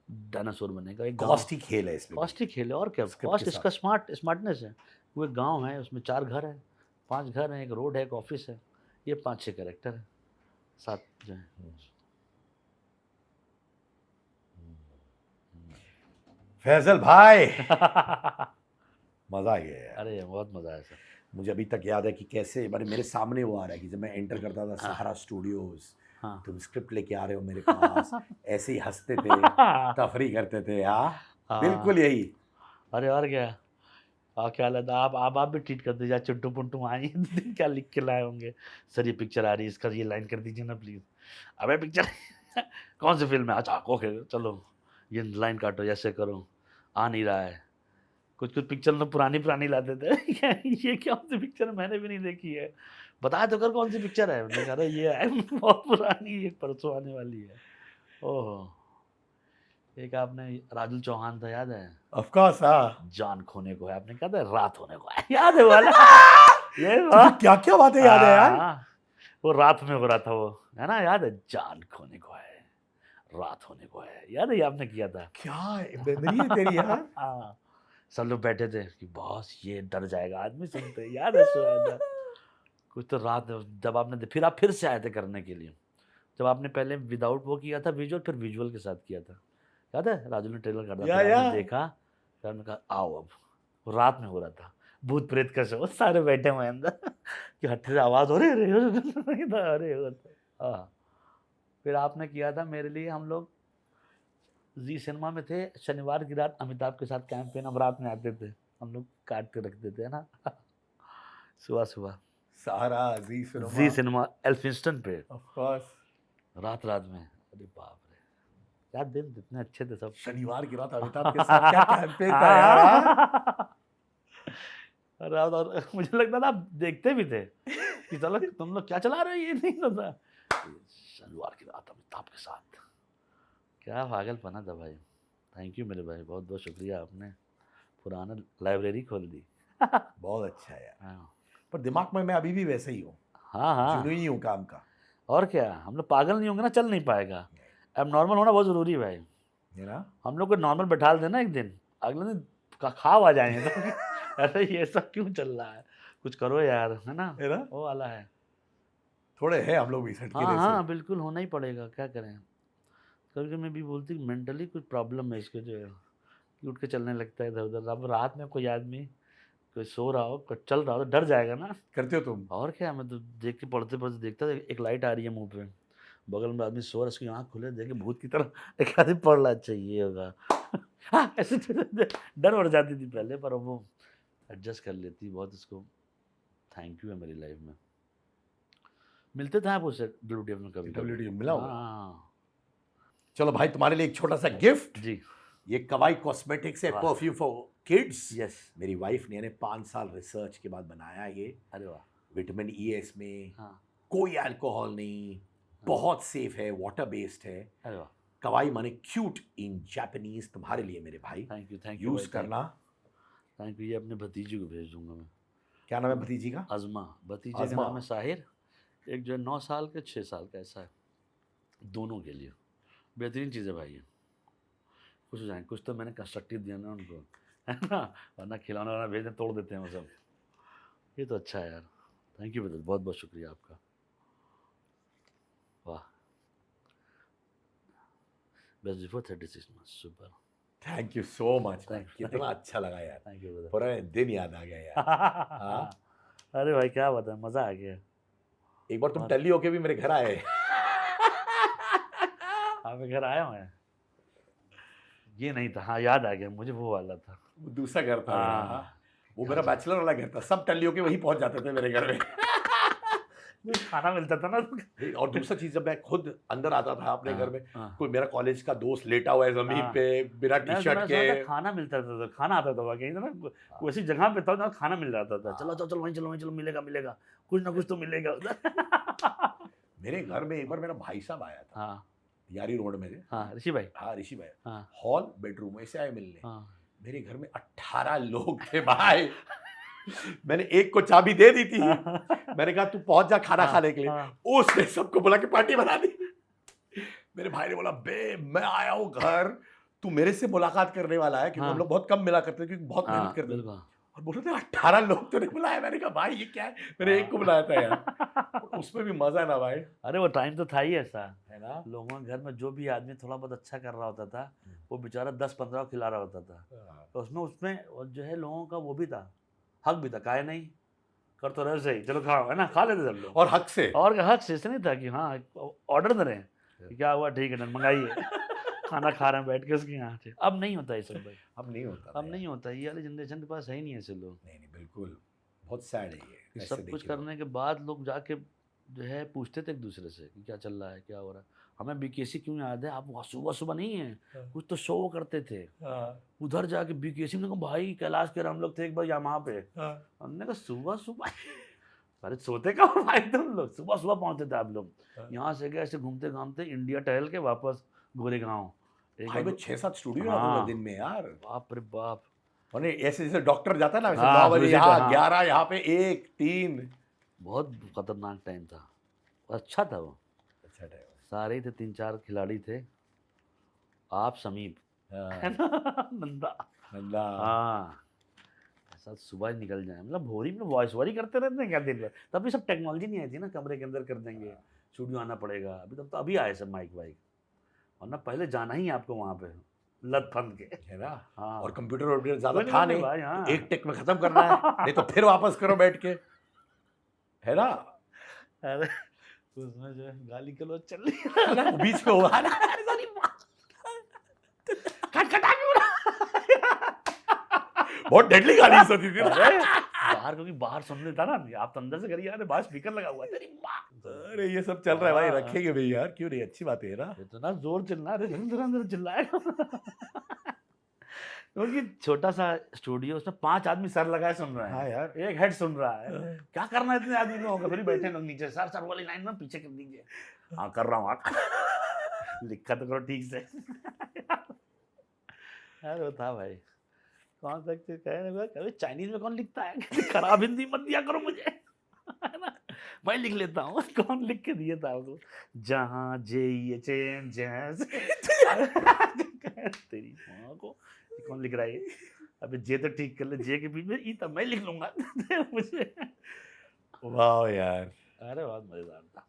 डायनासोर बनेगा, एक कॉस्ट ही खेल है इसमें। कॉस्ट ही खेल है, और क्या, Script कॉस्ट के इसका स्मार्टनेस है। वो एक गांव है, उसमें 4 घर हैं, 5 घर हैं, एक रोड है, एक ऑफिस है, ये 5-6 कैरेक्टर है, 7 जो है। फैजल भाई मजा आ गया यार। अरे बहुत मज़ा आया सर। मुझे अभी तक याद है कि कैसे मेरे सामने वो आ रहा है कि जब मैं एंटर करता था सहारा स्टूडियोज, हाँ तुम स्क्रिप्ट लेके आ रहे हो मेरे पास, ऐसे ही हंसते थे, तफरी करते थे। हाँ बिल्कुल यही। अरे और क्या, क्या लगता आप भी ट्रीट कर दीजिए, चिंटू पुंटू आए क्या लिख के लाए होंगे, सर ये पिक्चर आ रही है, इसका ये लाइन कर दीजिए ना प्लीज़। अबे पिक्चर कौन सी फिल्म है, अच्छा ओके चलो ये लाइन काटो, ऐसे करो, आ नहीं रहा है। कुछ पिक्चर तो पुरानी लाते थे ये कौन सी पिक्चर है, मैंने भी नहीं देखी है, बताया तो कर कौन सी पिक्चर है। मैंने कहा ये है बहुत पुरानी, एक परसों आने वाली है। ओहो, एक आपने राजू चौहान था, याद है, ऑफ कोर्स। हाँ जान खोने को है, आपने कहा था रात होने को है, याद है वाला ये क्या क्या बातें याद है यार। हाँ, वो रात में हो रहा था वो, है ना, याद है, जान खोने को है, रात होने को है, याद है, ये आपने किया था। क्या मेमोरी है तेरी यार। हाँ, सब लोग बैठे थे कि बॉस ये डर जाएगा आदमी सुनते, याद है सुना था कुछ तो रात, जब आपने फिर आप फिर से आए थे करने के लिए, जब आपने पहले विदाउट वो किया था विजुअल, फिर विजुअल के साथ किया था, याद है, राजू ने ट्रेलर कर दिया, फिर आपने देखा, फिर आपने कहा आओ अब, वो रात में हो रहा था, भूत प्रेत का शो, सारे बैठे हुए अंदर कि हट्टे से आवाज़ हो रही, अरे हाँ, फिर आपने किया था मेरे लिए, हम लोग जी सिनेमा में थे, शनिवार की रात अमिताभ के साथ कैंपेन हम रात में आते थे, हम लोग काट के रखते थे ना सुबह सुबह सहारा, जी जी सिनेमा एल्फिंस्टन पे ऑफ कोर्स। रात रात में। अरे बाप रे, क्या दिन इतने अच्छे थे सब। शनिवार की रात अमिताभ के साथ क्या कैंपेन था यार। हाँ? अरे और मुझे लगता था आप देखते भी थे कि चलो तुम लोग क्या चला रहे हो, ये नहीं था शनिवार की रात अमिताभ के साथ। क्या पागलपना था भाई। थैंक यू मेरे भाई, बहुत बहुत शुक्रिया, आपने पुराना लाइब्रेरी खोल दी। बहुत अच्छा है यार। हाँ पर दिमाग में मैं अभी भी वैसे ही हूँ, हाँ जुनूनी हूँ काम का। और क्या, हम लोग पागल नहीं होंगे ना चल नहीं पाएगा। अब नॉर्मल होना बहुत ज़रूरी है भाई। है ना? हम लोग को नॉर्मल बैठा देना एक दिन, अगले दिन खाव आ जाएंगे तो अरे ये सब क्यों चल रहा है, कुछ करो यार, है ना, है ना? वो वाला है। थोड़े हैं हम लोग भी सटके हाँ जैसे। हाँ बिल्कुल, होना ही पड़ेगा, क्या करें। कभी कभी मैं भी बोलती हूँ मेंटली कुछ प्रॉब्लम है इसको, जो है कि उठ के चलने लगता है इधर उधर। अब रात में कोई आदमी कोई सो रहा हो, कोई चल रहा हो तो डर जाएगा ना। करते हो तुम? और क्या, मैं तो देख के पढ़ते पढ़ते देखता था, एक लाइट आ रही है मुंह पे, बगल में आदमी सो रहा है, उसकी आँख खुले देखे भूत की तरह एक आदमी पढ़ रहा, अच्छा ये होगा हाँ ऐसे डर बढ़ जाती थी पहले, पर अब वो एडजस्ट कर लेती बहुत। उसको थैंक यू है मेरी लाइफ में। मिलते थे आप उससे WTF में कभी कभी। WTF मिला होगा। हाँ चलो भाई, तुम्हारे लिए एक छोटा सा गिफ्ट। जी। ये कवाई कॉस्मेटिक्स है, वाह। Perfume for kids. यस। मेरी वाइफ ने 5 साल रिसर्च के बाद बनाया ये। अरे वाह। विटामिन ई है इसमें, हाँ। कोई अल्कोहल नहीं, बहुत सेफ है, वाटर बेस्ड है। अरे वाह, कवाई माने क्यूट इन जापानीज। तुम्हारे लिए मेरे भाई, थैंक यू यूज करना। Thank you. ये अपने भतीजे को भेज दूंगा मैं। क्या नाम है भतीजी का? अज़मा, भतीजे का अज़मा। नाम है साहिर। एक जो है 9 साल का 6 साल का, ऐसा है दोनों के लिए। बेहतरीन चीज़ है भाई ये। खुश हो जाएंगे। कुछ तो मैंने कंस्ट्रक्टिव दिया ना उनको, है ना, वरना खिलौना वाना भेज दें तोड़ देते हैं वो सब। ये तो अच्छा है यार। थैंक यू ब्रदर, बहुत बहुत शुक्रिया आपका। वाह, बस before 36 months, super. Thank you so much. Thank- कितना अच्छा लगा यार, थैंक यू ब्रदर। पुराने दिन याद आ गया यार। हाँ? अरे भाई क्या बात है, मज़ा आ गया। एक बार तुम और- टल्ली होके भी मेरे घर आए। आप घर आया हूँ मैं, ये नहीं था, हाँ याद आ गया मुझे, वो वाला था। वो दूसरा घर था मेरा। हाँ। हाँ। वो मेरा बैचलर वाला घर था, सब टल्ली होके वहीं पहुंच जाते थे मेरे घर में। खाना मिलता था ना। और दूसरा चीज, जब मैं खुद अंदर आता था अपने घर में, हाँ। कोई मेरा कॉलेज का दोस्त लेटा हुआ है जमीन हाँ। पे बिना टी मैं शर्ट सुना के। था खाना मिलता था, तो खाना आता था वहाँ कहीं ना, कोई ऐसी जगह पे था जहाँ खाना मिल जाता था। चलो चलो चलो वहीं चलो मिलेगा मिलेगा, कुछ ना कुछ तो मिलेगा उधर। मेरे घर में एक बार मेरा भाई साहब आया था, हाँ यारी रोड में थे। हाँ ऋषि भाई। हाँ, ऋषि भाई। हाँ हॉल बेडरूम ऐसे आए मिलने। हाँ। मेरे घर में 18 लोग थे भाई। मैंने एक को चाबी दे दी थी। मैंने कहा तू पहुंच जा खाना खाने के लिए। हाँ। उसने सबको बुला के पार्टी बना दी। मेरे भाई ने बोला, बे मैं आया हूँ घर, तू मेरे से मुलाकात करने वाला है, क्योंकि हाँ। हम लोग बहुत कम मिला करते थे, क्योंकि बहुत मेहनत हाँ करते थे। बिल्कुल। और बोल रहे थे 18 लोग तूने बुलाया। मैंने कहा भाई ये क्या है, मैंने एक को बुलाया था यार। उसमें भी मजा है ना भाई, अरे वो टाइम तो था ही ऐसा, है ना? लोगों के घर में जो भी आदमी थोड़ा बहुत अच्छा कर रहा होता था, वो बेचारा 10-15 खिला रहा होता था। तो उसमें जो है लोगों का वो भी था, हक भी था, काहे नहीं, कर तो रहे सही, चलो खाओ, है ना, खा लेते सब लोग। और हक से। और हक से ऐसे नहीं था कि हाँ ऑर्डर दे रहे हैं कि क्या हुआ, ठीक है डन मंगाइए, खाना खा रहे हैं बैठ के उसके यहाँ से। अब नहीं होता ये सब भाई, अब नहीं होता। अब नहीं होता। ये वाली जनरेशन के पास है ही नहीं ऐसे लोग। नहीं नहीं, बिल्कुल बहुत सैड है ये। कि ऐसे सब कुछ देखिए करने के बाद लोग जाके जो है पूछते थे एक दूसरे से कि क्या चल रहा है, क्या हो रहा है। हमें बीकेसी क्यों याद है, आप वहाँ सुबह सुबह नहीं है, हाँ। कुछ तो शो करते थे हाँ, उधर जाके बीकेसी में। भाई कैलाश के हम लोग थे एक बार यहाँ पे, हाँ। हमने कहा सुबह सुबह अरे सोते कब भाई तुम लोग, सुबह सुबह पहुंचते थे आप लोग। हाँ। यहाँ से गए ऐसे घूमते घामते इंडिया टहल के वापस गोरेगांव। भाई मैं 6-7 स्टूडियो हाँ। लगाऊंगा दिन में यार। बाप रे बाप। और ऐसे जैसे डॉक्टर जाता है ना, वैसे हाँ, 9 बजे विजिट, यहाँ, हाँ। 11 यहाँ पे, 1 3। बहुत खतरनाक टाइम था, अच्छा था वो। अच्छा टाइम सारे ही थे, 3-4 खिलाड़ी थे, आप समीप, है है। ना, नंदा। नंदा। हाँ ऐसा सुबह ही निकल जाए, मतलब भोरी में वॉइस वॉरी करते रहते हैं क्या दिन भर। तब भी सब टेक्नोलॉजी नहीं आई थी ना, कमरे के अंदर कर देंगे, स्टूडियो आना पड़ेगा। अभी तब तो अभी आए सब माइक वाइक, वरना पहले जाना ही आपको वहाँ पे लत फंद के। है ना? हाँ और कंप्यूटर वम्प्यूटर ज्यादा कोई था नहीं नहीं, भाई, हाँ। तो एक टेक में खत्म करना है, नहीं तो फिर वापस करो बैठ के, है ना? अरे उसमें जो है गाली गलौज चल रही है ना? वो बीच में हुआ ना। बहुत डेडली गाली होती थी ना। अरे बाहर, क्योंकि बाहर सुन लेता ना, आप तो अंदर से करिए, अरे बाहर स्पीकर लगा हुआ है, तेरी माँ। अरे ये सब चल रहा है भाई, हाँ। रखेंगे भाई यार, क्यों नहीं, अच्छी बात है ना। इतना जोर चिल्ला रहे, अंदर अंदर चिल्लाएगा। क्योंकि छोटा सा स्टूडियो, उसमें 5 आदमी सर लगाए सुन रहे हैं। हाँ यार। एक हेड सुन रहा है, क्या करना है इतने आदमी को, फिर बैठे हैं लोग नीचे, सर सर वाली लाइन ना पीछे कर दीजिए। हाँ कर रहा हूँ आप। लिखा तो करो ठीक से। अरे वो था भाई, कौन सा चीज कहे, चाइनीज में कौन लिखता है, खराब हिंदी मत दिया करो मुझे, है ना, मैं लिख लेता हूँ। कौन लिख के दिया था उसको, जहाँ जे ये चैन जैसे। तेरी माँ को, ये कौन लिख रहा है ये? अबे जे तो ठीक कर ले, जे के बीच में ई तो मैं लिख लूंगा। मुझे वाह यार, अरे बहुत मजेदार था।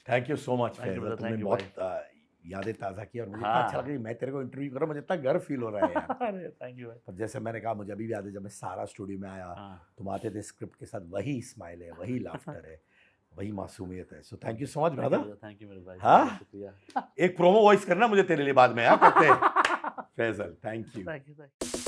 Thank you so much Thank you, Faisal, brother, तुमने thank you, बहुत यादें ताज़ा की, और मुझे इतना हाँ, अच्छा लगा कि मैं तेरे को इंटरव्यू कर रहा हूँ, मुझे इतना गर्व फील हो रहा है यार। अरे थैंक यू भाई। पर जैसे मैंने कहा, मुझे अभी भी याद है जब मैं सारा स्टूडियो में आया, हाँ, तुम आते थे स्क्रिप्ट के साथ, वही स्माइल है, वही लाफ्टर है, वही मासूमियत है। So thank you so much brother. Thank you मेरे भाई, हाँ? शुक्रिया। एक प्रोमो वॉइस करना मुझे तेरे लिए बाद में यार, करते हैं। Faisal, thank you. Thank you.